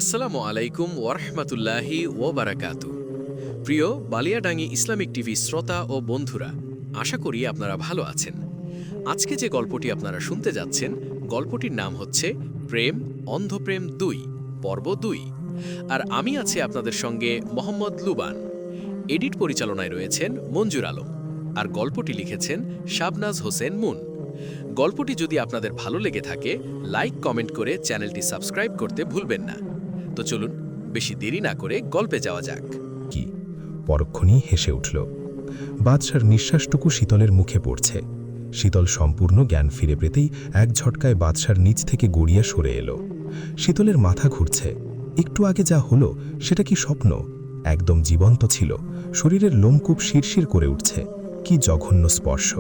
আসসালামু আলাইকুম ওয়ারহমাতুল্লাহি ওবারাকাতু। প্রিয় বালিয়াডাঙ্গি ইসলামিক টিভি শ্রোতা ও বন্ধুরা, আশা করি আপনারা ভালো আছেন। আজকে যে গল্পটি আপনারা শুনতে যাচ্ছেন, গল্পটির নাম হচ্ছে প্রেম অন্ধপ্রেম ২ পর্ব ২। আর আমি আছি আপনাদের সঙ্গে মোহাম্মদ লুবান। এডিট পরিচালনায় রয়েছেন মঞ্জুর আলম, আর গল্পটি লিখেছেন শাবনাজ হোসেন মুন। গল্পটি যদি আপনাদের ভালো লেগে থাকে, লাইক কমেন্ট করে চ্যানেলটি সাবস্ক্রাইব করতে ভুলবেন না। তো চলুন বেশি দেরি না করে গল্পে যাওয়া যাক। কি পরক্ষণেই হেসে উঠল। বাদশার নিঃশ্বাসটুকু শীতলের মুখে পড়ছে। শীতল সম্পূর্ণ জ্ঞান ফিরে পেতেই এক ঝটকায় বাদশার নিচ থেকে গড়িয়া সরে এলো। শীতলের মাথা ঘুরছে। একটু আগে যা হলো সেটা কি স্বপ্ন? একদম জীবন্ত ছিল। শরীরের লোমকূপ শিরশির করে উঠছে। কি জঘন্য স্পর্শ!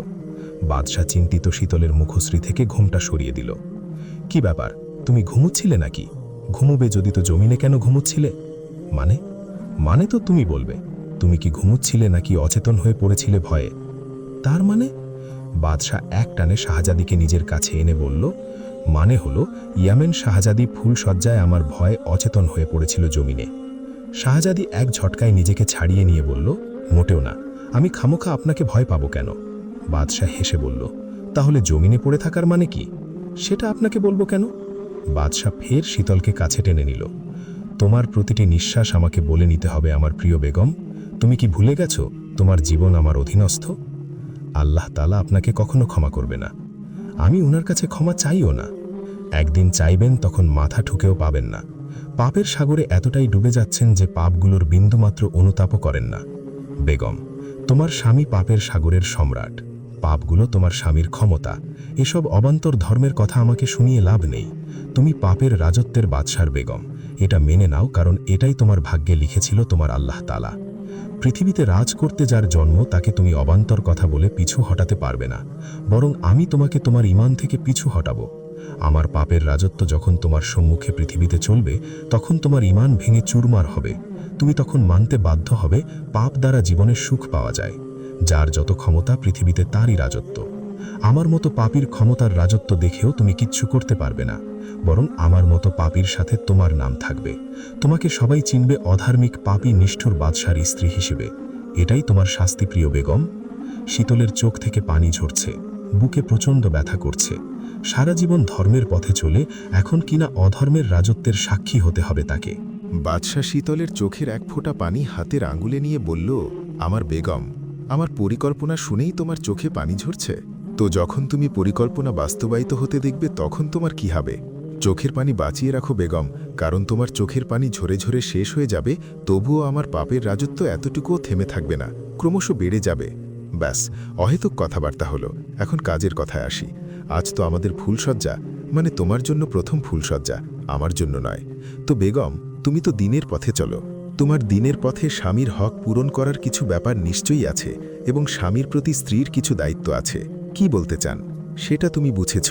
বাদশা চিন্তিত শীতলের মুখশ্রী থেকে ঘুমটা সরিয়ে দিল। কি ব্যাপার, তুমি ঘুমুচ্ছিলে নাকি? ঘুমোবে যদি তো জমিনে কেন ঘুমুচ্ছিলে? মানে তো তুমি বলবে। তুমি কি ঘুমুচ্ছিলে নাকি অচেতন হয়ে পড়েছিলে ভয়ে? তার মানে? বাদশাহ এক টানে শাহজাদিকে নিজের কাছে এনে বলল, মানে হলো ইয়ামেন শাহজাদি ফুলসজ্জায় আমার ভয়ে অচেতন হয়ে পড়েছিল জমিনে। শাহজাদি এক ঝটকায় নিজেকে ছাড়িয়ে নিয়ে বলল, মোটেও না, আমি খামোখা আপনাকে ভয় পাবো কেন? বাদশাহ হেসে বলল, তাহলে জমিনে পড়ে থাকার মানে কি? সেটা আপনাকে বলবো কেন? বাদশাহ ফের শীতলকে কাছে টেনে নিল। তোমার প্রতিটি নিঃশ্বাস আমাকে বলে নিতে হবে, আমার প্রিয় বেগম, তুমি কি ভুলে গেছো তোমার জীবন আমার অধীনস্থ? আল্লাহ তাআলা আপনাকে কখনো ক্ষমা করবে না। আমি ওনার কাছে ক্ষমা চাইও না। একদিন চাইবেন, তখন মাথা ঠুকেও পাবেন না। পাপের সাগরে এতটাই ডুবে যাচ্ছেন যে পাপগুলোর বিন্দুমাত্র অনুতাপও করেন না। বেগম, তোমার স্বামী পাপের সাগরের সম্রাট। পাপগুলো তোমার স্বামীর ক্ষমতা। এসব অবান্তর ধর্মের কথা আমাকে শুনিয়ে লাভ নেই। তুমি পাপের রাজত্বের বাদশার বেগম, এটা মেনে নাও, কারণ এটাই তোমার ভাগ্যে লিখেছিল তোমার আল্লাহ তাআলা। পৃথিবীতে রাজ করতে যার জন্ম, তাকে তুমি অবান্তর কথা বলে পিছু হটাতে পারবে না, বরং আমি তোমাকে তোমার ঈমান থেকে পিছু হটাবো। আমার পাপের রাজত্ব যখন তোমার সম্মুখে পৃথিবীতে চলবে, তখন তোমার ঈমান ভেঙে চুরমার হবে। তুমি তখন মানতে বাধ্য হবে পাপ দ্বারা জীবনের সুখ পাওয়া যায়। যার যত ক্ষমতা পৃথিবীতে তারই রাজত্ব। আমার মতো পাপীর ক্ষমতার রাজত্ব দেখেও তুমি কিচ্ছু করতে পারবে না, বরং আমার মতো পাপীর সাথে তোমার নাম থাকবে। তোমাকে সবাই চিনবে অধার্মিক পাপী নিষ্ঠুর বাদশার স্ত্রী হিসেবে। এটাই তোমার শাস্তি, প্রিয় বেগম। শীতলের চোখ থেকে পানি ঝরছে, বুকে প্রচণ্ড ব্যথা করছে। সারা জীবন ধর্মের পথে চলে এখন কিনা অধর্মের রাজত্বের সাক্ষী হতে হবে তাকে। বাদশা শীতলের চোখের এক ফোঁটা পানি হাতের আঙুলে নিয়ে বলল, আমার বেগম, আমার পরিকল্পনা শুনেই তোমার চোখে পানি ঝরছে? তো যখন তুমি পরিকল্পনা বাস্তবায়িত হতে দেখবে, তখন তোমার কি হবে? চোখের পানি বাঁচিয়ে রাখো বেগম, কারণ তোমার চোখের পানি ঝরে ঝরে শেষ হয়ে যাবে, তবুও আমার পাপের রাজত্ব এতটুকুও থেমে থাকবে না, ক্রমশ বেড়ে যাবে। ব্যাস, অহেতুক কথাবার্তা হলো, এখন কাজের কথায় আসি। আজ তো আমাদের ফুলসজ্জা, মানে তোমার জন্য প্রথম ফুলসজ্জা, আমার জন্য নয়। তো বেগম, তুমি তো দিনের পথে চলো। তোমার দিনের পথে স্বামীর হক পূরণ করার কিছু ব্যাপার নিশ্চয়ই আছে, এবং স্বামীর প্রতি স্ত্রীর কিছু দায়িত্ব আছে। কি বলতে চান সেটা তুমি বুঝেছ?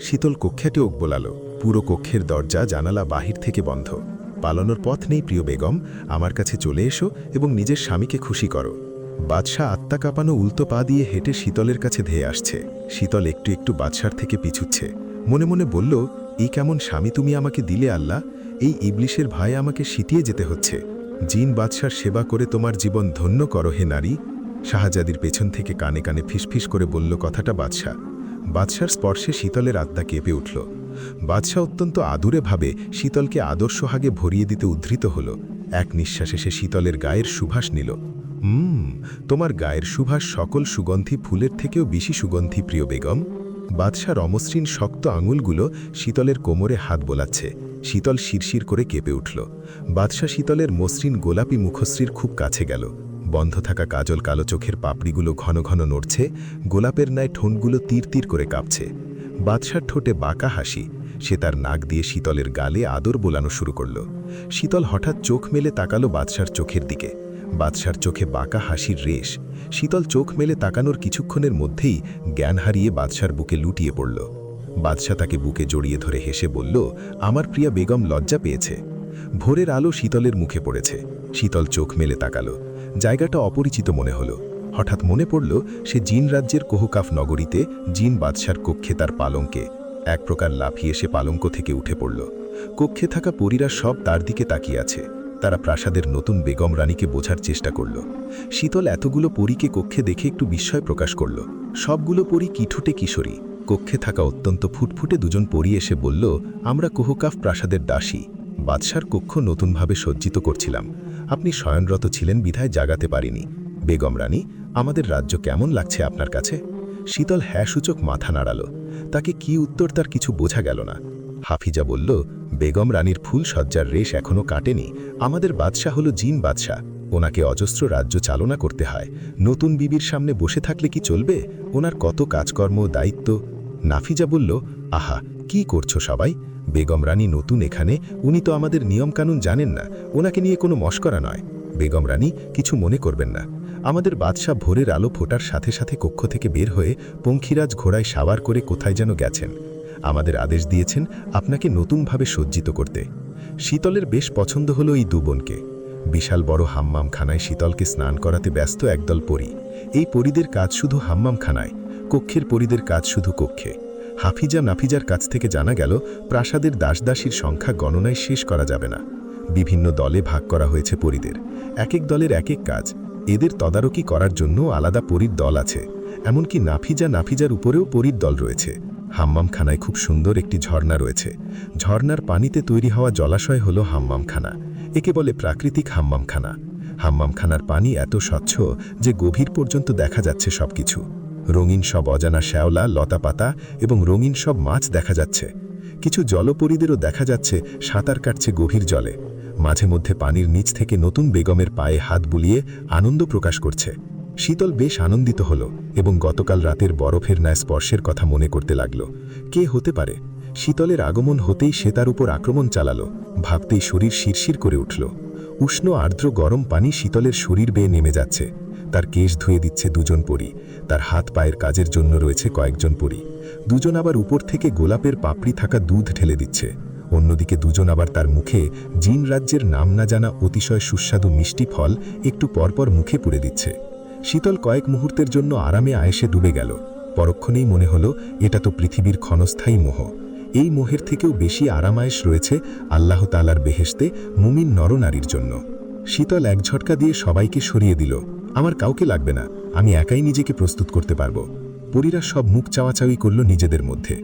শীতল কক্ষাটি ওক বোলালো। পুরো কক্ষের দরজা জানালা বাহির থেকে বন্ধ। পালানোর পথ নেই প্রিয় বেগম, আমার কাছে চলে এসো এবং নিজের স্বামীকে খুশি করো। বাদশাহ আত্মা কাঁপানো উল্টো পা দিয়ে হেঁটে শীতলের কাছে ধেয়ে আসছে। শীতল একটু একটু বাদশার থেকে পিছুচ্ছে। মনে মনে বলল, এই কেমন স্বামী তুমি আমাকে দিলে আল্লাহ! এই ইবলিশের ভয়ে আমাকে সিটিয়ে যেতে হচ্ছে। জিন বাদশার সেবা করে তোমার জীবন ধন্য করো হে নারী। শাহজাদির পেছন থেকে কানে কানে ফিসফিস করে বলল কথাটা বাদশাহ। বাদশার স্পর্শে শীতলের আত্মা কেঁপে উঠল। বাদশাহ অত্যন্ত আদুরে ভাবে শীতলকে আদর্শ হাগে ভরিয়ে দিতে উদ্ধৃত হল। এক নিঃশ্বাসে সে শীতলের গায়ের সুবাস নিল। তোমার গায়ের সুবাস সকল সুগন্ধি ফুলের থেকেও বেশি সুগন্ধি প্রিয় বেগম। বাদশার অমসৃণ শক্ত আঙুলগুলো শীতলের কোমরে হাত বোলাচ্ছে। শীতল শিরশির করে কেঁপে উঠল। বাদশাহ শীতলের মসৃণ গোলাপি মুখশ্রীর খুব কাছে গেল। বন্ধ থাকা কাজল কালো চোখের পাপড়িগুলো ঘন ঘন নড়ছে। গোলাপের ন্যায় ঠোঁটগুলো তীর তীর করে কাঁপছে। বাদশার ঠোঁটে বাঁকা হাসি। সে তার নাক দিয়ে শীতলের গালে আদর বোলানো শুরু করল। শীতল হঠাৎ চোখ মেলে তাকালো বাদশার চোখের দিকে। বাদশার চোখে বাঁকা হাসির রেশ। শীতল চোখ মেলে তাকানোর কিছুক্ষণের মধ্যেই জ্ঞান হারিয়ে বাদশার বুকে লুটিয়ে পড়ল। বাদশাহ তাকে বুকে জড়িয়ে ধরে হেসে বলল, আমার প্রিয়া বেগম লজ্জা পেয়েছে। ভোরের আলো শীতলের মুখে পড়েছে। শীতল চোখ মেলে তাকালো। জায়গাটা অপরিচিত মনে হলো। হঠাৎ মনে পড়ল সে জিন রাজ্যের কোহকাফ নগরীতে জিন বাদশার কক্ষে তার পালঙ্কে। এক প্রকার লাফিয়ে সে পালঙ্ক থেকে উঠে পড়ল। কক্ষে থাকা পরীরা সব তার দিকে তাকিয়ে আছে। তারা প্রাসাদের নতুন বেগম রানীকে বোঝার চেষ্টা করল। শীতল এতগুলো পরীকে কক্ষে দেখে একটু বিস্ময় প্রকাশ করল। সবগুলো পরী কিঠুটে কিশোরী। কক্ষে থাকা অত্যন্ত ফুটফুটে দুজন পরী এসে বলল, আমরা কোহকাফ প্রাসাদের দাসী। বাদশার কক্ষ নতুনভাবে সজ্জিত করছিলাম। আপনি শয়নরত ছিলেন বিধায় জাগাতে পারিনি। বেগম রানী, আমাদের রাজ্য কেমন লাগছে আপনার কাছে? শীতল হ্যাঁ সূচক মাথা নাড়াল। তাকে কি উত্তর তার কিছু বোঝা গেল না। হাফিজা বলল, বেগম রানীর ফুল সজ্জার রেশ এখনও কাটেনি। আমাদের বাদশাহ হল জিন বাদশাহ। ওনাকে অজস্র রাজ্য চালনা করতে হয়। নতুন বিবির সামনে বসে থাকলে কি চলবে? ওনার কত কাজকর্ম, দায়িত্ব। নাফিজা বলল, আহা, কি করছো সবাই? বেগম রানী নতুন এখানে, উনি তো আমাদের নিয়মকানুন জানেন না। ওনাকে নিয়ে কোনো মশকরা নয়। বেগম রানী, কিছু মনে করবেন না। আমাদের বাদশাহ ভোরের আলো ফোটার সাথে সাথে কক্ষ থেকে বের হয়ে পঙ্খিরাজ ঘোড়ায় সাওয়ার করে কোথায় যেন গেছেন। আমাদের আদেশ দিয়েছেন আপনাকে নতুনভাবে সজ্জিত করতে। শীতলের বেশ পছন্দ হলো এই দুবোনকে। বিশাল বড় হাম্মামখানায় শীতলকে স্নান করাতে ব্যস্ত একদল পরী। এই পরীদের কাজ শুধু হাম্মামখানায়, কক্ষের পরীদের কাজ শুধু কক্ষে। হাফিজা নাফিজার কাছ থেকে জানা গেল প্রাসাদের দাসদাসীর সংখ্যা গণনায় শেষ করা যাবে না। বিভিন্ন দলে ভাগ করা হয়েছে পরীদের। এক এক দলের এক এক কাজ। এদের তদারকি করার জন্য আলাদা পরীর দল আছে। এমনকি নাফিজার উপরেও পরীর দল রয়েছে। হাম্মামখানায় খুব সুন্দর একটি ঝর্ণা রয়েছে। ঝর্ণার পানিতে তৈরি হওয়া জলাশয় হল হাম্মামখানা। একে বলে প্রাকৃতিক হাম্মামখানা। হাম্মামখানার পানি এত স্বচ্ছ যে গভীর পর্যন্ত দেখা যাচ্ছে সবকিছু। রঙিন সব অজানা শ্যাওলা, লতাপাতা এবং রঙিন সব মাছ দেখা যাচ্ছে। কিছু জলপরীদেরও দেখা যাচ্ছে সাঁতার কাটছে গভীর জলে। মাঝে মধ্যে পানির নিচ থেকে নতুন বেগমের পায়ে হাত বুলিয়ে আনন্দ প্রকাশ করছে। শীতল বেশ আনন্দিত হল এবং গতকাল রাতের বরফের ন্যায় স্পর্শের কথা মনে করতে লাগল। কে হতে পারে? শীতলের আগমন হতেই সে তার উপর আক্রমণ চালালো। ভাবতেই শরীর শিরশির করে উঠল। উষ্ণ আর্দ্র গরম পানি শীতলের শরীর বেয়ে নেমে যাচ্ছে। তার কেশ ধুয়ে দিচ্ছে দুজন পরী। তার হাত পায়ের কাজের জন্য রয়েছে কয়েকজন পরী। দুজন আবার উপর থেকে গোলাপের পাপড়ি থাকা দুধ ঢেলে দিচ্ছে। অন্যদিকে দুজন আবার তার মুখে জিন রাজ্যের নাম না জানা অতিশয় সুস্বাদু মিষ্টি ফল একটু পরপর মুখে পুরে দিচ্ছে। শীতল কয়েক মুহূর্তের জন্য আরামে আয়েসে ডুবে গেল। পরক্ষণেই মনে হলো এটা তো পৃথিবীর ক্ষণস্থায়ী মোহ। এই মোহের থেকেও বেশি আরামায়েশ রয়েছে আল্লাহ তাআলার বেহেশতে মুমিন নরনারীর জন্য। শীতল এক ঝটকা দিয়ে সবাইকে সরিয়ে দিল। আমার কাউকে লাগবে না, আমি একাই নিজেকে প্রস্তুত করতে পারবো। পরীরা সব মুখ চাওয়াচাওয়ি করল নিজেদের মধ্যে।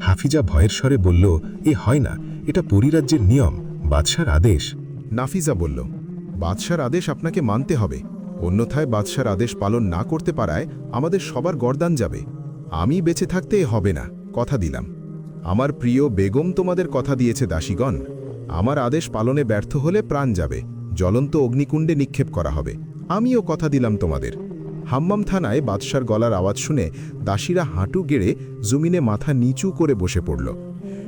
হাফিজা ভয়ের স্বরে বলল, এ হয় না, এটা পরিরাজ্যের নিয়ম, বাদশার আদেশ। নাফিজা বলল, বাদশার আদেশ আপনাকে মানতে হবে। অন্যথায় বাদশার আদেশ পালন না করতে পারায় আমাদের সবার গর্দান যাবে। আমি বেঁচে থাকতে হবে না, কথা দিলাম। আমার প্রিয় বেগম তোমাদের কথা দিয়েছে দাসীগণ। আমার আদেশ পালনে ব্যর্থ হলে প্রাণ যাবে, জ্বলন্ত অগ্নিকুণ্ডে নিক্ষেপ করা হবে। আমিও কথা দিলাম তোমাদের। হাম্মাম থানায় বাদশার গলার আওয়াজ শুনে দাসীরা হাঁটু গেড়ে জমিনে মাথা নিচু করে বসে পড়ল।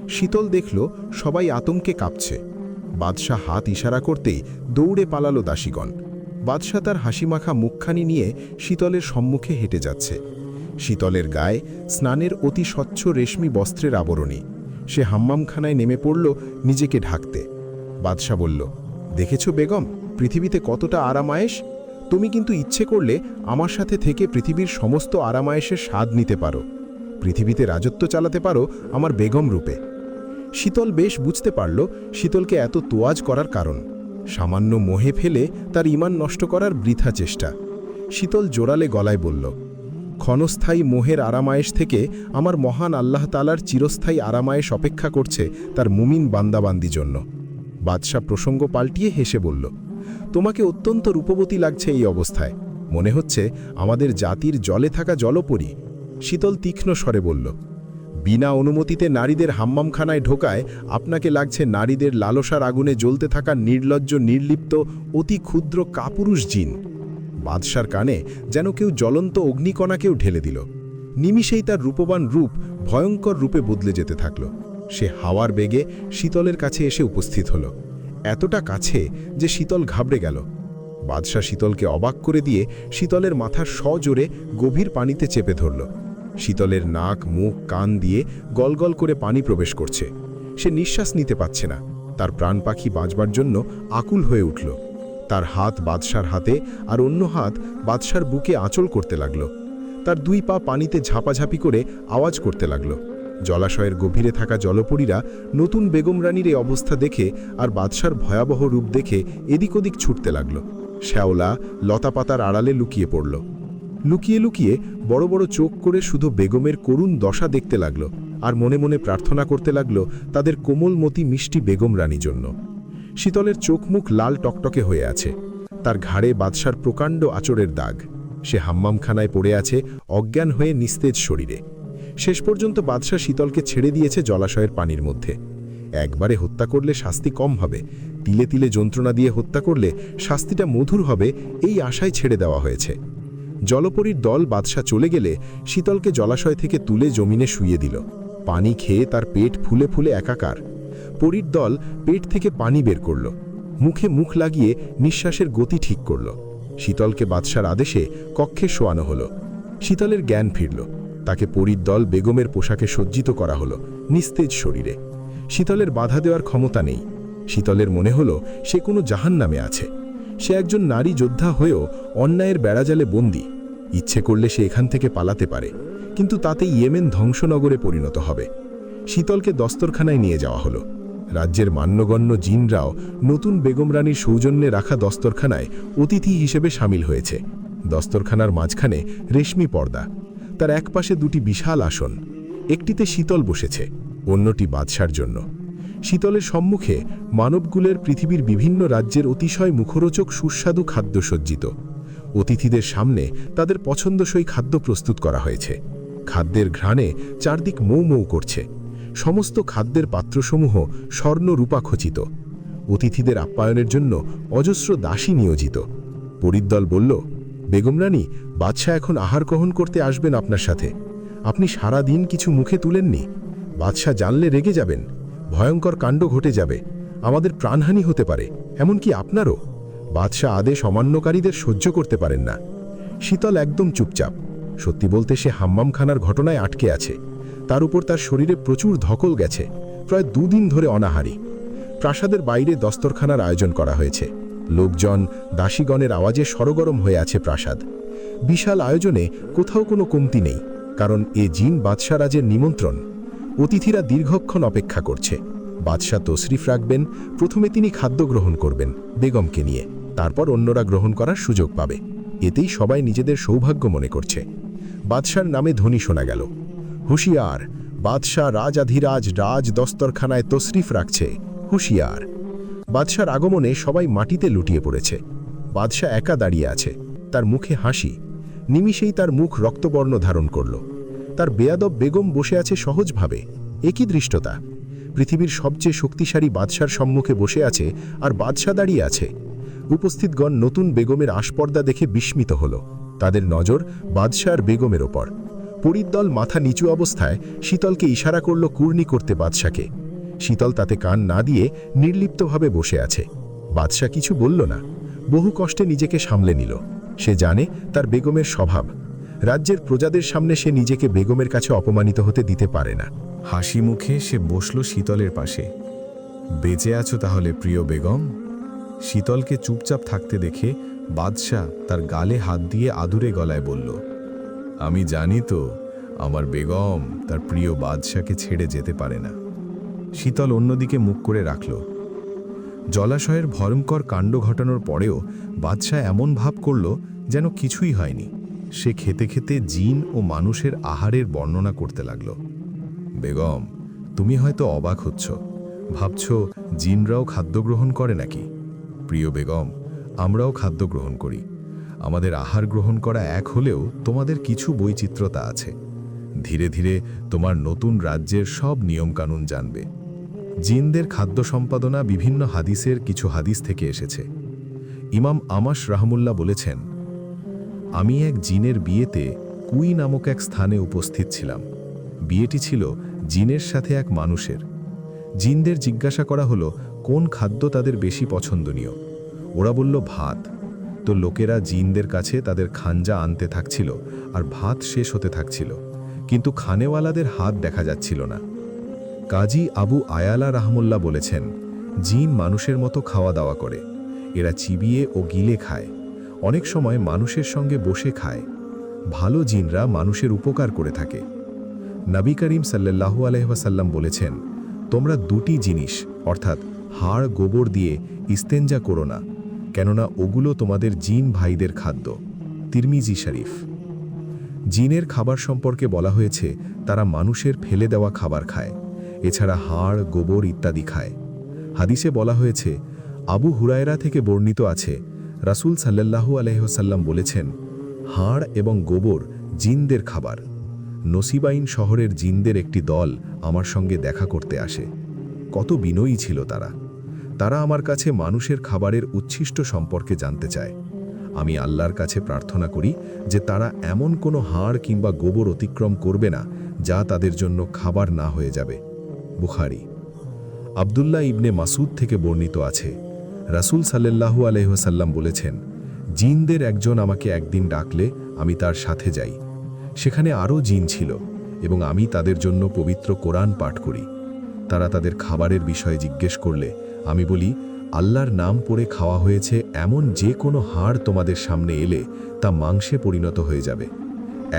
শীতল দেখল সবাই আতঙ্কে কাঁপছে। বাদশাহ হাত ইশারা করতেই দৌড়ে পালালো দাসীগণ। বাদশাহ তার হাসিমাখা মুখখানি নিয়ে শীতলের সম্মুখে হেঁটে যাচ্ছে। শীতলের গায়ে স্নানের অতি স্বচ্ছ রেশমি বস্ত্রের আবরণী। সে হাম্মামখানায় নেমে পড়ল নিজেকে ঢাকতে। বাদশাহ বলল, দেখেছ বেগম, পৃথিবীতে কতটা আরামায়েশ। তুমি কিন্তু ইচ্ছে করলে আমার সাথে থেকে পৃথিবীর সমস্ত আরামায়েশের স্বাদ নিতে পারো। পৃথিবীতে রাজত্ব চালাতে পারো আমার বেগম রূপে। শীতল বেশ বুঝতে পারল শীতলকে এত তোয়াজ করার কারণ। সামান্য মোহে ফেলে তার ঈমান নষ্ট করার বৃথা চেষ্টা। শীতল জোরালে গলায় বলল, ক্ষণস্থায়ী মোহের আরামায়েশ থেকে আমার মহান আল্লাহ তাআলার চিরস্থায়ী আরামায়েশ অপেক্ষা করছে তার মুমিন বান্দাবান্দি জন্য। বাদশাহ প্রসঙ্গ পাল্টিয়ে হেসে বলল, তোমাকে অত্যন্ত রূপবতী লাগছে এই অবস্থায়। মনে হচ্ছে আমাদের জাতির জলে থাকা জলপরী। শীতল তীক্ষ্ণ স্বরে বলল, বিনা অনুমতিতে নারীদের হাম্মামখানায় ঢোকায় আপনাকে লাগছে নারীদের লালসার আগুনে জ্বলতে থাকা নির্লজ্জ, নির্লিপ্ত, অতি ক্ষুদ্র কাপুরুষ জিন। বাদশার কানে যেন কেউ জ্বলন্ত অগ্নিকণাকেও ঢেলে দিল। নিমিষেই তার রূপবান রূপ ভয়ঙ্কর রূপে বদলে যেতে থাকল। সে হাওয়ার বেগে শীতলের কাছে এসে উপস্থিত হল, এতটা কাছে যে শীতল ঘাবড়ে গেল। বাদশাহ শীতলকে অবাক করে দিয়ে শীতলের মাথার সজোরে গভীর পানিতে চেপে ধরল। শীতলের নাক, মুখ, কান দিয়ে গলগল করে পানি প্রবেশ করছে। সে নিঃশ্বাস নিতে পারছে না। তার প্রাণ পাখি বাঁচবার জন্য আকুল হয়ে উঠল। তার হাত বাদশার হাতে আর অন্য হাত বাদশার বুকে আঁচল করতে লাগল। তার দুই পা পানিতে ঝাপাঝাপি করে আওয়াজ করতে লাগল, জলাশয়ের গভীরে থাকা জলপরীরা নতুন বেগম রানীর এই অবস্থা দেখে আর বাদশার ভয়াবহ রূপ দেখে এদিক ওদিক ছুটতে লাগল। শ্যাওলা লতাপাতার আড়ালে লুকিয়ে পড়ল। লুকিয়ে লুকিয়ে বড় বড় চোখ করে শুধু বেগমের করুণ দশা দেখতে লাগল আর মনে মনে প্রার্থনা করতে লাগল তাদের কোমলমতি মিষ্টি বেগম রানী জন্য। শীতলের চোখ মুখ লাল টকটকে হয়ে আছে, তার ঘাড়ে বাদশার প্রকাণ্ড আঁচড়ের দাগ। সে হাম্মামখানায় পড়ে আছে অজ্ঞান হয়ে নিস্তেজ শরীরে। শেষ পর্যন্ত বাদশা শীতলকে ছেড়ে দিয়েছে জলাশয়ের পানির মধ্যে। একবারে হত্যা করলে শাস্তি কম হবে, তিলে তিলে যন্ত্রণা দিয়ে হত্যা করলে শাস্তিটা মধুর হবে, এই আশায় ছেড়ে দেওয়া হয়েছে। জলপরীর দল বাদশা চলে গেলে শীতলকে জলাশয় থেকে তুলে জমিনে শুইয়ে দিল। পানি খেয়ে তার পেট ফুলে ফুলে একাকার। পরীর দল পেট থেকে পানি বের করল, মুখে মুখ লাগিয়ে নিঃশ্বাসের গতি ঠিক করল। শীতলকে বাদশার আদেশে কক্ষে শোয়ানো হলো। শীতলের জ্ঞান ফিরল। তাকে পরীর দল বেগমের পোশাকে সজ্জিত করা হলো নিস্তেজ শরীরে। শীতলের বাধা দেওয়ার ক্ষমতা নেই। শীতলের মনে হলো সে কোনো জাহান্নামে আছে। সে একজন নারী যোদ্ধা হয়েও অন্যায়ের বেড়াজালে বন্দী। ইচ্ছে করলে সে এখান থেকে পালাতে পারে, কিন্তু তাতে ইয়েমেন ধ্বংসনগরে পরিণত হবে। শীতলকে দস্তরখানায় নিয়ে যাওয়া হলো। রাজ্যের মান্যগণ্য জিনরাও নতুন বেগম রানীর সৌজন্যে রাখা দস্তরখানায় অতিথি হিসেবে সামিল হয়েছে। দস্তরখানার মাঝখানে রেশমি পর্দা, তার একপাশে দুটি বিশাল আসন। একটিতে শীতল বসেছে, অন্যটি বাদশার জন্য। শীতলের সম্মুখে মানবকুলের পৃথিবীর বিভিন্ন রাজ্যের অতিশয় মুখরোচক সুস্বাদু খাদ্য সজ্জিত। অতিথিদের সামনে তাদের পছন্দসই খাদ্য প্রস্তুত করা হয়েছে। খাদ্যের ঘ্রাণে চারদিক মৌ মৌ করছে। সমস্ত খাদ্যের পাত্রসমূহ স্বর্ণ রূপা খচিত। অতিথিদের আপ্যায়নের জন্য অজস্র দাসী নিয়োজিত। পরিদল বলল, বেগম রানী, বাদশাহ এখন আহার গ্রহণ করতে আসবেন আপনার সাথে। আপনি সারা দিন কিছু মুখে তুলেননি। বাদশাহ জানলে রেগে যাবেন, ভয়ঙ্কর কাণ্ড ঘটে যাবে, আমাদের প্রাণহানি হতে পারে, এমনকি আপনারও। বাদশাহ আদেশ অমান্যকারীদের সহ্য করতে পারেন না। শীতল একদম চুপচাপ। সত্যি বলতে সে হাম্মামখানার ঘটনায় আটকে আছে। তার উপর তার শরীরে প্রচুর ধকল গেছে, প্রায় 2 দিন ধরে অনাহারী। প্রাসাদের বাইরে দস্তরখানার আয়োজন করা হয়েছে। লোকজন দাসীগণের আওয়াজে সরগরম হয়ে আছে প্রাসাদ। বিশাল আয়োজনে কোথাও কোনো কমতি নেই, কারণ এ জিন বাদশাহ রাজের নিমন্ত্রণ। অতিথিরা দীর্ঘক্ষণ অপেক্ষা করছে। বাদশাহ তশরিফ রাখবেন। প্রথমে তিনি খাদ্য গ্রহণ করবেন বেগমকে নিয়ে, তারপর অন্যরা গ্রহণ করার সুযোগ পাবে। এতেই সবাই নিজেদের সৌভাগ্য মনে করছে। বাদশার নামে ধ্বনি শোনা গেল, হুঁশিয়ার, বাদশাহ রাজাধিরাজ রাজ দস্তরখানায় তশরিফ রাখছে, হুঁশিয়ার। বাদশার আগমনে সবাই মাটিতে লুটিয়ে পড়েছে। বাদশাহ একা দাঁড়িয়ে আছে, তার মুখে হাসি। নিমিষেই তার মুখ রক্তবর্ণ ধারণ করল। তার বেয়াদব বেগম বসে আছে সহজভাবে। একই দৃষ্টতা। পৃথিবীর সবচেয়ে শক্তিশালী বাদশার সম্মুখে বসে আছে, আর বাদশাহ দাঁড়িয়ে আছে। উপস্থিতগণ নতুন বেগমের আশপর্দা দেখে বিস্মিত হল। তাদের নজর বাদশার বেগমের ওপর। পরিদল মাথা নিচু অবস্থায় শীতলকে ইশারা করল কুর্নি করতে বাদশাকে। শীতল তাতে কান না দিয়ে নির্লিপ্তভাবে বসে আছে। বাদশাহ কিছু বলল না, বহু কষ্টে নিজেকে সামলে নিল। সে জানে তার বেগমের স্বভাব। রাজ্যের প্রজাদের সামনে সে নিজেকে বেগমের কাছে অপমানিত হতে দিতে পারে না। হাসি মুখে সে বসল শীতলের পাশে। বেঁচে আছো তাহলে প্রিয় বেগম? শীতলকে চুপচাপ থাকতে দেখে বাদশাহ তার গালে হাত দিয়ে আদুরে গলায় বলল, আমি জানি তো আমার বেগম তার প্রিয় বাদশাকে ছেড়ে যেতে পারে না। শীতল অন্যদিকে মুখ করে রাখল। জলাশয়ের ভয়ঙ্কর কাণ্ড ঘটানোর পরেও বাদশাহ এমন ভাব করল যেন কিছুই হয়নি। সে খেতে খেতে জিন ও মানুষের আহারের বর্ণনা করতে লাগল। বেগম, তুমি হয়তো অবাক হচ্ছ, ভাবছ জিনরাও খাদ্য গ্রহণ করে নাকি? প্রিয় বেগম, আমরাও খাদ্য গ্রহণ করি। আমাদের আহার গ্রহণ করা এক হলেও তোমাদের কিছু বৈচিত্র্যতা আছে। ধীরে ধীরে তোমার নতুন রাজ্যের সব নিয়মকানুন জানবে। জিনদের খাদ্য সম্পাদনা বিভিন্ন হাদিসের কিছু হাদিস থেকে এসেছে। ইমাম আমাশ রাহমুল্লাহ বলেছেন, আমি এক জিনের বিয়েতে কুই নামক এক স্থানে উপস্থিত ছিলাম। বিয়েটি ছিল জিনের সাথে এক মানুষের। জিনদের জিজ্ঞাসা করা হলো কোন খাদ্য তাদের বেশি পছন্দনীয়। ওরা বলল ভাত। তো লোকেরা জিনদের কাছে তাদের খাঞ্জা আনতে থাকছিল আর ভাত শেষ হতে থাকছিল, কিন্তু খানেওয়ালাদের হাত দেখা যাচ্ছিল না। কাজী আবু আয়ালা রাহমুল্লাহ বলেছেন, জিন মানুষের মতো খাওয়া দাওয়া করে। এরা চিবিয়ে ও গিলে খায়, অনেক সময় মানুষের সঙ্গে বসে খায়। ভালো জিনরা মানুষের উপকার করে থাকে। নবী করিম সাল্লাল্লাহু আলাইহি ওয়াসাল্লাম বলেছেন, তোমরা দুটি জিনিস অর্থাৎ হাড় গোবর দিয়ে ইস্তেঞ্জা করো না, কেননা ওগুলো তোমাদের জিন ভাইদের খাদ্য। তিরমিজি শরীফ। জিনের খাবার সম্পর্কে বলা হয়েছে তারা মানুষের ফেলে দেওয়া খাবার খায়, এছাড়া হাড় গোবর ইত্যাদি খায়। হাদিসে বলা হয়েছে, আবু হুরায়রা থেকে বর্ণিত আছে, রাসূল সাল্লাল্লাহু আলাইহি ওয়াসাল্লাম বলেছেন, হাড় এবং গোবর জিনদের খাবার। নসিবাইন শহরের জিনদের একটি দল আমার সঙ্গে দেখা করতে আসে। কত বিনয়ী ছিল তারা। তারা আমার কাছে মানুষের খাবারের উচ্ছিষ্ট সম্পর্কে জানতে চায়। আমি আল্লাহর কাছে প্রার্থনা করি যে তারা এমন কোনো হাড় কিংবা গোবর অতিক্রম করবে না যা তাদের জন্য খাবার না হয়ে যাবে। বুখারী। আব্দুল্লাহ ইবনে মাসুদ থেকে বর্ণিত আছে, রাসূল সাল্লাল্লাহু আলাইহি ওয়াসাল্লাম বলেছেন, জিনদের একজন আমাকে একদিন ডাকলে আমি তার সাথে যাই। সেখানে আরও জিন ছিল এবং আমি তাদের জন্য পবিত্র কোরআন পাঠ করি। তারা তাদের খাবারের বিষয়ে জিজ্ঞেস করলে আমি বলি, আল্লাহর নাম পড়ে খাওয়া হয়েছে এমন যে কোনো হাড় তোমাদের সামনে এলে তা মাংসে পরিণত হয়ে যাবে।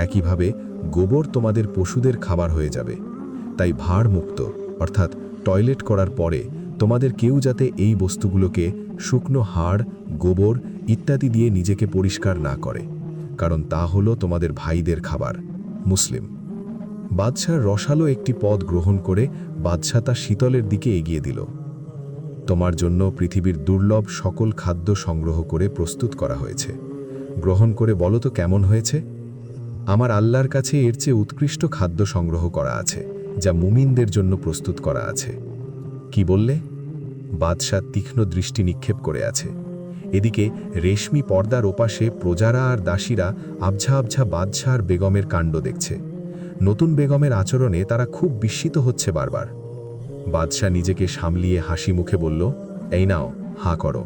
একইভাবে গোবর তোমাদের পশুদের খাবার হয়ে যাবে। তাই ভাড় মুক্ত অর্থাৎ টয়লেট করার পরে তোমাদের কেউ যাতে এই বস্তুগুলোকে শুকনো হাড়, গোবর ইত্যাদি দিয়ে নিজেকে পরিষ্কার না করে, কারণ তা হলো তোমাদের ভাইদের খাবার। মুসলিম। বাদশাহ রসালো একটি পদ গ্রহণ করে বাদশাহ তা শীতলের দিকে এগিয়ে দিল। তোমার জন্য পৃথিবীর দুর্লভ সকল খাদ্য সংগ্রহ করে প্রস্তুত করা হয়েছে, গ্রহণ করে বলো তো কেমন হয়েছে। আমার আল্লাহর কাছে এর চেয়ে উৎকৃষ্ট খাদ্য সংগ্রহ করা আছে, যা মুমিনদের জন্য প্রস্তুত করা আছে। কি বললে? বাদশাহ তীক্ষ্ণ দৃষ্টি নিক্ষেপ করে আছে। এদিকে রেশমি পর্দার ওপাশে প্রজারা আর দাসীরা আবঝা আবঝা বাদশাহ আর বেগমের কাণ্ড দেখছে। নতুন বেগমের আচরণে তারা খুব বিস্মিত হচ্ছে বারবার। বাদশাহ নিজেকে সামলিয়ে হাসি মুখে বলল, এই নাও, হাঁ করো,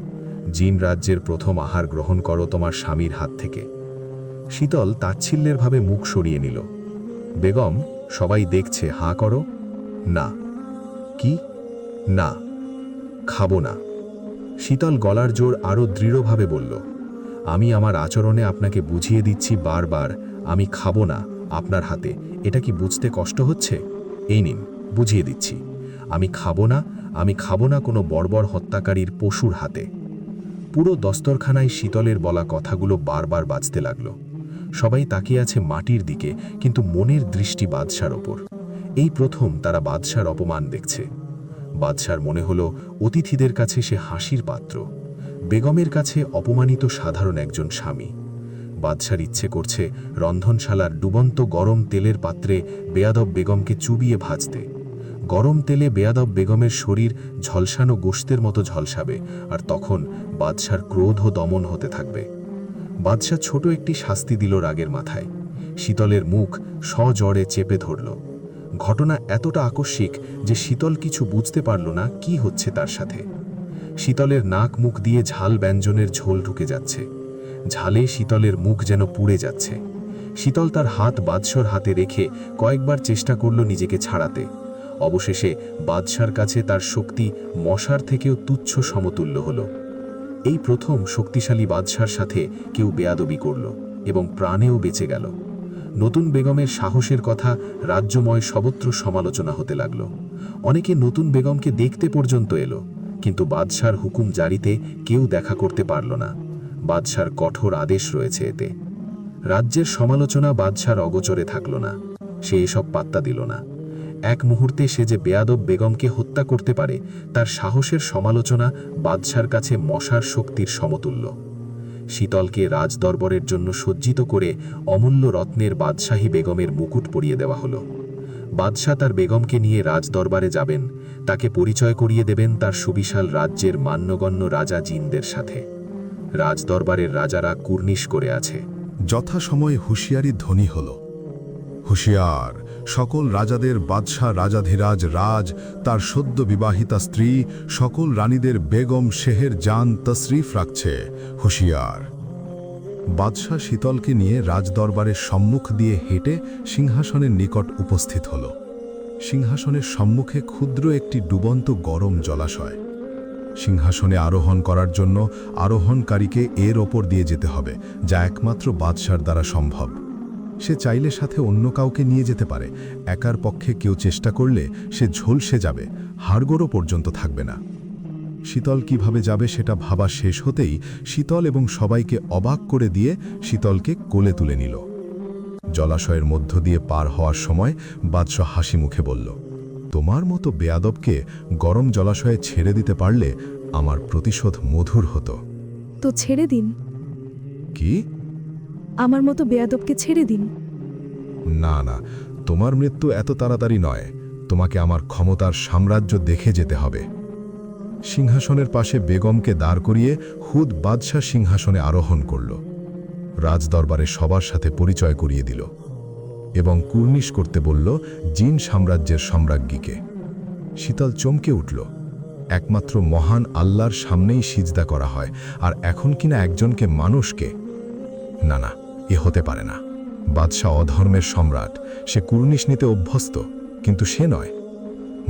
জিন রাজ্যের প্রথম আহার গ্রহণ করো তোমার স্বামীর হাত থেকে। শীতল তাচ্ছিল্যেরভাবে মুখ সরিয়ে নিল। বেগম, সবাই দেখছে, হাঁ করো। না। কি? না, খাবো না। শীতল গলার জোর আরও দৃঢ়ভাবে বলল, আমি আমার আচরণে আপনাকে বুঝিয়ে দিচ্ছি বারবার, আমি খাবো না আপনার হাতে। এটা কি বুঝতে কষ্ট হচ্ছে? এই নিন, বুঝিয়ে দিচ্ছি। আমি খাবো না কোনো বর্বর হত্যাকারীর পশুর হাতে। পুরো দস্তরখানায় শীতলের বলা কথাগুলো বারবার বাজতে লাগল। সবাই তাকিয়ে আছে মাটির দিকে, কিন্তু মনের দৃষ্টি বাদশার ওপর। এই প্রথম তারা বাদশার অপমান দেখছে। বাদশার মনে হলো অতিথিদের কাছে সে হাসির পাত্র, বেগমের কাছে অপমানিত সাধারণ একজন স্বামী। বাদশার ইচ্ছে করছে রন্ধনশালার ডুবন্ত গরম তেলের পাত্রে বেয়াদব বেগমকে চুবিয়ে ভাজতে। গরম তেলে বেয়াদব বেগমের শরীর ঝলসানো গোশতের মতো ঝলসাবে, আর তখন বাদশার ক্রোধ ও দমন হতে থাকবে। বাদশাহ ছোট একটি শাস্তি দিল রাগের মাথায়। শীতলের মুখ সজড়ে চেপে ধরল। ঘটনা এতটা আকস্মিক যে শীতল কিছু বুঝতে পারল না কি হচ্ছে তার সাথে। শীতলের নাক মুখ দিয়ে ঝাল ব্যঞ্জনের ঝোল ঢুকে যাচ্ছে। ঝালে শীতলের মুখ যেন পুড়ে যাচ্ছে। শীতল তার হাত বাদশার হাতে রেখে কয়েকবার চেষ্টা করল নিজেকে ছাড়াতে। অবশেষে বাদশার কাছে তার শক্তি মশার থেকেও তুচ্ছ সমতুল্য হল। এই প্রথম শক্তিশালী বাদশার সাথে কেউ বেয়াদবি করল এবং প্রাণেও বেঁচে গেল। নতুন বেগমের সাহসের কথা রাজ্যময় সর্বত্র সমালোচনা হতে লাগল। অনেকে নতুন বেগমকে দেখতে পর্যন্ত এলো, কিন্তু বাদশার হুকুম জারিতে কেউ দেখা করতে পারল না। বাদশার কঠোর আদেশ রয়েছে এতে। রাজ্যের সমালোচনা বাদশার অগোচরে থাকল না। সে এসব পাত্তা দিল না। এক মুহূর্তে সে যে বেয়াদব বেগমকে হত্যা করতে পারে তার সাহসের সমালোচনা বাদশার কাছে মশার শক্তির সমতুল্য। শীতলকে রাজদরবারের জন্য সজ্জিত করে অমূল্য রত্নের বাদশাহী বেগমের মুকুট পরিয়ে দেওয়া হলো। বাদশাহ তার বেগমকে নিয়ে রাজদরবারে যাবেন, তাকে পরিচয় করিয়ে দেবেন তার সুবিশাল রাজ্যের মান্যগণ্য রাজা জিনদের সাথে। রাজদরবারের রাজারা কুর্নিশ করে আছে। যথাসময়ে হুঁশিয়ারি ধ্বনি হল, হুঁশিয়ার, সকল রাজাদের বাদশাহ রাজাধিরাজ রাজ, তার সদ্য বিবাহিতা স্ত্রী, সকল রানীদের বেগম শেহের জান তশরিফ রাখছে, হুঁশিয়ার। বাদশাহ শীতলকে নিয়ে রাজদরবারের সম্মুখ দিয়ে হেঁটে সিংহাসনের নিকট উপস্থিত হল। সিংহাসনের সম্মুখে ক্ষুদ্র একটি ডুবন্ত গরম জলাশয়। সিংহাসনে আরোহণ করার জন্য আরোহণকারীকে এর ওপর দিয়ে যেতে হবে, যা একমাত্র বাদশার দ্বারা সম্ভব। সে চাইলে সাথে অন্য কাউকে নিয়ে যেতে পারে। একার পক্ষে কেউ চেষ্টা করলে সে ঝলসে যাবে, হাড়গোড়ও পর্যন্ত থাকবে না। শীতল কিভাবে যাবে সেটা ভাবা শেষ হতেই শীতল এবং সবাইকে অবাক করে দিয়ে শীতলকে কোলে তুলে নিল। জলাশয়ের মধ্য দিয়ে পার হওয়ার সময় বাদশাহ হাসি মুখে বলল, তোমার মতো বেয়াদবকে গরম জলাশয়ে ছেড়ে দিতে পারলে আমার প্রতিশোধ মধুর হতো। তো ছেড়ে দিন, কি? আমার মতো বেয়াদবকে ছেড়ে দিন। না না, তোমার মৃত্যু এত তাড়াতাড়ি নয়। তোমাকে আমার ক্ষমতার সাম্রাজ্য দেখে যেতে হবে। সিংহাসনের পাশে বেগমকে দাঁড় করিয়ে হুদ বাদশাহ সিংহাসনে আরোহণ করল। রাজদরবারে সবার সাথে পরিচয় করিয়ে দিল এবং কুর্নিশ করতে বলল জিন সাম্রাজ্যের সম্রাজ্ঞীকে। শীতল চমকে উঠল। একমাত্র মহান আল্লাহর সামনেই সিজদা করা হয়, আর এখন কিনা একজনকে মানুষকে। না না, এ হতে পারে না। বাদশাহ অধর্মের সম্রাট, সে কুর্নিশ নিতে অভ্যস্ত, কিন্তু সে নয়।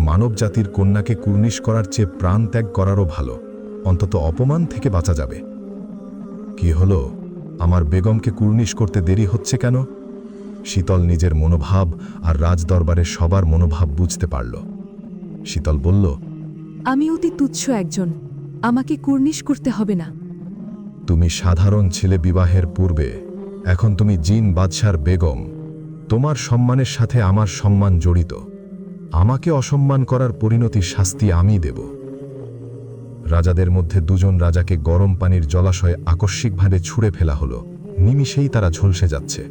মানব জাতির কন্যাকে কুর্নিশ করার চেয়ে প্রাণ ত্যাগ করারও ভালো, অন্তত অপমান থেকে বাঁচা যাবে। কি হলো? আমার বেগমকে কুর্নিশ করতে দেরি হচ্ছে কেন? শীতল নিজের মনোভাব আর রাজদরবারের সবার মনোভাব বুঝতে পারল। শীতল বলল, আমি অতি তুচ্ছ একজন, আমাকে কুর্নিশ করতে হবে না। তুমি সাধারণ ছিলে বিবাহের পূর্বে, এখন তুমি জিন বাদশার বেগম। তোমার সম্মানের সাথে আমার সম্মান জড়িত। আমাকে অসম্মান করার পরিণতির শাস্তি আমি দেব। রাজাদের মধ্যে দুজন রাজাকে গরম পানির জলাশয়ে আকস্মিকভাবে ছুঁড়ে ফেলা হলো। নিমিষেই তারা ঝলসে যাচ্ছে।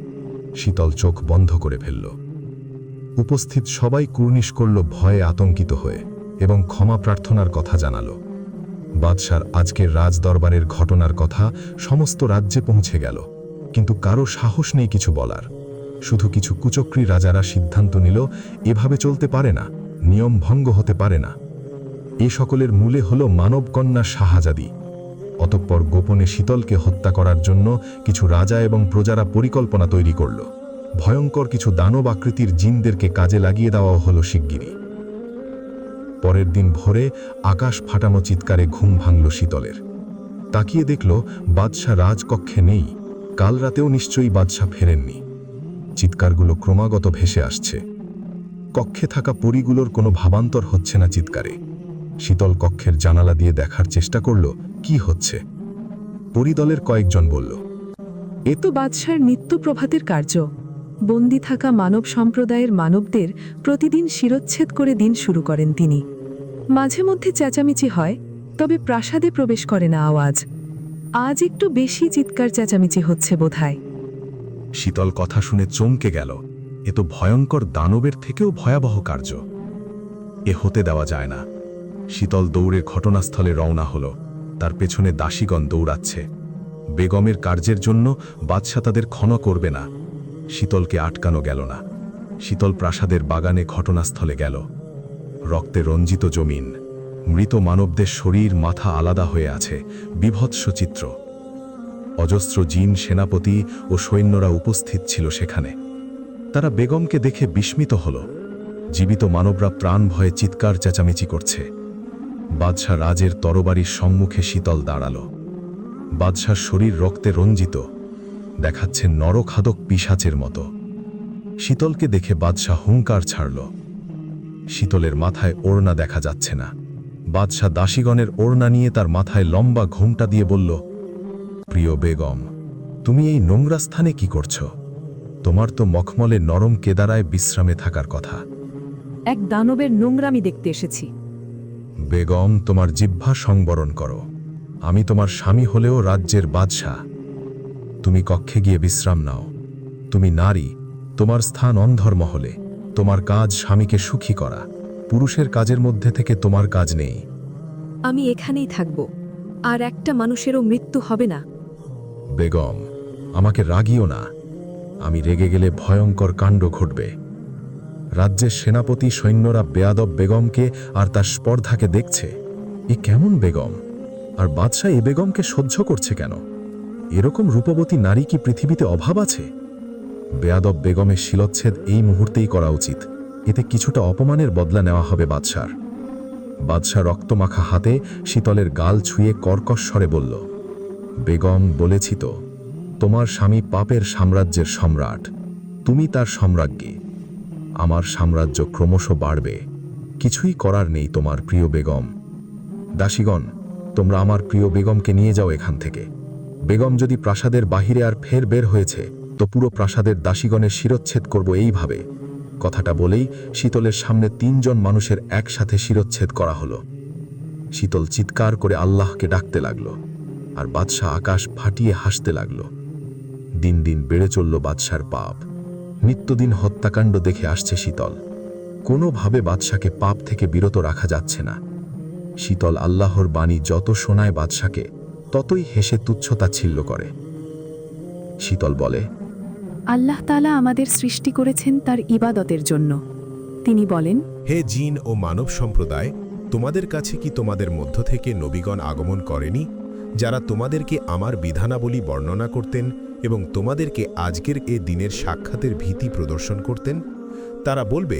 শীতল চোখ বন্ধ করে ফেলল। উপস্থিত সবাই কুর্নিশ করল ভয়ে আতঙ্কিত হয়ে এবং ক্ষমা প্রার্থনার কথা জানালো। বাদশার আজকের রাজদরবারের ঘটনার কথা সমস্ত রাজ্যে পৌঁছে গেল, কিন্তু কারো সাহস নেই কিছু বলার। শুধু কিছু কুচক্রী রাজারা সিদ্ধান্ত নিল এভাবে চলতে পারে না, নিয়ম ভঙ্গ হতে পারে না। এ সকলের মূলে হল মানবকন্যা শাহজাদি। অতঃপর গোপনে শীতলকে হত্যা করার জন্য কিছু রাজা এবং প্রজারা পরিকল্পনা তৈরি করল। ভয়ঙ্কর কিছু দানব আকৃতির জিনদেরকে কাজে লাগিয়ে দেওয়া হলো শিগগিরই। পরের দিন ভোরে আকাশ ফাটানো চিৎকারে ঘুম ভাঙল শীতলের। তাকিয়ে দেখল বাদশাহ রাজকক্ষে নেই। কাল রাতেও নিশ্চয়ই বাদশাহ ফেরেননি। চিৎকারগুলো ক্রমাগত ভেসে আসছে। কক্ষে থাকা পরীগুলোর কোনো ভাবান্তর হচ্ছে না চিৎকারে। শীতল কক্ষের জানালা দিয়ে দেখার চেষ্টা করল কি হচ্ছে। পরিদলের কয়েকজন বলল, এ তো বাদশার নিত্য প্রভাতের কার্য। বন্দি থাকা মানব সম্প্রদায়ের মানবদের প্রতিদিন শিরচ্ছেদ করে দিন শুরু করেন তিনি। মাঝে মধ্যে চেঁচামেচি হয়, তবে প্রাসাদে প্রবেশ করে না আওয়াজ। আজ একটু বেশি চিৎকার চেঁচামেচি হচ্ছে বোধহয়। শীতল কথা শুনে চমকে গেল। এ তো ভয়ঙ্কর দানবের থেকেও ভয়াবহ কার্য। এ হতে দেওয়া যায় না। শীতল দৌড়ে ঘটনাস্থলে রওনা হল। তার পেছনে দাসীগণ দৌড়াচ্ছে। বেগমের কার্যের জন্য বাদশাহ তাদের ক্ষমা করবে না। শীতলকে আটকানো গেল না। শীতল প্রাসাদের বাগানে ঘটনাস্থলে গেল। রক্তে রঞ্জিত জমিন, মৃত মানবদের শরীর মাথা আলাদা হয়ে আছে, বিভৎস চিত্র। অজস্র জিন সেনাপতি ও সৈন্যরা উপস্থিত ছিল সেখানে। তারা বেগমকে দেখে বিস্মিত হল। জীবিত মানবরা প্রাণ ভয়ে চিৎকার চেঁচামেচি করছে। বাদশাহ রাজের তরবারির সম্মুখে শীতল দাঁড়াল। বাদশার শরীর রক্তে রঞ্জিত, দেখাচ্ছে নরখাদক পিশাচের মতো। শীতলকে দেখে বাদশাহ হুঙ্কার ছাড়ল। শীতলের মাথায় ওড়না দেখা যাচ্ছে না। বাদশাহ দাসীগণের ওড়না নিয়ে তার মাথায় লম্বা ঘোমটা দিয়ে বলল, প্রিয় বেগম, তুমি এই নোংরা স্থানে কি করছ? তোমার তো মখমলে নরম কেদারায় বিশ্রামে থাকার কথা। এক দানবের নোংরামি দেখতে এসেছি। বেগম, তোমার জিহ্বা সংবরণ করো। আমি তোমার স্বামী হলেও রাজ্যের বাদশাহ। তুমি কক্ষে গিয়ে বিশ্রাম নাও। তুমি নারী, তোমার স্থান অন্ধর্মহলে। তোমার কাজ স্বামীকে সুখী করা। পুরুষের কাজের মধ্যে থেকে তোমার কাজ নেই। আমি এখানেই থাকব, আর একটা মানুষেরও মৃত্যু হবে না। বেগম, আমাকে রাগিও না। আমি রেগে গেলে ভয়ঙ্কর কাণ্ড ঘটবে। রাজ্যের সেনাপতি সৈন্যরা বেয়াদব বেগমকে আর তার স্পর্ধাকে দেখছে। এ কেমন বেগম? আর বাদশাহ এ বেগমকে সহ্য করছে কেন? এরকম রূপবতী নারী কি পৃথিবীতে অভাব আছে? বেয়াদব বেগমের শিলচ্ছেদ এই মুহূর্তেই করা উচিত। এতে কিছুটা অপমানের বদলা নেওয়া হবে বাদশার। বাদশাহ রক্তমাখা হাতে শীতলের গাল ছুঁয়ে কর্কশ স্বরে বলল, বেগম, বলেছি তো, তোমার স্বামী পাপের সাম্রাজ্যের সম্রাট। তুমি তার সম্রাজ্ঞী। আমার সাম্রাজ্য ক্রমশ বাড়বে। কিছুই করার নেই তোমার প্রিয় বেগম। দাসীগণ, তোমরা আমার প্রিয় বেগমকে নিয়ে যাও এখান থেকে। বেগম যদি প্রাসাদের বাহিরে আর ফের বের হয়েছে তো পুরো প্রাসাদের দাসীগণের শিরচ্ছেদ করব এইভাবে। কথাটা বলেই শীতলের সামনে 3 জন মানুষের একসাথে শিরচ্ছেদ করা হলো। শীতল চিৎকার করে আল্লাহকে ডাকতে লাগল, আর বাদশাহ আকাশ ফাটিয়ে হাসতে লাগল। দিন দিন বেড়ে চলল বাদশার পাপ। নিত্যদিন হত্যাকাণ্ড দেখে আসছে শীতল। কোনোভাবে বাদশাকে পাপ থেকে বিরত রাখা যাচ্ছে না। শীতল আল্লাহর বাণী যত শোনায় বাদশাকে, ততই হেসে তুচ্ছতাচ্ছিল্য করে। শীতল বলে, আল্লাহ তাআলা আমাদের সৃষ্টি করেছেন তার ইবাদতের জন্য। তিনি বলেন, হে জিন ও মানব সম্প্রদায়, তোমাদের কাছে কি তোমাদের মধ্য থেকে নবীগণ আগমন করেনি, যারা তোমাদেরকে আমার বিধানাবলী বর্ণনা করতেন এবং তোমাদেরকে আজকের এ দিনের সাক্ষাতের ভীতি প্রদর্শন করতেন? তারা বলবে,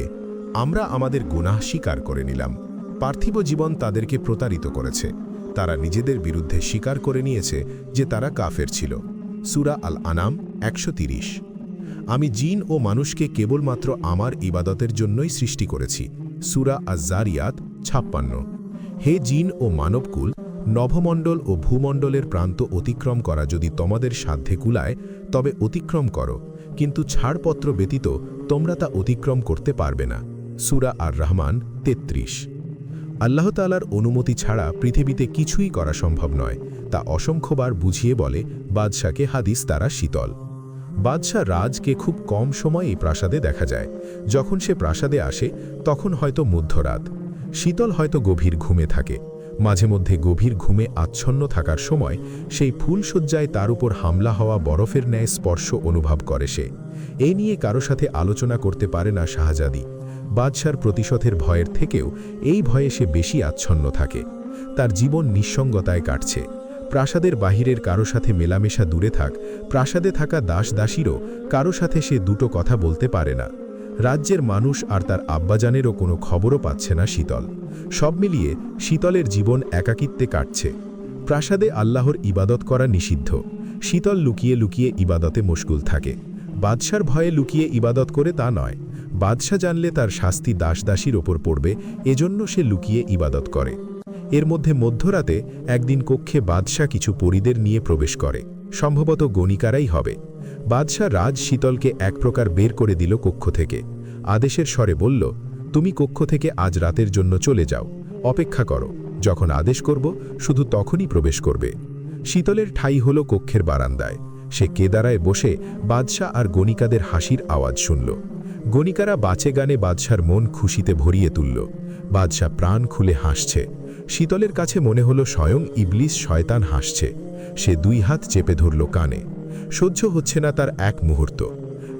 আমরা আমাদের গুনাহ স্বীকার করে নিলাম। পার্থিব জীবন তাদেরকে প্রতারিত করেছে। তারা নিজেদের বিরুদ্ধে স্বীকার করে নিয়েছে যে তারা কাফের ছিল। সূরা আল আনাম 130। আমি জিন ও মানুষকে কেবলমাত্র আমার ইবাদতের জন্যই সৃষ্টি করেছি। সূরা আজ-জারিয়াত 56। হে জিন ও মানবকুল, নভমণ্ডল ও ভূমণ্ডলের প্রান্ত অতিক্রম করা যদি তোমাদের সাধ্যে কুলায় তবে অতিক্রম করো, কিন্তু ছাড়পত্র ব্যতীত তোমরা তা অতিক্রম করতে পারবে না। সূরা আর রহমান 33। আল্লাহ তাআলার অনুমতি ছাড়া পৃথিবীতে কিছুই করা সম্ভব নয়, তা অসংখ্যবার বুঝিয়ে বলে বাদশাকে হাদিস তারা শীতল। বাদশাহ রাজকে খুব কম সময় এই প্রাসাদে দেখা যায়। যখন সে প্রাসাদে আসে তখন হয়তো মধ্যরাত। শীতল হয়তো গভীর ঘুমে থাকে। মাঝে মধ্যে গভীর ঘুমে আচ্ছন্ন থাকার সময় সেই ফুলশয্যায় তার উপর হামলা হওয়া বরফের ন্যায় স্পর্শ অনুভব করে সে। এই নিয়ে কারো সাথে আলোচনা করতে পারে না শাহজাদি। বাদশার প্রতিশোধের ভয়ের থেকেও এই ভয়ে সে বেশি আচ্ছন্ন থাকে। তার জীবন নিঃসঙ্গতায় কাটছে। প্রাসাদের বাহিরের কারো সাথে মেলামেশা দূরে থাক, প্রাসাদে থাকা দাসদাসীরও কারো সাথে সে দুটো কথা বলতে পারে না। রাজ্যের মানুষ আর তার আব্বাজানেরও কোনো খবরও পাচ্ছে না শীতল। সব মিলিয়ে শীতলের জীবন একাকিত্বে কাটছে। প্রাসাদে আল্লাহর ইবাদত করা নিষিদ্ধ। শীতল লুকিয়ে লুকিয়ে ইবাদতে মশগুল থাকে। বাদশার ভয়ে লুকিয়ে ইবাদত করে তা নয়। বাদশা জানলে তার শাস্তি দাসদাসীর ওপর পড়বে, এজন্য সে লুকিয়ে ইবাদত করে। এর মধ্যে মধ্যরাতে একদিন কক্ষে বাদশা কিছু পরীদের নিয়ে প্রবেশ করে। সম্ভবত গণিকারাই হবে। বাদশা রাজ শীতলকে এক প্রকার বের করে দিল কক্ষ থেকে। আদেশের স্বরে বলল, তুমি কক্ষ থেকে আজ রাতের জন্য চলে যাও, অপেক্ষা করো, যখন আদেশ করব শুধু তখনই প্রবেশ করবে। শীতলের ঠাঁই হল কক্ষের বারান্দায়। সে কেদারায় বসে বাদশা আর গণিকাদের হাসির আওয়াজ শুনল। গণিকারা বাঁচে গানে বাদশার মন খুশিতে ভরিয়ে তুলল। বাদশা প্রাণ খুলে হাসছে। শীতলের কাছে মনে হলো স্বয়ং ইবলিস শয়তান হাসছে। সে 2 হাত চেপে ধরল কানে। সহ্য হচ্ছে না তার এক মুহূর্ত।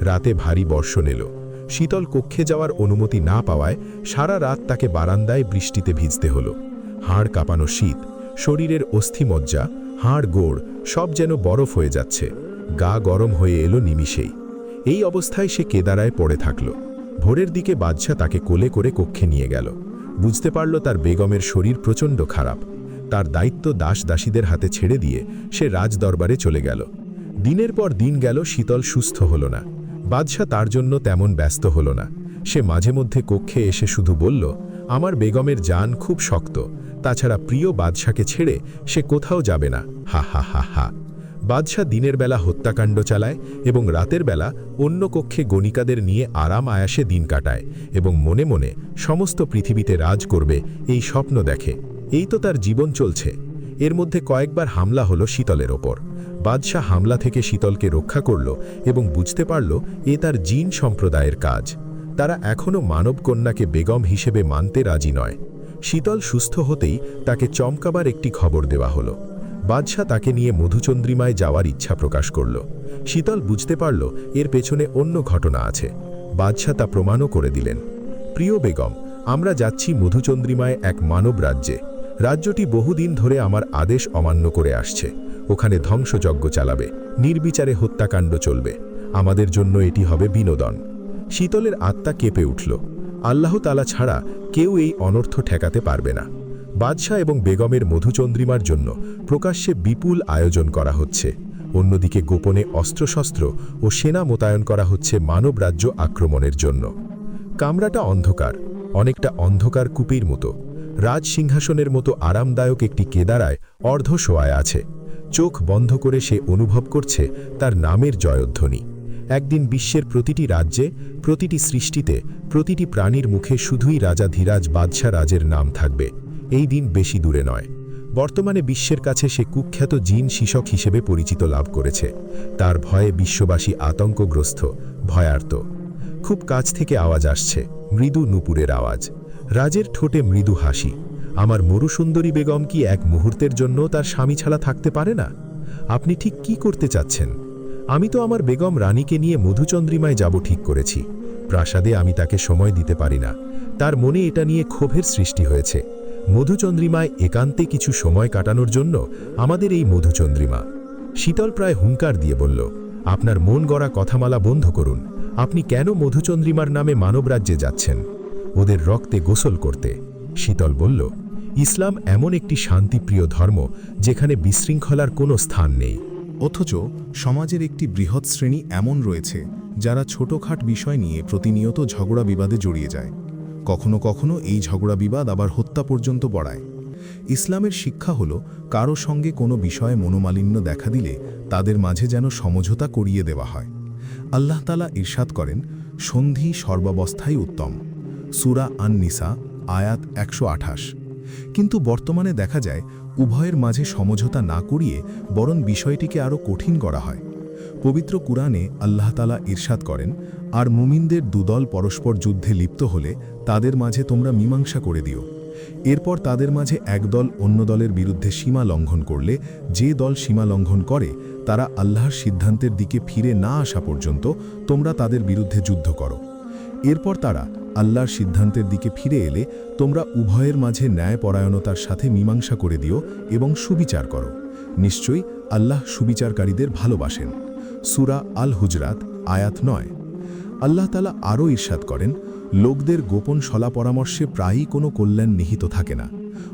রাতে ভারী বর্ষণ এলো। শীতল কক্ষে যাওয়ার অনুমতি না পাওয়ায় সারা রাত তাকে বারান্দায় বৃষ্টিতে ভিজতে হলো। হাড় কাঁপানো শীত, শরীরের অস্থিমজ্জা, হাড় গোড় সব যেন বরফ হয়ে যাচ্ছে। গা গরম হয়ে এলো নিমিষেই। এই অবস্থায় সে কেদারায় পড়ে থাকল। ভোরের দিকে বাদশা তাকে কোলে করে কক্ষে নিয়ে গেল। বুঝতে পারল তার বেগমের শরীর প্রচণ্ড খারাপ। তার দায়িত্ব দাসদাসীদের হাতে ছেড়ে দিয়ে সে রাজদরবারে চলে গেল। দিনের পর দিন গেল, শীতল সুস্থ হল না। বাদশা তার জন্য তেমন ব্যস্ত হল না। সে মাঝে মধ্যে কক্ষে এসে শুধু বলল, আমার বেগমের জান খুব শক্ত, তাছাড়া প্রিয় বাদশাকে ছেড়ে সে কোথাও যাবে না। হা হা হা হা। বাদশা দিনের বেলা হত্যাকাণ্ড চালায় এবং রাতের বেলা অন্য কক্ষে গণিকাদের নিয়ে আরাম আয়াসে দিন কাটায় এবং মনে মনে সমস্ত পৃথিবীতে রাজ করবে এই স্বপ্ন দেখে। এই তো তার জীবন চলছে। এর মধ্যে কয়েকবার হামলা হলো শীতলের ওপর। বাদশা হামলা থেকে শীতলকে রক্ষা করল এবং বুঝতে পারল এ তার জিন সম্প্রদায়ের কাজ। তারা এখনও মানবকন্যাকে বেগম হিসেবে মানতে রাজি নয়। শীতল সুস্থ হতেই তাকে চমকাবার একটি খবর দেওয়া হলো। বাদশা তাকে নিয়ে মধুচন্দ্রিমায় যাওয়ার ইচ্ছা প্রকাশ করল। শীতল বুঝতে পারল এর পেছনে অন্য ঘটনা আছে। বাদশা তা প্রমাণও করে দিলেন। প্রিয় বেগম, আমরা যাচ্ছি মধুচন্দ্রিমায় এক মানব রাজ্যে। রাজ্যটি বহুদিন ধরে আমার আদেশ অমান্য করে আসছে। ওখানে ধ্বংসযজ্ঞ চালাবে, নির্বিচারে হত্যাকাণ্ড চলবে। আমাদের জন্য এটি হবে বিনোদন। শীতলের আত্মা কেঁপে উঠল। আল্লাহ তাআলা ছাড়া কেউ এই অনর্থ ঠেকাতে পারবে না। বাদশা এবং বেগমের মধুচন্দ্রিমার জন্য প্রকাশ্যে বিপুল আয়োজন করা হচ্ছে। অন্যদিকে গোপনে অস্ত্রশস্ত্র ও সেনা মোতায়েন করা হচ্ছে মানব রাজ্য আক্রমণের জন্য। কামরাটা অন্ধকার, অনেকটা অন্ধকার কূপের মতো। রাজ সিংহাসনের মতো আরামদায়ক একটি কেদারায় অর্ধশোয়ায় আছে। চোখ বন্ধ করে সে অনুভব করছে তার নামের জয়ধ্বনি। একদিন বিশ্বের প্রতিটি রাজ্যে, প্রতিটি সৃষ্টিতে, প্রতিটি প্রাণীর মুখে শুধুই রাজাধিরাজ বাদশাহ রাজের নাম থাকবে। এই দিন বেশি দূরে নয়। বর্তমানে বিশ্বের কাছে সে কুখ্যাত জিন শিশক হিসেবে পরিচিত লাভ করেছে। তার ভয়ে বিশ্ববাসী আতঙ্কগ্রস্ত, ভয়ার্ত। খুব কাছ থেকে আওয়াজ আসছে, মৃদু নূপুরের আওয়াজ। রাজের ঠোঁটে মৃদু হাসি। আমার মরুসুন্দরী বেগম কি এক মুহূর্তের জন্য তার স্বামী ছাড়া থাকতে পারে না? আপনি ঠিক কি করতে চাচ্ছেন? আমি তো আমার বেগম রানীকে নিয়ে মধুচন্দ্রিমায় যাব ঠিক করেছি। প্রাসাদে আমি তাকে সময় দিতে পারি না। তার মনে এটা নিয়ে ক্ষোভের সৃষ্টি হয়েছে। মধুচন্দ্রিমায় একান্তে কিছু সময় কাটানোর জন্য আমাদের এই মধুচন্দ্রিমা। শীতল প্রায় হুঙ্কার দিয়ে বলল, আপনার মন গড়া কথামালা বন্ধ করুন। আপনি কেন মধুচন্দ্রিমার নামে মানবরাজ্যে যাচ্ছেন? ওদের রক্তে গোসল করতে। শীতল বলল, ইসলাম এমন একটি শান্তিপ্রিয় ধর্ম যেখানে বিশৃঙ্খলার কোনো স্থান নেই। অথচ সমাজের একটি বৃহৎ শ্রেণী এমন রয়েছে যারা ছোটখাট বিষয় নিয়ে প্রতিনিয়ত ঝগড়া বিবাদে জড়িয়ে যায়। কখনো কখনো এই ঝগড়া বিবাদ আবার হত্যা পর্যন্ত বড়ায়। ইসলামের শিক্ষা হল, কারো সঙ্গে কোনো বিষয়ে মনোমালিন্য দেখা দিলে তাদের মাঝে যেন সমঝোতা করিয়ে দেওয়া হয়। আল্লাহ তাআলা ইরশাদ করেন, সন্ধি সর্বাবস্থায় উত্তম। সূরা আন-নিসা আয়াত 128। কিন্তু বর্তমানে দেখা যায় উভয়ের মাঝে সমঝোতা না করিয়ে বরং বিষয়টিকে আরও কঠিন করা হয়। পবিত্র কুরআনে আল্লাহ তাআলা ইরশাদ করেন, আর মুমিনদের দুদল পরস্পর যুদ্ধে লিপ্ত হলে তাদের মাঝে তোমরা মীমাংসা করে দিও। এরপর তাদের মাঝে এক দল অন্য দলের বিরুদ্ধে সীমা লঙ্ঘন করলে যে দল সীমা লঙ্ঘন করে তারা আল্লাহর সিদ্ধান্তের দিকে ফিরে না আসা পর্যন্ত তোমরা তাদের বিরুদ্ধে যুদ্ধ করো। এরপর তারা আল্লাহর সিদ্ধান্তের দিকে ফিরে এলে তোমরা উভয়ের মাঝে ন্যায়পরায়ণতার সাথে মীমাংসা করে দিও এবং সুবিচার করো। নিশ্চয়ই আল্লাহ সুবিচারকারীদের ভালোবাসেন। সূরা আল হুজরাত আয়াত 9। আল্লাহ তাআলা আরও ইরশাদ করেন, লোকদের গোপন সলা পরামর্শে প্রায়ই কোনো কল্যাণ নিহিত থাকে না।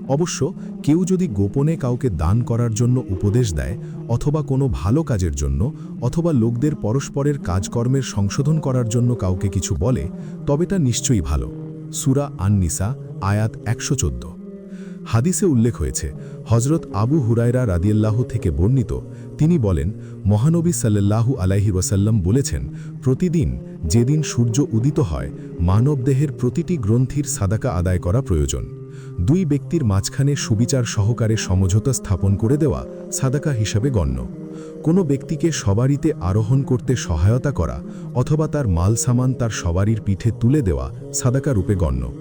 অবশ্য কেউ যদি গোপনে কাউকে দান করার জন্য উপদেশ দেয়, অথবা কোনো ভালো কাজের জন্য, অথবা লোকদের পরস্পরের কাজকর্মের সংশোধন করার জন্য কাউকে কিছু বলে, তবে তা নিশ্চয়ই ভালো। সূরা আন-নিসা আয়াত 114। হাদিসে উল্লেখ হয়েছে, হজরত আবু হুরায়রা রাদিয়াল্লাহু থেকে বর্ণিত, তিনি বলেন, মহানবী সাল্লাল্লাহু আলাইহি ওয়াসাল্লাম বলেছেন, প্রতিদিন যেদিন সূর্য উদিত হয় মানবদেহের প্রতিটি গ্রন্থির সাদাকা আদায় করা প্রয়োজন। দুই ব্যক্তির মাঝখানে সুবিচার সহকারে সমঝোতা স্থাপন করে দেওয়া সাদাকা হিসাবে গণ্য। কোনো ব্যক্তিকে সবারিতে আরোহণ করতে সহায়তা করা অথবা তার মাল সামান তার সবারির পিঠে তুলে দেওয়া সাদাকা রূপে গণ্য।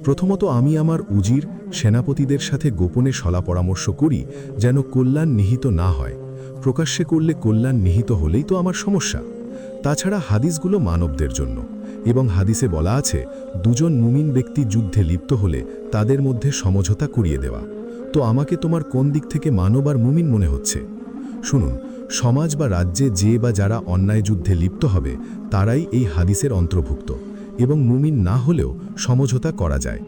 প্রথমত আমি আমার উজির সেনাপতিদের সাথে গোপনে সলা পরামর্শ করি যেন কল্যাণ নিহিত না হয়। প্রকাশ্যে করলে কল্যাণ নিহিত হলেই তো আমার সমস্যা। তাছাড়া হাদিসগুলো মানবদের জন্য, এবং হাদিসে বলা আছে দুজন মুমিন ব্যক্তি যুদ্ধে লিপ্ত হলে তাদের মধ্যে সমঝোতা করিয়ে দেওয়া। তো আমাকে তোমার কোন দিক থেকে মানব আর মুমিন মনে হচ্ছে? শুনুন, সমাজ বা রাজ্যে যে বা যারা অন্যায় যুদ্ধে লিপ্ত হবে তারাই এই হাদিসের অন্তর্ভুক্ত, এবং মুমিন না হলেও সমঝোতা করা যায়।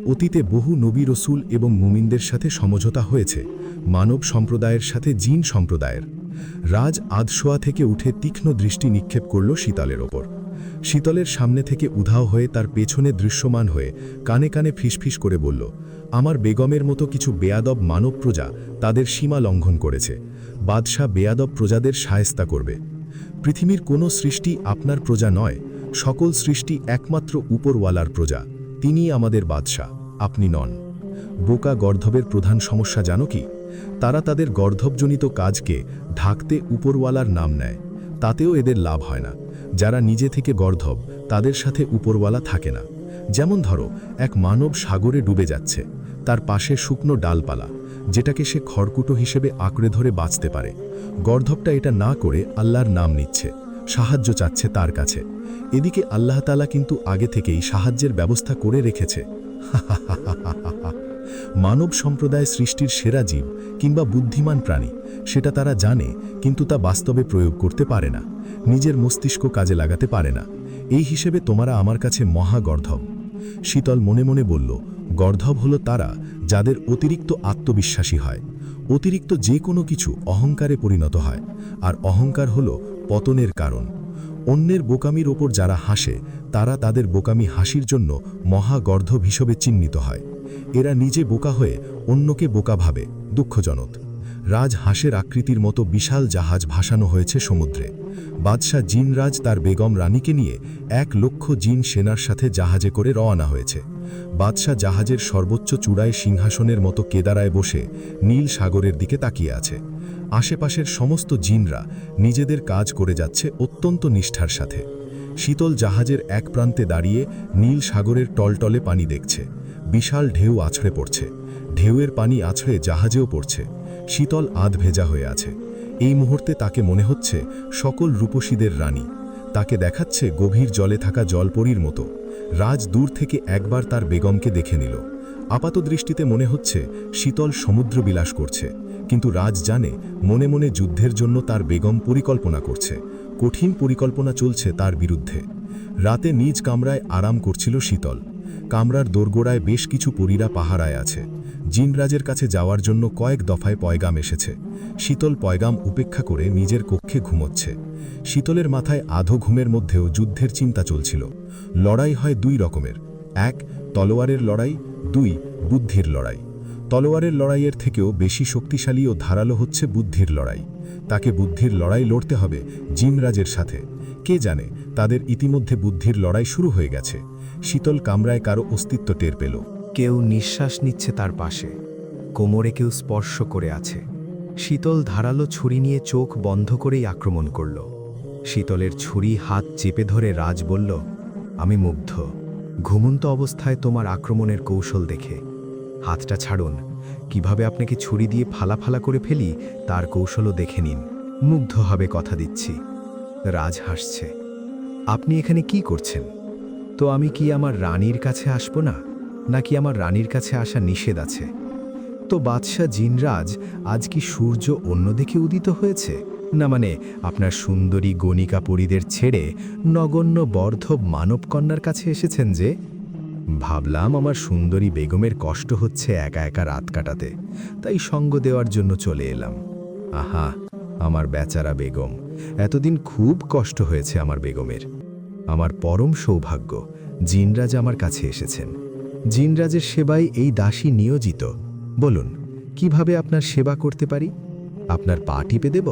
অতীতে বহু নবী রসুল এবং মুমিনদের সাথে সমঝোতা হয়েছে, মানব সম্প্রদায়ের সাথে জিন সম্প্রদায়ের। রাজ আধশোয়া থেকে উঠে তীক্ষ্ণ দৃষ্টি নিক্ষেপ করল শীতলের ওপর। শীতলের সামনে থেকে উধাও হয়ে তার পেছনে দৃশ্যমান হয়ে কানে কানে ফিসফিস করে বলল, আমার বেগমের মতো কিছু বেয়াদব মানব প্রজা তাদের সীমা লঙ্ঘন করেছে। বাদশাহ বেয়াদব প্রজাদের শায়েস্তা করবে। পৃথিবীর কোনো সৃষ্টি আপনার প্রজা নয়, সকল সৃষ্টি একমাত্র উপরওয়ালার প্রজা। তিনিই আমাদের বাদশাহ, আপনি নন। বোকা গর্ধবের প্রধান সমস্যা জানো কি? তারা তাদের গর্ধবজনিত কাজকে ঢাকতে উপরওয়ালার নাম নেয়, তাতেও এদের লাভ হয় না। যারা নিজে থেকে গর্ধব তাদের সাথে উপরওয়ালা থাকে না। যেমন ধরো, এক মানব সাগরে ডুবে যাচ্ছে, তার পাশে শুকনো ডালপালা যেটাকে সে খড়কুটো হিসেবে আঁকড়ে ধরে বাঁচতে পারে। গর্ধবটা এটা না করে আল্লাহর নাম নিচ্ছে, সাহায্য চাচ্ছে তার কাছে। এদিকে আল্লাহ তাআলা কিন্তু আগে থেকেই সাহায্যের ব্যবস্থা করে রেখেছে। মানব সম্প্রদায় সৃষ্টির সেরা জীব কিংবা বুদ্ধিমান প্রাণী, সেটা তারা জানে, কিন্তু তা বাস্তবে প্রয়োগ করতে পারে না, নিজের মস্তিষ্ক কাজে লাগাতে পারে না। এই হিসেবে তোমরা আমার কাছে মহা গর্ধব। শীতল মনে মনে বলল, গর্ধব হলো তারা যাদের অতিরিক্ত আত্মবিশ্বাসী হয়। অতিরিক্ত যে কোনো কিছু অহংকারে পরিণত হয়, আর অহংকার হল পতনের কারণ। অন্যের বোকামির ওপর যারা হাসে তারা তাদের বোকামি হাসির জন্য মহাগর্ধব হিসেবে চিহ্নিত হয়। এরা নিজে বোকা হয়ে অন্যকে বোকা ভাবে, দুঃখজনক। রাজহাঁসের আকৃতির মতো বিশাল জাহাজ ভাসানো হয়েছে সমুদ্রে। বাদশাহ জিনরাজ তার বেগম রানীকে নিয়ে 1,00,000 জিন সেনার সাথে জাহাজে করে রওনা হয়েছে। বাদশাহ জাহাজের সর্বোচ্চ চূড়ায় সিংহাসনের মতো কেদারায় বসে নীল সাগরের দিকে তাকিয়ে আছে। আশেপাশের সমস্ত জিনরা নিজেদের কাজ করে যাচ্ছে অত্যন্ত নিষ্ঠার সাথে। শীতল জাহাজের এক প্রান্তে দাঁড়িয়ে নীল সাগরের টলটলে পানি দেখছে। বিশাল ঢেউ আছড়ে পড়ছে, ঢেউয়ের পানি আছড়ে জাহাজেও পড়ছে। শীতল আধ ভেজা হয়ে আছে। এই মুহূর্তে তাকে মনে হচ্ছে সকল রূপসীদের রানী। তাকে দেখাচ্ছে গভীর জলে থাকা জলপরীর মতো। রাজ দূর থেকে একবার তার বেগমকে দেখে নিল। আপাতদৃষ্টিতে মনে হচ্ছে শীতল সমুদ্র বিলাস করছে, কিন্তু রাজ জানে মনে মনে যুদ্ধের জন্য তার বেগম পরিকল্পনা করছে। কঠিন পরিকল্পনা চলছে তার বিরুদ্ধে। রাতে নিজ কামরায় আরাম করছিল শীতল। কামরার দোরগোড়ায় বেশ কিছু পরীরা পাহারায় আছে। জিনরাজের কাছে যাওয়ার জন্য কয়েক দফায় পয়গাম এসেছে। শীতল পয়গাম উপেক্ষা করে নিজের কক্ষে ঘুমোচ্ছে। শীতলের মাথায় আধো ঘুমের মধ্যেও যুদ্ধের চিন্তা চলছিল। লড়াই হয় 2 রকমের, 1 তলোয়ারের লড়াই, 2 বুদ্ধির লড়াই। তলোয়ারের লড়াইয়ের থেকেও বেশি শক্তিশালী ও ধারালো হচ্ছে বুদ্ধির লড়াই। তাকে বুদ্ধির লড়াই লড়তে হবে জিনরাজের সাথে। কে জানে তাদের ইতিমধ্যে বুদ্ধির লড়াই শুরু হয়ে গেছে। শীতল কামরায় কারো অস্তিত্ব টের পেল। কেউ নিঃশ্বাস নিচ্ছে তার পাশে, কোমরে কেউ স্পর্শ করে আছে। শীতল ধারালো ছুরি নিয়ে চোখ বন্ধ করেই আক্রমণ করল। শীতলের ছুরি হাত চেপে ধরে রাজ বলল, আমি মুগ্ধ ঘুমন্ত অবস্থায় তোমার আক্রমণের কৌশল দেখে। হাতটা ছাড়ুন, কিভাবে আপনাকে ছুরি দিয়ে ফালা করে ফেলি তার কৌশলও দেখে নিন। মুগ্ধ হবে কথা দিচ্ছি। রাজ হাসছে। আপনি এখানে কি করছেন? তো আমি কি আমার রানীর কাছে আসব না, নাকি আমার রানীর কাছে আসা নিষেধ আছে? তো বাদশাহ জিনরাজ, আজ কি সূর্য অন্যদিকে উদিত হয়েছে, না মানে আপনার সুন্দরী গণিকা পরীদের ছেড়ে নগণ্য বর্ধব মানবকন্যার কাছে এসেছেন যে? ভাবলাম আমার সুন্দরী বেগমের কষ্ট হচ্ছে একা একা রাত কাটাতে, তাই সঙ্গ দেওয়ার জন্য চলে এলাম। আহা, আমার বেচারা বেগম, এতদিন খুব কষ্ট হয়েছে আমার বেগমের। আমার পরম সৌভাগ্য, জিনরাজ আমার কাছে এসেছেন। জিনরাজের সেবায় এই দাসী নিয়োজিত। বলুন, কিভাবে আপনার সেবা করতে পারি? আপনার পা টিপে দেব?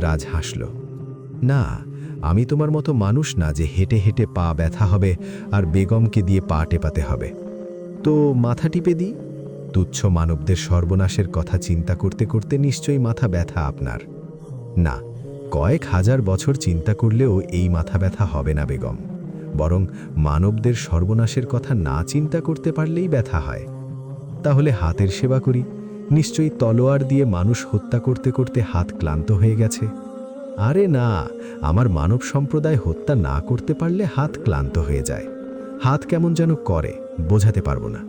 রাজ হাসল। না, আমি তোমার মতো মানুষ না যে হেঁটে হেঁটে পা ব্যথা হবে আর বেগমকে দিয়ে পা টেপাতে হবে। তো মাথা টিপে দিই? তুচ্ছ মানবদের সর্বনাশের কথা চিন্তা করতে করতে নিশ্চয়ই মাথা ব্যথা আপনার। না, কয়েক হাজার বছর চিন্তা করলেও এই মাথা ব্যথা হবে না বেগম, বরং মানবদের সর্বনাশের কথা না চিন্তা করতে পারলেই ব্যথা হয়। তাহলে হাতের সেবা করি। নিশ্চয়ই তলোয়ার দিয়ে মানুষ হত্যা করতে করতে হাত ক্লান্ত হয়ে গেছে। আরে না, আমার মানব সম্প্রদায় হত্যা না করতে পারলে হাত ক্লান্ত হয়ে যায়। হাত কেমন যেন করে, বোঝাতে পারবো না।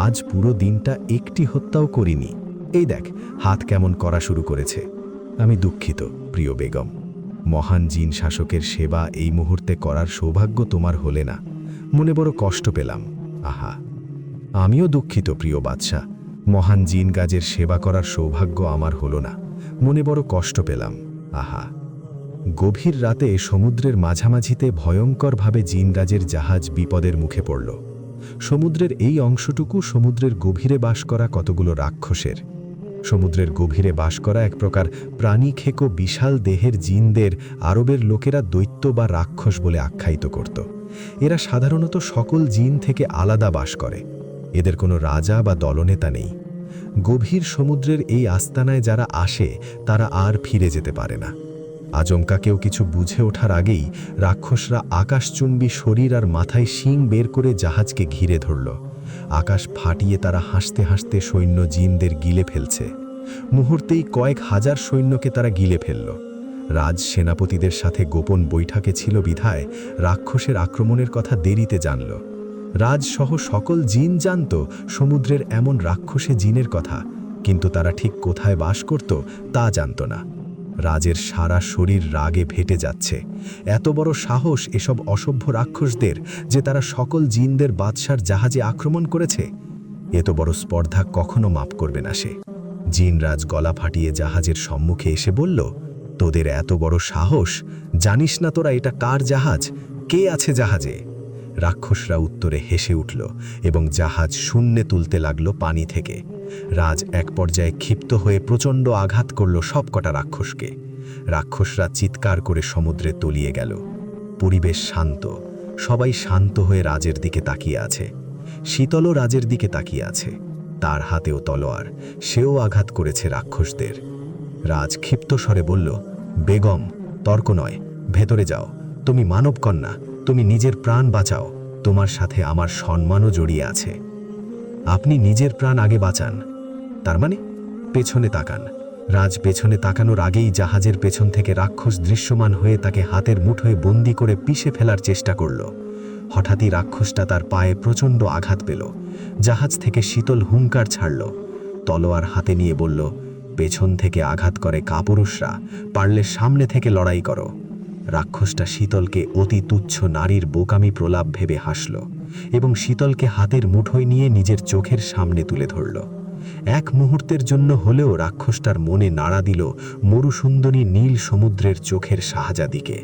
আজ পুরো দিনটা একটি হত্যাও করিনি। এই দেখ, হাত কেমন করা শুরু করেছে। আমি দুঃখিত প্রিয় বেগম, মহান জিন শাসকের সেবা এই মুহূর্তে করার সৌভাগ্য তোমার হলে না, মনে বড় কষ্ট পেলাম। আহা, আমিও দুঃখিত প্রিয় বাদশাহ, মহান জিন গাজের সেবা করার সৌভাগ্য আমার হলো না, মনে বড় কষ্ট পেলাম। আহা। গভীর রাতে সমুদ্রের মাঝামাঝিতে ভয়ঙ্করভাবে জিনরাজের জাহাজ বিপদের মুখে পড়ল। সমুদ্রের এই অংশটুকু সমুদ্রের গভীরে বাস করা কতগুলো রাক্ষসের। সমুদ্রের গভীরে বাস করা এক প্রকার প্রাণী খেকো বিশাল দেহের জিনদের আরবের লোকেরা দৈত্য বা রাক্ষস বলে আখ্যায়িত করত। এরা সাধারণত সকল জিন থেকে আলাদা বাস করে। এদের কোনো রাজা বা দলনেতা নেই। গভীর সমুদ্রের এই আস্তানায় যারা আসে তারা আর ফিরে যেতে পারে না। আচমকা কেউ কিছু বুঝে ওঠার আগেই রাক্ষসরা আকাশচুম্বী শরীর আর মাথায় শিং বের করে জাহাজকে ঘিরে ধরল। আকাশ ফাটিয়ে তারা হাসতে হাসতে সৈন্য জিনদের গিলে ফেলছে। মুহূর্তেই কয়েক হাজার সৈন্যকে তারা গিলে ফেলল। রাজ সেনাপতিদের সাথে গোপন বৈঠকে ছিল বিধায় রাক্ষসের আক্রমণের কথা দেরিতে জানল। রাজসহ সকল জিন জানত সমুদ্রের এমন রাক্ষসে জিনের কথা, কিন্তু তারা ঠিক কোথায় বাস করত তা জানত না। রাজের সারা শরীর রাগে ফেটে যাচ্ছে। এত বড় সাহস এসব অসভ্য রাক্ষসদের যে তারা সকল জিনদের বাদশার জাহাজে আক্রমণ করেছে। এত বড় স্পর্ধা কখনো মাপ করবে না সে। জিনরাজ গলা ফাটিয়ে জাহাজের সম্মুখে এসে বলল, তোদের এত বড় সাহস! জানিস না তোরা এটা কার জাহাজ? কে আছে জাহাজে? রাক্ষসরা উত্তরে হেসে উঠল এবং জাহাজ শূন্যে তুলতে লাগল পানি থেকে। রাজ এক পর্যায়ে ক্ষিপ্ত হয়ে প্রচণ্ড আঘাত করল সবকটা রাক্ষসকে। রাক্ষসরা চিৎকার করে সমুদ্রে তলিয়ে গেল। পরিবেশ শান্ত, সবাই শান্ত হয়ে রাজের দিকে তাকিয়ে আছে। শীতলও রাজের দিকে তাকিয়ে আছে, তার হাতেও তলোয়ার, সেও আঘাত করেছে রাক্ষসদের। রাজ ক্ষিপ্ত স্বরে বলল, বেগম, তর্ক নয়, ভেতরে যাও। তুমি মানবকন্যা, তুমি নিজের প্রাণ বাঁচাও, তোমার সাথে আমার সম্মানও জড়িয়ে আছে। আপনি নিজের প্রাণ আগে বাঁচান। তার মানে? পেছনে তাকান। রাজ পেছনে তাকানোর আগেই জাহাজের পেছন থেকে রাক্ষস দৃশ্যমান হয়ে তাকে হাতের মুঠোয় বন্দি করে পিষে ফেলার চেষ্টা করল। হঠাৎই রাক্ষসটা তার পায়ে প্রচণ্ড আঘাত পেল। জাহাজ থেকে শীতল হুঙ্কার ছাড়ল, তলোয়ার হাতে নিয়ে বলল, পেছন থেকে আঘাত করে কাপুরুষরা, পারলে সামনে থেকে লড়াই করো। রাক্ষসটা শীতলকে অতি তুচ্ছ নারীর বোকামি প্রলাপ ভেবে হাসল এবং শীতলকে হাতের মুঠোয় নিয়ে নিজের চোখের সামনে তুলে ধরল। এক মুহূর্তের জন্য হলেও রাক্ষসটার মনে নাড়া দিল মরুসুন্দরী নীল সমুদ্রের চোখের শাহজাদিকে।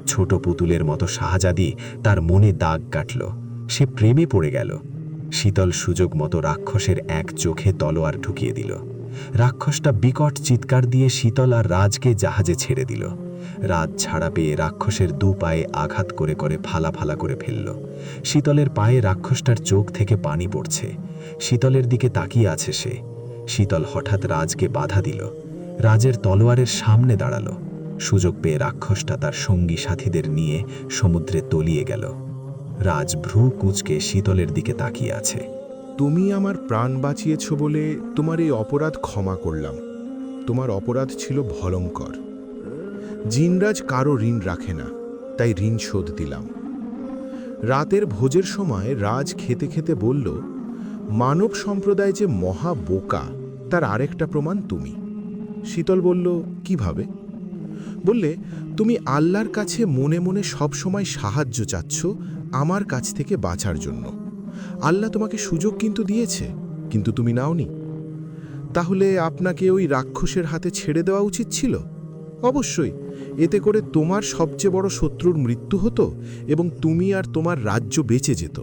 ছোট পুতুলের মতো শাহজাদি তার মনে দাগ কাটল, সে প্রেমে পড়ে গেল। শীতল সুযোগ মতো রাক্ষসের এক চোখে তলোয়ার ঢুকিয়ে দিল। রাক্ষসটা বিকট চিৎকার দিয়ে শীতল আর রাজকে জাহাজে ছেড়ে দিল। রাজ ছাড়া পেয়ে রাক্ষসের দু পায়ে আঘাত করে করে ফালা ফালা করে ফেলল। শীতলের পায়ে রাক্ষসটার চোখ থেকে পানি পড়ছে। শীতলের দিকে তাকিয়ে আছে সে। শীতল হঠাৎ রাজকে বাধা দিল। রাজের তলোয়ারের সামনে দাঁড়ালো। সুযোগ পেয়ে রাক্ষসটা তার সঙ্গী সাথীদের নিয়ে সমুদ্রে তলিয়ে গেল। রাজ ভ্রু কুঁচকে শীতলের দিকে তাকিয়ে আছে। তুমি আমার প্রাণ বাঁচিয়েছ বলে তোমার এই অপরাধ ক্ষমা করলাম। তোমার অপরাধ ছিল ভয়ঙ্কর। জিনরাজ কারো ঋণ রাখে না, তাই ঋণ শোধ দিলাম। রাতের ভোজের সময় রাজ খেতে খেতে বলল, মানব সম্প্রদায় যে মহা বোকা তার আরেকটা প্রমাণ তুমি। শীতল বলল, কিভাবে? বললে, তুমি আল্লাহর কাছে মনে মনে সব সময় সাহায্য চাচ্ছ আমার কাছ থেকে বাঁচার জন্য। আল্লাহ তোমাকে সুযোগ কিন্তু দিয়েছে, কিন্তু তুমি নাওনি। তাহলে আপনাকে ওই রাক্ষসের হাতে ছেড়ে দেওয়া উচিত ছিল। অবশ্যই, এতে করে তোমার সবচেয়ে বড় শত্রুর মৃত্যু হতো এবং তুমি আর তোমার রাজ্য বেঁচে যেত।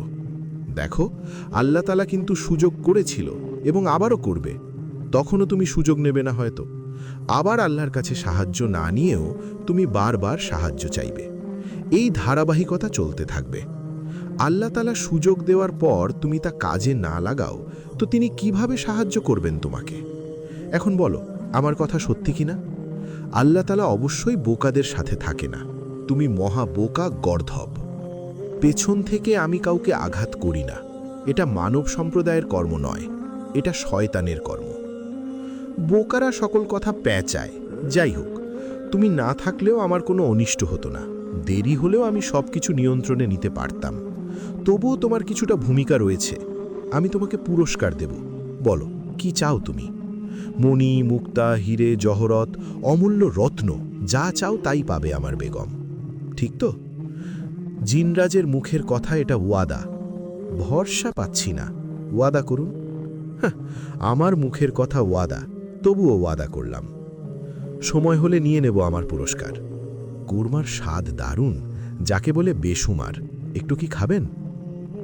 দেখো, আল্লাহ তাআলা কিন্তু সুযোগ করেছিল এবং আবারও করবে। তখনও তুমি সুযোগ নেবে না হয়তো। আবার আল্লাহর কাছে সাহায্য না নিয়েও তুমি বারবার সাহায্য চাইবে। এই ধারাবাহিকতা চলতে থাকবে। আল্লাহ তাআলা সুযোগ দেওয়ার পর তুমি তা কাজে না লাগাও তো তিনি কিভাবে সাহায্য করবেন তোমাকে? এখন বলো, আমার কথা সত্যি কিনা? আল্লাহ তাআলা অবশ্যই বোকাদের সাথে থাকে না। তুমি মহা বোকা গর্ধব। পেছন থেকে আমি কাউকে আঘাত করি না। এটা মানব সম্প্রদায়ের কর্ম নয়, এটা শয়তানের কর্ম। বোকারা সকল কথা প্যাঁচায়। যাই হোক, তুমি না থাকলেও আমার কোনো অনিষ্ট হতো না। দেরি হলেও আমি সবকিছু নিয়ন্ত্রণে নিতে পারতাম। তবুও তোমার কিছুটা ভূমিকা রয়েছে। আমি তোমাকে পুরস্কার দেব। বলো, কি চাও তুমি? মণি, মুক্তা, হিরে, জহরত, অমূল্য রত্ন, যা চাও তাই পাবে আমার বেগম। ঠিক তো? জিনরাজের মুখের কথা এটা ওয়াদা। ভরসা পাচ্ছি না। ওয়াদা করুন। আমার মুখের কথা ওয়াদা, তবুও ওয়াদা করলাম। সময় হলে নিয়ে নেব আমার পুরস্কার। কুরমার স্বাদ দারুণ, যাকে বলে বেসুমার। একটু কি খাবেন?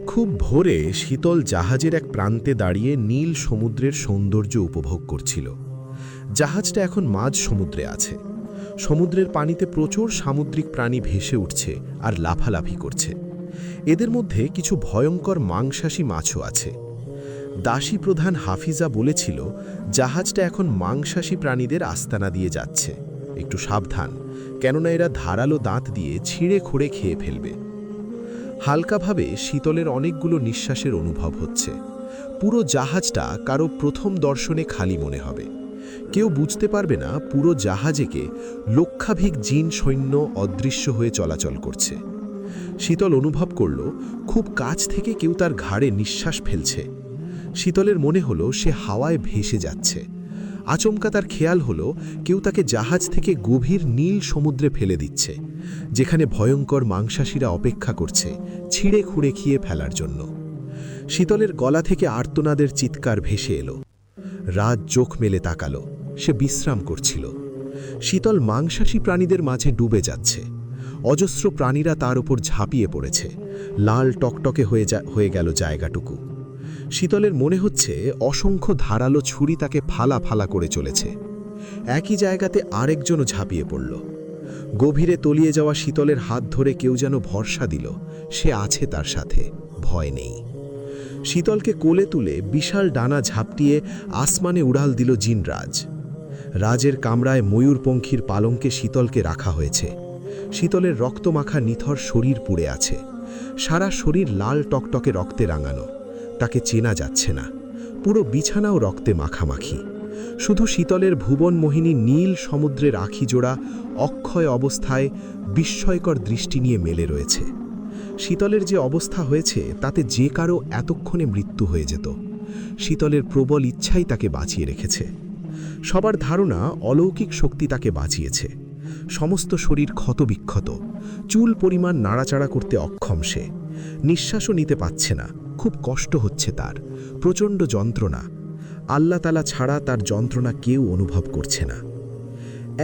খুব ভোরে শীতল জাহাজের এক প্রান্তে দাঁড়িয়ে নীল সমুদ্রের সৌন্দর্য উপভোগ করছিল। জাহাজটা এখন মাঝ সমুদ্রে আছে। সমুদ্রের পানিতে প্রচুর সামুদ্রিক প্রাণী ভেসে উঠছে আর লাফালাফি করছে। এদের মধ্যে কিছু ভয়ঙ্কর মাংসাশী মাছও আছে। দাসী প্রধান হাফিজা বলেছিল, জাহাজটা এখন মাংসাশী প্রাণীদের আস্তানা দিয়ে যাচ্ছে। একটু সাবধান, কেননা এরা ধারালো দাঁত দিয়ে ছিঁড়ে খুঁড়ে খেয়ে ফেলবে। হালকাভাবে শীতলের অনেকগুলো নিঃশ্বাসের অনুভব হচ্ছে। পুরো জাহাজটা কারো প্রথম দর্শনে খালি মনে হবে। কেউ বুঝতে পারবে না পুরো জাহাজেকে লক্ষাধিক জিন সৈন্য অদৃশ্য হয়ে চলাচল করছে। শীতল অনুভব করল, খুব কাছ থেকে কেউ তার ঘাড়ে নিঃশ্বাস ফেলছে। শীতলের মনে হলো সে হাওয়ায় ভেসে যাচ্ছে। আচমকা তার খেয়াল হলো কেউ তাকে জাহাজ থেকে গভীর নীল সমুদ্রে ফেলে দিচ্ছে, যেখানে ভয়ঙ্কর মাংসাশীরা অপেক্ষা করছে ছিঁড়ে খুঁড়ে খেয়ে ফেলার জন্য। শীতলের গলা থেকে আর্তনাদের চিৎকার ভেসে এলো। রাজ চোখ মেলে তাকালো, সে বিশ্রাম করছিল। শীতল মাংসাশী প্রাণীদের মাঝে ডুবে যাচ্ছে। অজস্র প্রাণীরা তার উপর ঝাঁপিয়ে পড়েছে, লাল টকটকে হয়ে গেল জায়গাটুকু। শীতলের মনে হচ্ছে অসংখ্য ধারালো ছুরি তাকে ফালা ফালা করে চলেছে। একই জায়গাতে আরেকজনও ঝাঁপিয়ে পড়ল। গভীরে তলিয়ে যাওয়া শীতলের হাত ধরে কেউ যেন ভরসা দিল, সে আছে তার সাথে, ভয় নেই। শীতলকে কোলে তুলে বিশাল ডানা ঝাপটিয়ে আসমানে উড়াল দিল জিনরাজ। রাজের কামরায় ময়ূরপঙ্খীর পালঙ্কে শীতলকে রাখা হয়েছে। শীতলের রক্তমাখা নিথর শরীর পুড়ে আছে, সারা শরীর লাল টকটকে রক্তে রাঙানো। তাকে চেনা যাচ্ছে না, পুরো বিছানাও রক্তে মাখামাখি। শুধু শীতলের ভুবন মোহিনী নীল সমুদ্রের আখি জোড়া অক্ষয় অবস্থায় বিস্ময়কর দৃষ্টি নিয়ে মেলে রয়েছে। শীতলের যে অবস্থা হয়েছে তাতে যে কারো এতক্ষণে মৃত্যু হয়ে যেত। শীতলের প্রবল ইচ্ছাই তাকে বাঁচিয়ে রেখেছে। সবার ধারণা অলৌকিক শক্তি তাকে বাঁচিয়েছে। সমস্ত শরীর ক্ষতবিক্ষত, চুল পরিমাণ নাড়াচাড়া করতে অক্ষম সে। নিঃশ্বাসও নিতে পাচ্ছে না, খুব কষ্ট হচ্ছে তার, প্রচণ্ড যন্ত্রণা। আল্লাহ তাআলা ছাড়া তার যন্ত্রণা কেউ অনুভব করছে না।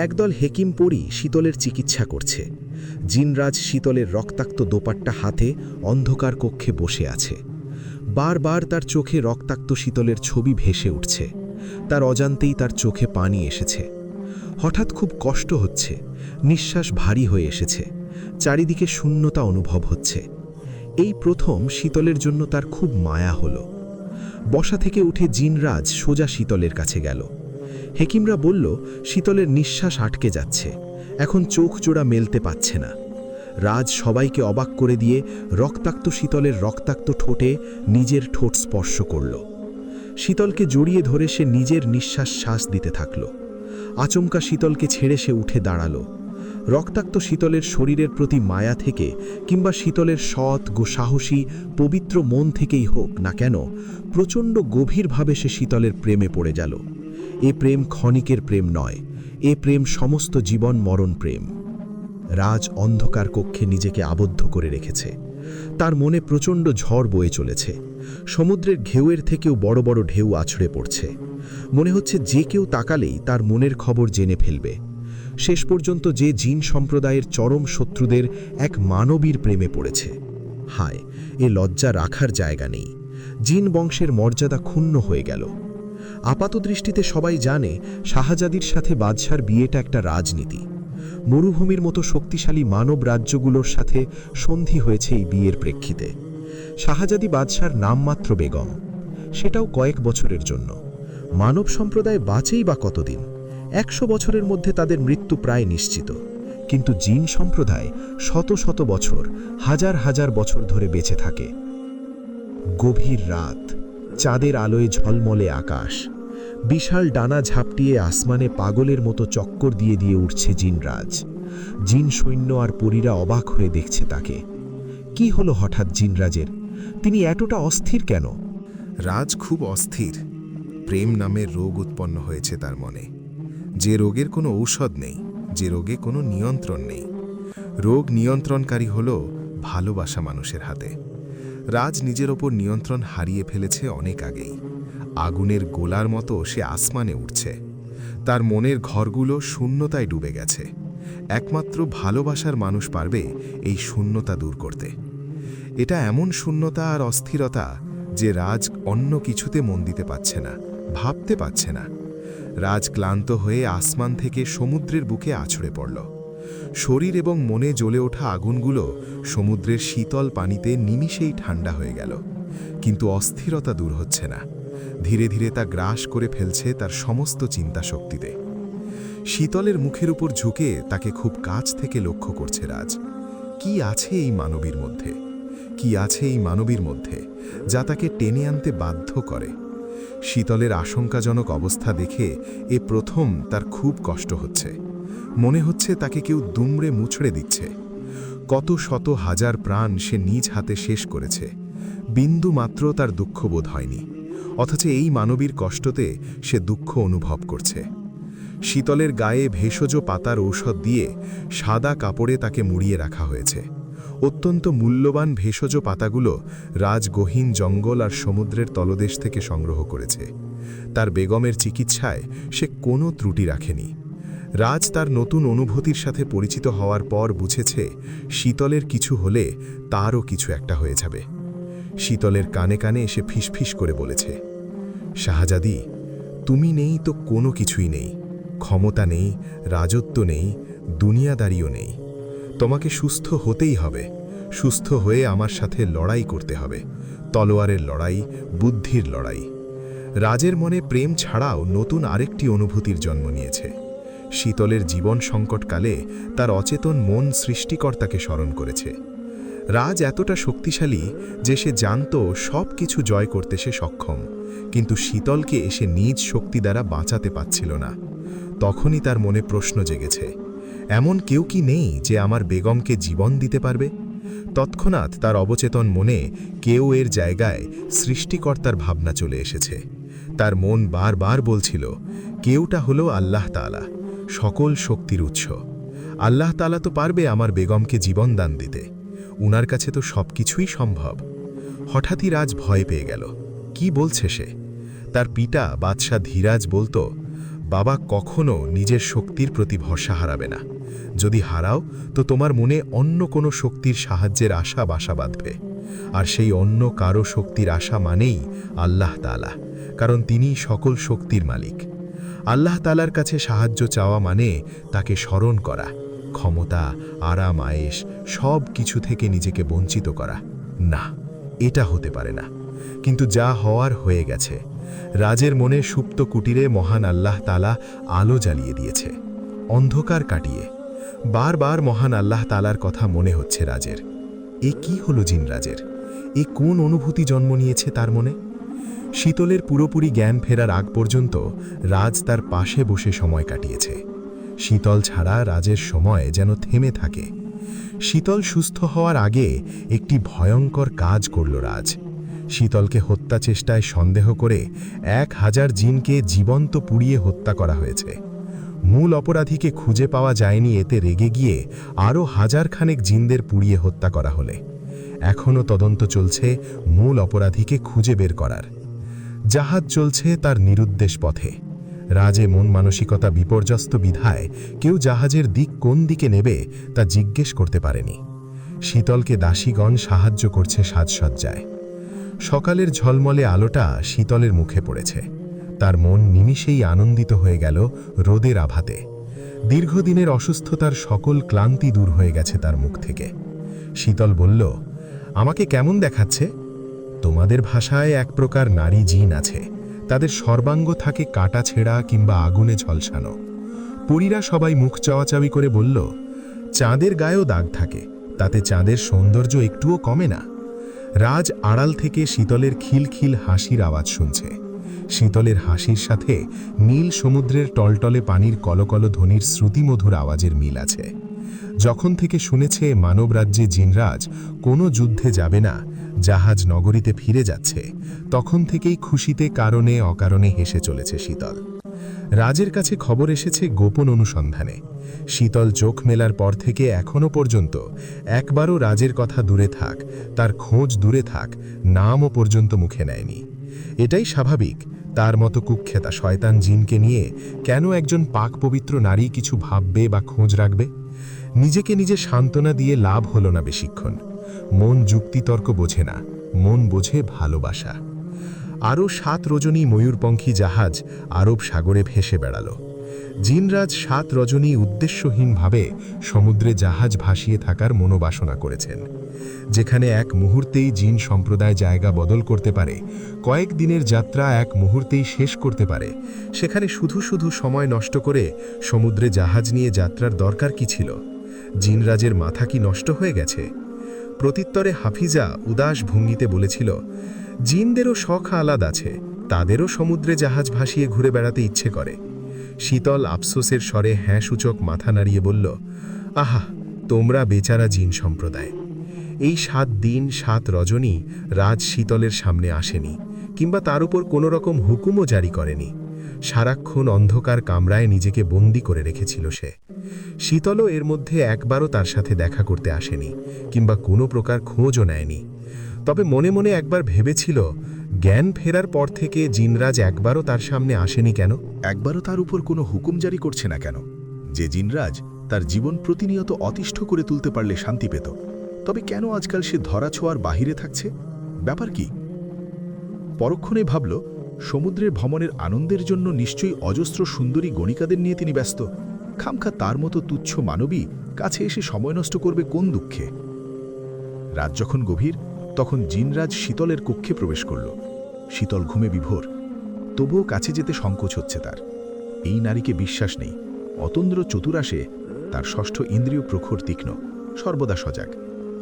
একদল হেকিম পরী শীতলের চিকিৎসা করছে। জিনরাজ শীতলের রক্তাক্ত দোপাট্টা হাতে অন্ধকার কক্ষে বসে আছে। বারবার তার চোখে রক্তাক্ত শীতলের ছবি ভেসে উঠছে। তার অজান্তেই তার চোখে পানি এসেছে। হঠাৎ খুব কষ্ট হচ্ছে, নিঃশ্বাস ভারী হয়ে এসেছে, চারিদিকে শূন্যতা অনুভব হচ্ছে। এই প্রথম শীতলের জন্য তার খুব মায়া হলো। বসা থেকে উঠে জিনরাজ সোজা শীতলের কাছে গেল। হেকিমরা বলল শীতলের নিঃশ্বাস আটকে যাচ্ছে, এখন চোখ জোড়া মেলতে পাচ্ছে না। রাজ সবাইকে অবাক করে দিয়ে রক্তাক্ত শীতলের রক্তাক্ত ঠোঁটে নিজের ঠোঁট স্পর্শ করল। শীতলকে জড়িয়ে ধরে সে নিজের নিঃশ্বাস শ্বাস দিতে থাকল। আচমকা শীতলকে ছেড়ে সে উঠে দাঁড়াল। রক্তাক্ত শীতলের শরীরের প্রতি মায়া থেকে কিংবা শীতলের সৎ সাহসী পবিত্র মন থেকেই হোক না কেন, প্রচণ্ড গভীরভাবে সে শীতলের প্রেমে পড়ে গেল। এ প্রেম ক্ষণিকের প্রেম নয়, এ প্রেম সমস্ত জীবন মরণ প্রেম। রাজ অন্ধকার কক্ষে নিজেকে আবদ্ধ করে রেখেছে। তার মনে প্রচণ্ড ঝড় বয়ে চলেছে। সমুদ্রের ঢেউয়ের থেকেও বড় বড় ঢেউ আছড়ে পড়ছে। মনে হচ্ছে যে কেউ তাকালেই তার মনের খবর জেনে ফেলবে। শেষ পর্যন্ত যে জিন সম্প্রদায়ের চরম শত্রুদের এক মানবীর প্রেমে পড়েছে। হায়, এ লজ্জা রাখার জায়গা নেই। জিন বংশের মর্যাদা ক্ষুণ্ণ হয়ে গেল। আপাতদৃষ্টিতে সবাই জানে শাহজাদির সাথে বাদশার বিয়েটা একটা রাজনীতি। মরুভূমির মতো শক্তিশালী মানব রাজ্যগুলোর সাথে সন্ধি হয়েছে এই বিয়ের প্রেক্ষিতে। শাহজাদি বাদশার নামমাত্র বেগম, সেটাও কয়েক বছরের জন্য। মানব সম্প্রদায় বাঁচেই বা কতদিন? 100 বছরের মধ্যে তাদের মৃত্যু প্রায় নিশ্চিত। কিন্তু জিন সম্প্রদায় শত শত বছর, হাজার হাজার বছর ধরে বেঁচে থাকে। গভীর রাত, চাঁদের আলোয় ঝলমলে আকাশ, বিশাল ডানা ঝাপটিয়ে আসমানে পাগলের মতো চক্কর দিয়ে দিয়ে উঠছে জিনরাজ। জিন সৈন্য আর পরীরা অবাক হয়ে দেখছে তাকে। কি হলো হঠাৎ জিনরাজের? তিনি এতটা অস্থির কেন? রাজ খুব অস্থির। প্রেম নামের রোগ উৎপন্ন হয়েছে তার মনে। যে রোগের কোনো ঔষধ নেই, যে রোগে কোনো নিয়ন্ত্রণ নেই। রোগ নিয়ন্ত্রণকারী হল ভালোবাসা মানুষের হাতে। রাজ নিজের ওপর নিয়ন্ত্রণ হারিয়ে ফেলেছে অনেক আগেই। আগুনের গোলার মতো সে আসমানে উঠছে। তার মনের ঘরগুলো শূন্যতায় ডুবে গেছে। একমাত্র ভালোবাসার মানুষ পারবে এই শূন্যতা দূর করতে। এটা এমন শূন্যতা আর অস্থিরতা যে রাজ অন্য কিছুতে মন দিতে পারছে না, ভাবতে পারছে না। রাজ ক্লান্ত হয়ে আসমান থেকে সমুদ্রের বুকে আছড়ে পড়ল। শরীর এবং মনে জ্বলে ওঠা আগুনগুলো সমুদ্রের শীতল পানিতে নিমিষেই ঠান্ডা হয়ে গেল। কিন্তু অস্থিরতা দূর হচ্ছে না। ধীরে ধীরে তা গ্রাস করে ফেলছে তার সমস্ত চিন্তা শক্তিতে। শীতলের মুখের উপর ঝুঁকে তাকে খুব কাছ থেকে লক্ষ্য করছে রাজ। কি আছে এই মানবীর মধ্যে? কি আছে এই মানবীর মধ্যে যা তাকে টেনে আনতে বাধ্য করে? শীতলের আশঙ্কাজনক অবস্থা দেখে এ প্রথম তার খুব কষ্ট হচ্ছে। মনে হচ্ছে তাকে কেউ দুমড়ে মুছড়ে দিচ্ছে। কত শত হাজার প্রাণ সে নিজ হাতে শেষ করেছে, বিন্দু মাত্র তার দুঃখবোধ হয়নি। অথচ এই মানবীর কষ্টতে সে দুঃখ অনুভব করছে। শীতলের গায়ে ভেষজ পাতার ঔষধ দিয়ে সাদা কাপড়ে তাকে মুড়িয়ে রাখা হয়েছে। অত্যন্ত মূল্যবান ভেষজ পাতাগুলো রাজ গহীন জঙ্গল আর সমুদ্রের তলদেশ থেকে সংগ্রহ করেছে। তার বেগমের চিকিৎসায় সে কোনো ত্রুটি রাখেনি। রাজ তার নতুন অনুভূতির সাথে পরিচিত হওয়ার পর বুঝেছে শীতলের কিছু হলে তারও কিছু একটা হয়ে যাবে। শীতলের কানে কানে এসে ফিসফিস করে বলেছে, শাহজাদি, তুমি নেই তো কোনো কিছুই নেই, ক্ষমতা নেই, রাজত্ব নেই, দুনিয়াদারিও নেই। তোমাকে সুস্থ হতেই হবে, সুস্থ হয়ে আমার সাথে লড়াই করতে হবে, তলোয়ারের লড়াই, বুদ্ধির লড়াই। রাজের মনে প্রেম ছাড়াও নতুন আরেকটি অনুভূতির জন্ম নিয়েছে। শীতলের জীবন সংকটকালে তার অচেতন মন সৃষ্টিকর্তাকে স্মরণ করেছে। রাজ এতটা শক্তিশালী যে সে জানত সব কিছু জয় করতে সে সক্ষম, কিন্তু শীতলকে এসে নিজ শক্তি দ্বারা বাঁচাতে পারছিল না। তখনই তার মনে প্রশ্ন জেগেছে, এমন কেউ কি নেই যে আমার বেগমকে জীবন দিতে পারবে? তৎক্ষণাৎ তার অবচেতন মনে কেউ এর জায়গায় সৃষ্টিকর্তার ভাবনা চলে এসেছে। তার মন বারবার বলছিল, কেউটা হলো আল্লাহ তাআলা, সকল শক্তির উৎস। আল্লাহ তাআলা তো পারবে আমার বেগমকে জীবন দান দিতে, উনার কাছে তো সব কিছুই সম্ভব। হঠাৎই রাজ ভয় পেয়ে গেল। কি বলছে সে? তার পিতা বাদশাহ ধীরাজ বলতো, বাবা কখনো নিজের শক্তির প্রতি ভরসা হারাবে না। যদি হারাও তো তোমার মনে অন্য কোনো শক্তির সাহায্যের আশা বাসা বাঁধবে, আর সেই অন্য কারো শক্তির আশা মানেই আল্লাহ তাআলা, কারণ তিনিই সকল শক্তির মালিক। আল্লাহ তাআলার কাছে সাহায্য চাওয়া মানে তাকে স্মরণ করা, ক্ষমতা, আরাম আয়েশ সব কিছু থেকে নিজেকে বঞ্চিত করা। না, এটা হতে পারে না। কিন্তু যা হওয়ার হয়ে গেছে। রাজের মনে সুপ্ত কুটিরে মহান আল্লাহ তাআলা আলো জ্বালিয়ে দিয়েছে, অন্ধকার কাটিয়ে। বারবার মহান আল্লাহ তাআলার কথা মনে হচ্ছে রাজের। এ কি হলো জিনরাজের? এ কোন অনুভূতি জন্ম নিয়েছে তার মনে? শীতলের পুরোপুরি জ্ঞান ফেরার আগ পর্যন্ত রাজ তার পাশে বসে সময় কাটিয়েছে। শীতল ছাড়া রাজের সময় যেন থেমে থাকে। শীতল সুস্থ হওয়ার আগে একটি ভয়ঙ্কর কাজ করল রাজ। শীতলকে হত্যা চেষ্টায় সন্দেহ করে 1000 জিনকে জীবন্ত পুড়িয়ে হত্যা করা হয়েছে। মূল অপরাধীকে খুঁজে পাওয়া যায়নি, এতে রেগে গিয়ে আরও 1000 খানেক জিনদের পুড়িয়ে হত্যা করা হলে। এখনও তদন্ত চলছে মূল অপরাধীকে খুঁজে বের করার। জাহাজ চলছে তার নিরুদ্দেশ পথে। রাজে মন মানসিকতা বিপর্যস্ত বিধায় কেউ জাহাজের দিক কোন দিকে নেবে তা জিজ্ঞেস করতে পারেনি। শীতলকে দাসীগণ সাহায্য করছে সাজসজ্জায়। সকালের ঝলমলে আলোটা শীতলের মুখে পড়েছে। তার মন নিমিষেই আনন্দিত হয়ে গেল রোদের আভাতে। দীর্ঘদিনের অসুস্থতার সকল ক্লান্তি দূর হয়ে গেছে তার মুখ থেকে। শীতল বলল, আমাকে কেমন দেখাচ্ছে? তোমাদের ভাষায় এক প্রকার নারী জিন আছে, তাদের সর্বাঙ্গ থাকে কাটা ছেঁড়া কিংবা আগুনে ঝলসানো। পরীরা সবাই মুখ চাওয়াচাওয়ি করে বলল, চাঁদের গায়েও দাগ থাকে, তাতে চাঁদের সৌন্দর্য একটুও কমে না। রাজ আড়াল থেকে শীতলের খিলখিল হাসির আওয়াজ শুনছে। শীতলের হাসির সাথে নীল সমুদ্রের টলটলে পানির কলকল ধ্বনির শ্রুতিমধুর আওয়াজের মিল আছে। যখন থেকে শুনেছে মানবরাজ্যে জিনরাজ কোনো যুদ্ধে যাবে না, জাহাজ নগরীতে ফিরে যাচ্ছে, তখন থেকেই খুশিতে কারণে অকারণে হেসে চলেছে শীতল। রাজের কাছে খবর এসেছে গোপন অনুসন্ধানে। শীতল চোখ মেলার পর থেকে এখনো পর্যন্ত একবারও রাজের কথা দূরে থাক, তার খোঁজ দূরে থাক, নামও পর্যন্ত মুখে নেয়নি। এটাই স্বাভাবিক। তার মতো কুখ্যাতা শয়তান জিনকে নিয়ে কেন একজন পাক পবিত্র নারী কিছু ভাববে বা খোঁজ রাখবে? নিজেকে নিজে সান্ত্বনা দিয়ে লাভ হলো না বেশিক্ষণ। মন যুক্তিতর্ক বোঝে না, মন বোঝে ভালোবাসা। আরও 7 রজনী ময়ূরপঙ্খী জাহাজ আরব সাগরে ভেসে বেড়াল। জিনরাজ 7 রজনী উদ্দেশ্যহীনভাবে সমুদ্রে জাহাজ ভাসিয়ে থাকার মনোবাসনা করেছেন। যেখানে এক মুহূর্তেই জিন সম্প্রদায় জায়গা বদল করতে পারে, কয়েক দিনের যাত্রা এক মুহূর্তেই শেষ করতে পারে, সেখানে শুধু শুধু সময় নষ্ট করে সমুদ্রে জাহাজ নিয়ে যাত্রার দরকার কি ছিল? জিনরাজের মাথা কি নষ্ট হয়ে গেছে? প্রত্যুত্তরে হাফিজা উদাস ভঙ্গিতে বলেছিল, জিনদেরও শখ আলাদা আছে, তাদেরও সমুদ্রে জাহাজ ভাসিয়ে ঘুরে বেড়াতে ইচ্ছে করে। শীতল আফসোসের স্বরে হ্যাঁ সূচক মাথা নাড়িয়ে বলল, আহা, তোমরা বেচারা জিন সম্প্রদায়। এই 7 দিন 7 রজনী রাজ শীতলের সামনে আসেনি, কিংবা তার উপর কোনো রকম হুকুমও জারি করেনি। সারাক্ষণ অন্ধকার কামরায় নিজেকে বন্দি করে রেখেছিল সে। শীতলও এর মধ্যে একবারও তার সাথে দেখা করতে আসেনি, কিংবা কোনো প্রকার খোঁজও নেয়নি। তবে মনে মনে একবার ভেবেছিল, জ্ঞান ফেরার পর থেকে জিনরাজ একবারও তার সামনে আসেনি কেন? একবারও তার উপর কোনো হুকুম জারি করছে না কেন? যে জিনরাজ তার জীবন প্রতিনিয়ত অতিষ্ঠ করে তুলতে পারলে শান্তি পেত, তবে কেন আজকাল সে ধরাছোঁয়ার বাহিরে থাকছে? ব্যাপার কি? পরক্ষণে ভাবল, সমুদ্রের ভ্রমণের আনন্দের জন্য নিশ্চয়ই অজস্র সুন্দরী গণিকাদের নিয়ে তিনি ব্যস্ত। খামখা তার মতো তুচ্ছ মানবী কাছে এসে সময় নষ্ট করবে কোন দুঃখে? রাত যখন গভীর, তখন জিনরাজ শীতলের কক্ষে প্রবেশ করল। শীতল ঘুমে বিভোর, তবুও কাছে যেতে সংকোচ হচ্ছে তার। এই নারীকে বিশ্বাস নেই। অতন্দ্র চতুরাশে তার ষষ্ঠ ইন্দ্রিয় প্রখর তীক্ষ্ণ, সর্বদা সজাগ।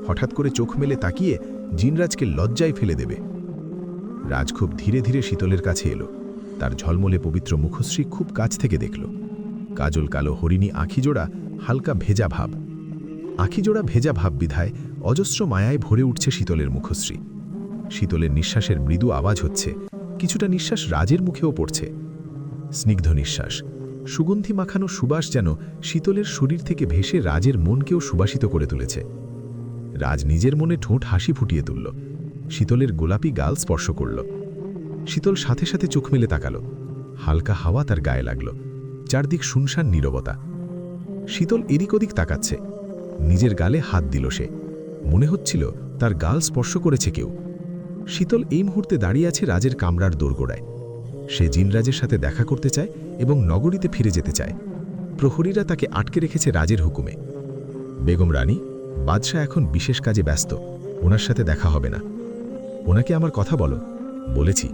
হঠাৎ করে চোখ মেলে তাকিয়ে জিনরাজকে লজ্জায় ফেলে দেবে। রাজ খুব ধীরে ধীরে শীতলের কাছে এলো। তার ঝলমলে পবিত্র মুখশ্রী খুব কাছ থেকে দেখল। কাজল কালো হরিণী আঁখিজোড়া হালকা ভেজা ভাব। আঁখিজোড়া ভেজা ভাব বিধায় অজস্র মায়ায় ভরে উঠছে শীতলের মুখশ্রী। শীতলের নিঃশ্বাসের মৃদু আওয়াজ হচ্ছে, কিছুটা নিঃশ্বাস রাজের মুখেও পড়ছে। স্নিগ্ধ নিঃশ্বাস, সুগন্ধি মাখানো সুবাস যেন শীতলের শরীর থেকে ভেসে রাজের মনকেও সুবাসিত করে তুলেছে। রাজ নিজের মনে ঠোঁট হাসি ফুটিয়ে তুলল। শীতলের গোলাপি গাল স্পর্শ করল। শীতল সাথে সাথে চোখ মেলে তাকালো। হালকা হাওয়া তার গায়ে লাগল। চারদিক শুনশান নীরবতা। শীতল এদিক ওদিক তাকাচ্ছে। নিজের গালে হাত দিল সে। মনে হচ্ছিল তার গাল স্পর্শ করেছে কেউ। শীতল এই মুহূর্তে দাঁড়িয়ে আছে রাজের কামরার দোরগোড়ায়। সে জিনরাজের সাথে দেখা করতে চায় এবং নগরীতে ফিরে যেতে চায়। প্রহরীরা তাকে আটকে রেখেছে রাজের হুকুমে। বেগম রানী, বাদশাহ এখন বিশেষ কাজে ব্যস্ত, ওনার সাথে দেখা হবে না। ওনাকে আমার কথা বলো। বলেছি।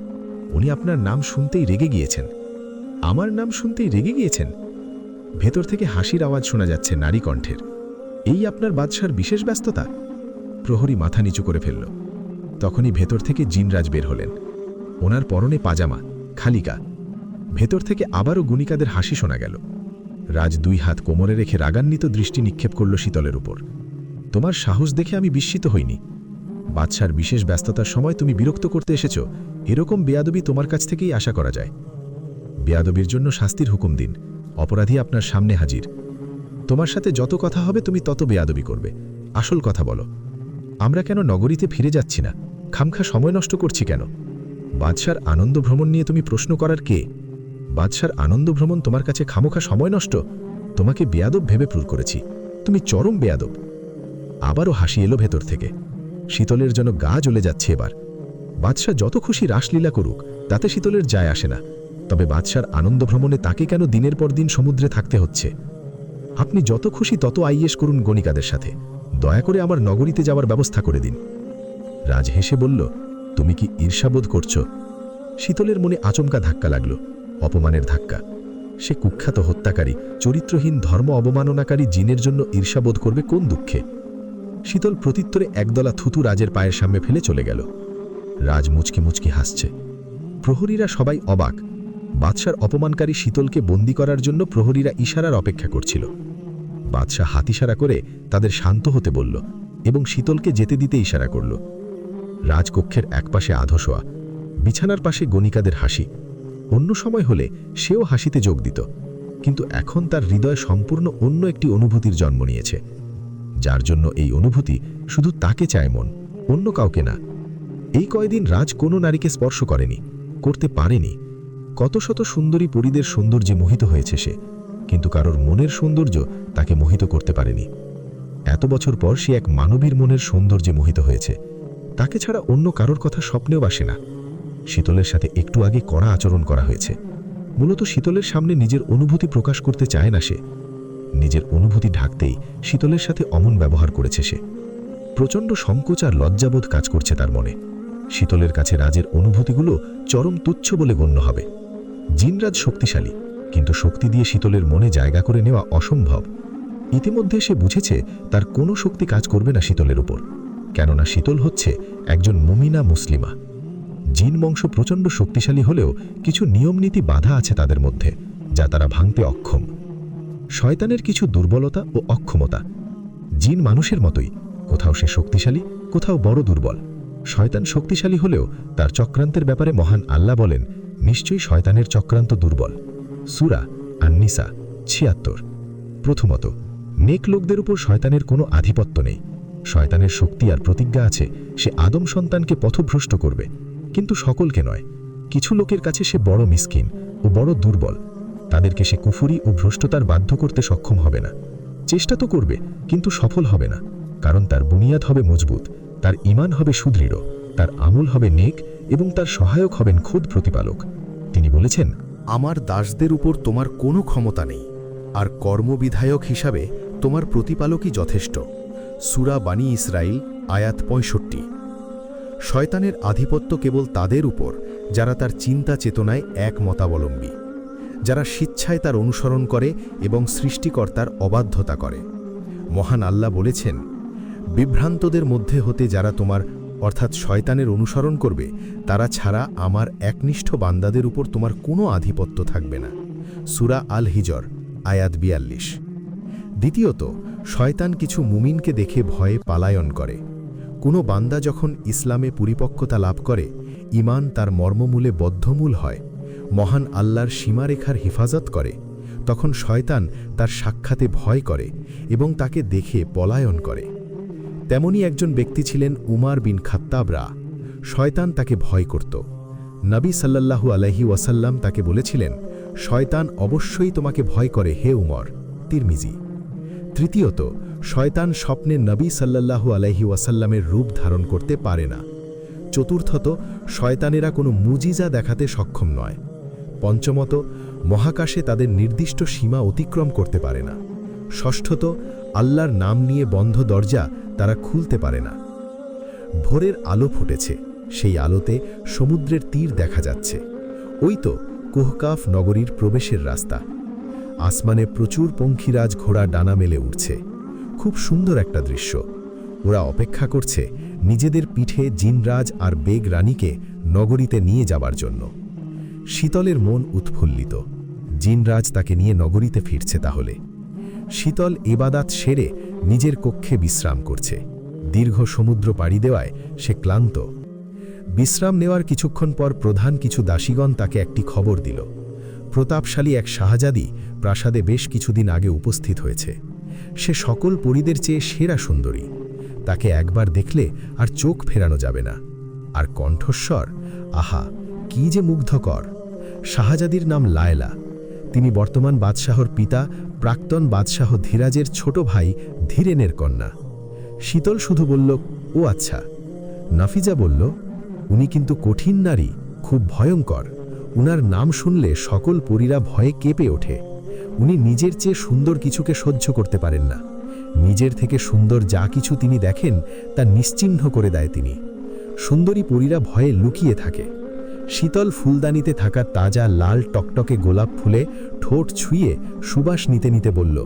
উনি আপনার নাম শুনতেই রেগে গিয়েছেন। আমার নাম শুনতেই রেগে গিয়েছেন? ভেতর থেকে হাসির আওয়াজ শোনা যাচ্ছে নারী কণ্ঠের। এই আপনার বাদশার বিশেষ ব্যস্ততা? প্রহরী মাথা নিচু করে ফেলল। তখনই ভেতর থেকে জিনরাজ বের হলেন। ওনার পরনে পাজামা, খালিকা। ভেতর থেকে আবারও গুণিকাদের হাসি শোনা গেল। রাজ দুই হাত কোমরে রেখে রাগান্বিত দৃষ্টি নিক্ষেপ করল শীতলের উপর। তোমার সাহস দেখে আমি বিস্মিত হইনি। বাদশার বিশেষ ব্যস্ততার সময় তুমি বিরক্ত করতে এসেছ, এরকম বেয়াদবি তোমার কাছ থেকেই আশা করা যায়। বেয়াদবির জন্য শাস্তির হুকুম দিন। অপরাধী আপনার সামনে হাজির। তোমার সাথে যত কথা হবে তুমি তত বেয়াদবি করবে। আসল কথা বলো। আমরা কেন নগরীতে ফিরে যাচ্ছি না? খামখা সময় নষ্ট করছি কেন? বাদশার আনন্দ ভ্রমণ নিয়ে তুমি প্রশ্ন করার কে? বাদশার আনন্দ ভ্রমণ তোমার কাছে খামোখা সময় নষ্ট? তোমাকে বেয়াদব ভেবে প্রুর করেছি। তুমি চরম বেয়াদব। আবারও হাসি এলো ভেতর থেকে। শীতলের জন্য গা জ্বলে যাচ্ছে এবার। বাদশাহ যত খুশি রাসলীলা করুক, তাতে শীতলের যায় আসে না। তবে বাদশার আনন্দ ভ্রমণে তাকে কেন দিনের পর দিন সমুদ্রে থাকতে হচ্ছে? আপনি যত খুশি তত আইয়েস করুন গণিকাদের সাথে। দয়া করে আমার নগরীতে যাওয়ার ব্যবস্থা করে দিন। রাজ হেসে বলল, তুমি কি ঈর্ষাবোধ করছ? শীতলের মনে আচমকা ধাক্কা লাগল। অপমানের ধাক্কা। সে কুখ্যাত হত্যাকারী, চরিত্রহীন, ধর্ম অবমাননাকারী জিনের জন্য ঈর্ষাবোধ করবে কোন দুঃখে? শীতল প্রত্যুত্তরে একদলা থুতু রাজের পায়ের সামনে ফেলে চলে গেল। রাজ মুচকি মুচকি হাসছে। প্রহরীরা সবাই অবাক। বাদশার অপমানকারী শীতলকে বন্দী করার জন্য প্রহরীরা ইশারার অপেক্ষা করছিল। বাদশাহ হাত ইশারা করে তাদের শান্ত হতে বলল এবং শীতলকে যেতে দিতে ইশারা করল। রাজকক্ষের একপাশে আধশোয়া, বিছানার পাশে গণিকাদের হাসি। অন্য সময় হলে সেও হাসিতে যোগ দিত, কিন্তু এখন তার হৃদয় সম্পূর্ণ অন্য একটি অনুভূতির জন্ম নিয়েছে, যার জন্য এই অনুভূতি শুধু তাকে চায় মন, অন্য কাউকে না। এই কয়দিন রাজ কোনো নারীকে স্পর্শ করেনি, করতে পারেনি। কত শত সুন্দরী পরীদের সৌন্দর্যে মোহিত হয়েছে সে, কিন্তু কারোর মনের সৌন্দর্য তাকে মোহিত করতে পারেনি। এত বছর পর সে এক মানবীর মনের সৌন্দর্যে মোহিত হয়েছে। তাকে ছাড়া অন্য কারোর কথা স্বপ্নেও আসে না। শীতলের সাথে একটু আগে কড়া আচরণ করা হয়েছে। মূলত শীতলের সামনে নিজের অনুভূতি প্রকাশ করতে চায় না সে। নিজের অনুভূতি ঢাকতেই শীতলের সাথে অমন ব্যবহার করেছে সে। প্রচণ্ড সংকোচ আর লজ্জাবোধ কাজ করছে তার মনে। শীতলের কাছে রাজের অনুভূতিগুলো চরম তুচ্ছ বলে গণ্য হবে। জিনরাজ শক্তিশালী, কিন্তু শক্তি দিয়ে শীতলের মনে জায়গা করে নেওয়া অসম্ভব। ইতিমধ্যে সে বুঝেছে তার কোনো শক্তি কাজ করবে না শীতলের উপর, কেননা শীতল হচ্ছে একজন মুমিনা মুসলিমা। জিন বংশ প্রচণ্ড শক্তিশালী হলেও কিছু নিয়মনীতি বাধা আছে তাদের মধ্যে, যা তারা ভাঙতে অক্ষম। শয়তানের কিছু দুর্বলতা ও অক্ষমতা। জিন মানুষের মতোই, কোথাও সে শক্তিশালী, কোথাও বড় দুর্বল। শয়তান শক্তিশালী হলেও তার চক্রান্তের ব্যাপারে মহান আল্লাহ বলেন, নিশ্চয়ই শয়তানের চক্রান্ত দুর্বল। সূরা আন-নিসা ৭৬। প্রথমত, নেক লোকদের উপর শয়তানের কোনো আধিপত্য নেই। শয়তানের শক্তি আর প্রতিজ্ঞা আছে সে আদম সন্তানকে পথভ্রষ্ট করবে, কিন্তু সকলকে নয়। কিছু লোকের কাছে সে বড় মিসকিন ও বড় দুর্বল। তাদেরকে সে কুফরি ও ভ্রষ্টতার বাধ্য করতে সক্ষম হবে না। চেষ্টা তো করবে, কিন্তু সফল হবে না, কারণ তার বুনিয়াদ হবে মজবুত, তার ঈমান হবে সুদৃঢ়, তার আমল হবে নেক এবং তার সহায়ক হবেন খোদ প্রতিপালক। তিনি বলেছেন, আমার দাসদের উপর তোমার কোনো ক্ষমতা নেই, আর কর্মবিধায়ক হিসাবে তোমার প্রতিপালকই যথেষ্ট। সূরা বানী ইসরাইল আয়াত ৬৫। শয়তানের আধিপত্য কেবল তাদের উপর যারা তার চিন্তা চেতনায় এক মতাবলম্বী, যারা স্বেচ্ছায় তার অনুসরণ করে এবং সৃষ্টিকর্তার অবাধ্যতা করে। মহান আল্লাহ বলেছেন, বিভ্রান্তদের মধ্যে হতে যারা তোমার অর্থাৎ শয়তানের অনুসরণ করবে, তারা ছাড়া আমার একনিষ্ঠ বান্দাদের উপর তোমার কোনো আধিপত্য থাকবে না। সূরা আল হিজর আয়াত ৪২। দ্বিতীয়ত, শয়তান কিছু মুমিনকে দেখে ভয়ে পালায়ন করে। কোনো বান্দা যখন ইসলামে পরিপক্কতা লাভ করে, ঈমান তার মর্মমূলে বদ্ধমূল হয়, মহান আল্লাহর সীমারেখার হেফাজত করে, তখন শয়তান তার সাক্ষাতে ভয় করে এবং তাকে দেখে পলায়ন করে। তেমনি একজন ব্যক্তি ছিলেন উমার বিন খাত্তাব রা। শয়তান তাকে ভয় করত। নবী সাল্লাল্লাহু আলাইহি ওয়াসাল্লাম তাকে বলেছিলেন, শয়তান অবশ্যই তোমাকে ভয় করে হে উমর। তিরমিজি। তৃতীয়ত, শয়তান স্বপ্নে নবী সাল্লাল্লাহু আলাইহি ওয়াসাল্লামের রূপ ধারণ করতে পারে না। চতুর্থত, শয়তানেরা কোনো মুজিজা দেখাতে সক্ষম নয়। পঞ্চমত, মহাকাশে তাদের নির্দিষ্ট সীমা অতিক্রম করতে পারে না। ষষ্ঠত, আল্লাহর নাম নিয়ে বন্ধ দরজা তারা খুলতে পারে না। ভোরের আলো ফুটেছে, সেই আলোতে সমুদ্রের তীর দেখা যাচ্ছে। ওই তো কুহকাফ নগরীর প্রবেশের রাস্তা। আসমানে প্রচুর পঙ্খিরাজ ঘোড়া ডানা মেলে উঠছে। খুব সুন্দর একটা দৃশ্য। ওরা অপেক্ষা করছে নিজেদের পিঠে জিনরাজ আর বেগ রানীকে নগরীতে নিয়ে যাবার জন্য। শীতলের মন উৎফুল্লিত। জিনরাজ তাকে নিয়ে নগরীতে ফিরছে। তাহলে শীতল ইবাদাত সেরে নিজের কক্ষে বিশ্রাম করছে। দীর্ঘ সমুদ্র পাড়ি দেওয়ায় সে ক্লান্ত। বিশ্রাম নেওয়ার কিছুক্ষণ পর প্রধান কিছু দাসীগণ তাকে একটি খবর দিল। প্রতাপশালী এক শাহজাদি প্রাসাদে বেশ কিছুদিন আগে উপস্থিত হয়েছে। সে সকল পরীদের চেয়ে সেরা সুন্দরী। তাকে একবার দেখলে আর চোখ ফেরানো যাবে না। আর কণ্ঠস্বর, আহা কি যে মুগ্ধকর! শাহজাদির নাম লায়লা। তিনি বর্তমান বাদশাহর পিতা প্রাক্তন বাদশাহ ধীরাজের ছোট ভাই ধীরেনের কন্যা। শীতল শুধু বলল, ও আচ্ছা। নাফিজা বলল, উনি কিন্তু কঠিন নারী, খুব ভয়ঙ্কর। উনার নাম শুনলে সকল পরীরা ভয়ে কেঁপে ওঠে। উনি নিজের চেয়ে সুন্দর কিছুকে সহ্য করতে পারেন না। নিজের থেকে সুন্দর যা কিছু তিনি দেখেন তা নিশ্চিহ্ন করে দেয় তিনি। সুন্দরী পরীরা ভয়ে লুকিয়ে থাকে। শীতল ফুলদানিতে থাকা তাজা লাল টকটকে গোলাপ ফুলে ঠোঁট ছুঁয়ে সুবাস নিতে নিতে বলল,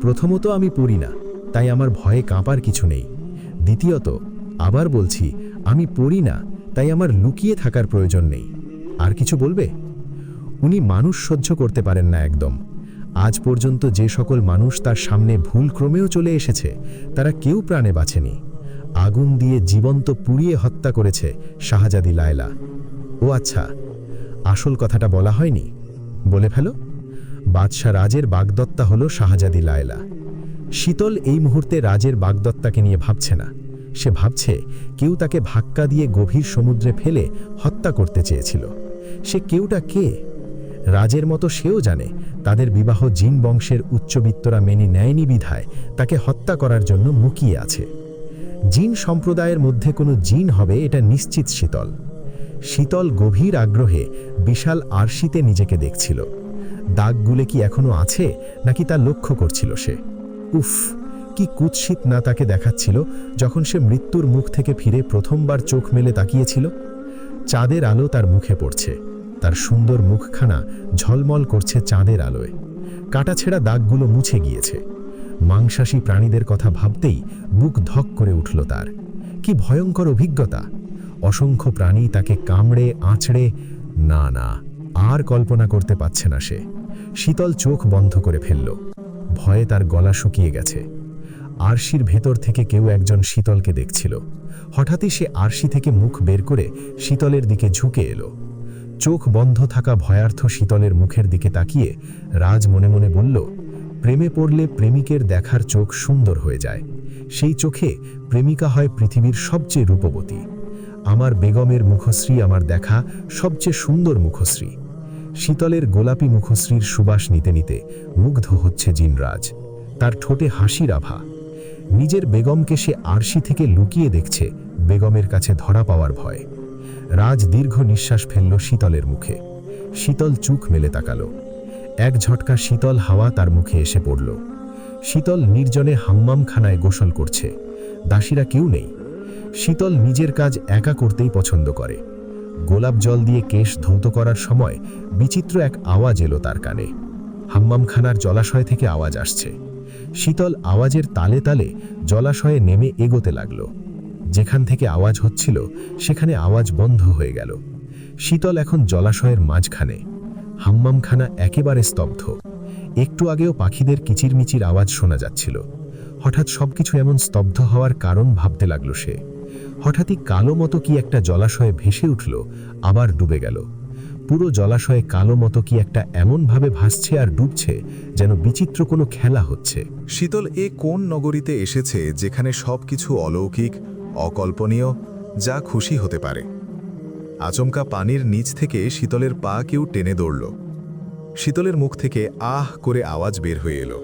প্রথমত আমি পড়ি না, তাই আমার ভয়ে কাঁপার কিছু নেই। দ্বিতীয়ত, আবার বলছি, আমি পড়ি না, তাই আমার লুকিয়ে থাকার প্রয়োজন নেই। আর কিছু বলবে? উনি মানুষ সহ্য করতে পারেন না একদম। আজ পর্যন্ত যে সকল মানুষ তার সামনে ভুলক্রমেও চলে এসেছে, তারা কেউ প্রাণে বাঁচেনি। আগুন দিয়ে জীবন্ত পুড়িয়ে হত্যা করেছে শাহজাদি লায়লা। ও আচ্ছা, আসল কথাটা বলা হয়নি, বলে ফেলো। বাদশাহ রাজের বাগদত্তা হল শাহজাদি লায়লা। শীতল এই মুহূর্তে রাজের বাগদত্তাকে নিয়ে ভাবছে না। সে ভাবছে কেউ তাকে ধাক্কা দিয়ে গভীর সমুদ্রে ফেলে হত্যা করতে চেয়েছিল। সে কেউটা কে? রাজের মতো সেও জানে তাদের বিবাহ জিন বংশের উচ্চবিত্তরা মেনে নেয়নি বিধায় তাকে হত্যা করার জন্য মুখিয়ে আছে। জিন সম্প্রদায়ের মধ্যে কোনো জিন হবে এটা নিশ্চিত শীতল। শীতল গভীর আগ্রহে বিশাল আরশিতে নিজেকে দেখছিল। দাগগুলো কি এখনো আছে নাকি তা লক্ষ্য করছিল সে? উফ, কি কুৎসিত না তাকে দেখাচ্ছিল যখন সে মৃত্যুর মুখ থেকে ফিরে প্রথমবার চোখ মেলে তাকিয়েছিল। চাঁদের আলো তার মুখে পড়ছে। তার সুন্দর মুখখানা ঝলমল করছে চাঁদের আলোয়। কাটাছেঁড়া দাগগুলো মুছে গিয়েছে। মাংসাশী প্রাণীদের কথা ভাবতেই বুক ধক করে উঠল তার। কি ভয়ঙ্কর অভিজ্ঞতা! অসংখ্য প্রাণী তাকে কামড়ে আঁচড়ে, না না, আর কল্পনা করতে পারছে না সে। শীতল চোখ বন্ধ করে ফেলল। ভয়ে তার গলা শুকিয়ে গেছে। আরশির ভেতর থেকে কেউ একজন শীতলকে দেখছিল। হঠাৎই সে আরশি থেকে মুখ বের করে শীতলের দিকে ঝুঁকে এলো। চোখ বন্ধ থাকা ভয়ার্থ শীতলের মুখের দিকে তাকিয়ে রাজ মনে মনে বলল, প্রেমে পড়লে প্রেমিকের দেখার চোখ সুন্দর হয়ে যায়। সেই চোখে প্রেমিকা হয় পৃথিবীর সবচেয়ে রূপবতী। আমার বেগমের মুখশ্রী আমার দেখা সবচেয়ে সুন্দর মুখশ্রী। শীতলের গোলাপি মুখশ্রীর সুবাস নিতে নিতে মুগ্ধ হচ্ছে জিনরাজ। তার ঠোঁটে হাসির আভা। নিজের বেগমকে সে আরশি থেকে লুকিয়ে দেখছে, বেগমের কাছে ধরা পাওয়ার ভয়। রাজ দীর্ঘ নিঃশ্বাস ফেলল শীতলের মুখে। শীতল চোখ মেলে তাকালো। এক ঝটকা শীতল হাওয়া তার মুখে এসে পড়ল। শীতল নির্জনে হাম্মামখানায় গোসল করছে। দাসীরা কেউ নেই। শীতল নিজের কাজ একা করতেই পছন্দ করে। গোলাপ জল দিয়ে কেশ ধৌত করার সময় বিচিত্র এক আওয়াজ এলো তার কানে। হাম্মামখানার জলাশয় থেকে আওয়াজ আসছে। শীতল আওয়াজের তালে তালে জলাশয়ে নেমে এগোতে লাগল। যেখান থেকে আওয়াজ হচ্ছিল সেখানে আওয়াজ বন্ধ হয়ে গেল। শীতল এখন জলাশয়ের মাঝখানে। হাম্মামখানা একেবারে স্তব্ধ। একটু আগেও পাখিদের কিচিরমিচির আওয়াজ শোনা যাচ্ছিল। হঠাৎ সবকিছু এমন স্তব্ধ হওয়ার কারণ ভাবতে লাগল সে। হঠাৎই কালো মতো কি একটা জলাশয়ে ভেসে উঠল, আবার ডুবে গেল। পুরো জলাশয়ে কালো মতো কি একটা এমনভাবে ভাসছে আর ডুবছে যেন বিচিত্র কোনো খেলা হচ্ছে। শীতল এ কোন নগরীতে এসেছে যেখানে সবকিছু অলৌকিক, অকল্পনীয়, যা খুশি হতে পারে। আচমকা পানির নিচ থেকে শীতলের পা কেউ টেনে দৌড়ল। শীতলের মুখ থেকে আহ করে আওয়াজ বের হয়ে এলো।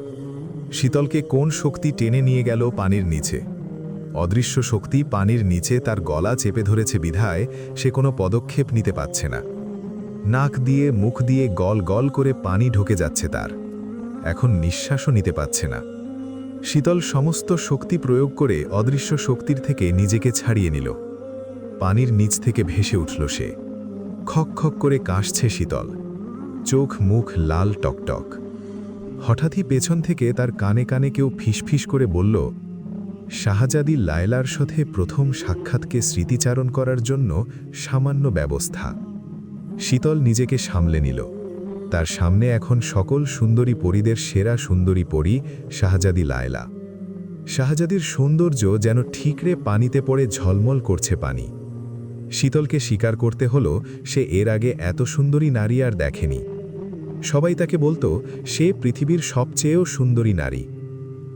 শীতলকে কোন শক্তি টেনে নিয়ে গেল পানির নিচে। অদৃশ্য শক্তি পানির নিচে তার গলা চেপে ধরেছে বিধায় সে কোনো পদক্ষেপ নিতে পারছে না। নাক দিয়ে মুখ দিয়ে গল গল করে পানি ঢুকে যাচ্ছে তার। এখন নিঃশ্বাসও নিতে পারছে না। শীতল সমস্ত শক্তি প্রয়োগ করে অদৃশ্য শক্তির থেকে নিজেকে ছাড়িয়ে নিল। পানির নিচ থেকে ভেসে উঠল সে। খক খক করে কাশছে শীতল। চোখ মুখ লাল টকটক। হঠাৎই পেছন থেকে তার কানে কানে কেউ ফিসফিস করে বলল, শাহজাদি লায়লার সাথে প্রথম সাক্ষাৎকে স্মৃতিচারণ করার জন্য সামান্য ব্যবস্থা। শীতল নিজেকে সামলে নিল। তার সামনে এখন সকল সুন্দরী পরীদের সেরা সুন্দরী পরী শাহজাদি লায়লা। শাহজাদির সৌন্দর্য যেন ঠিকরে পানিতে পড়ে ঝলমল করছে পানি। শীতলকে স্বীকার করতে হলো সে এর আগে এত সুন্দরী নারী আর দেখেনি। সবাই তাকে বলতো সে পৃথিবীর সবচেয়েও সুন্দরী নারী।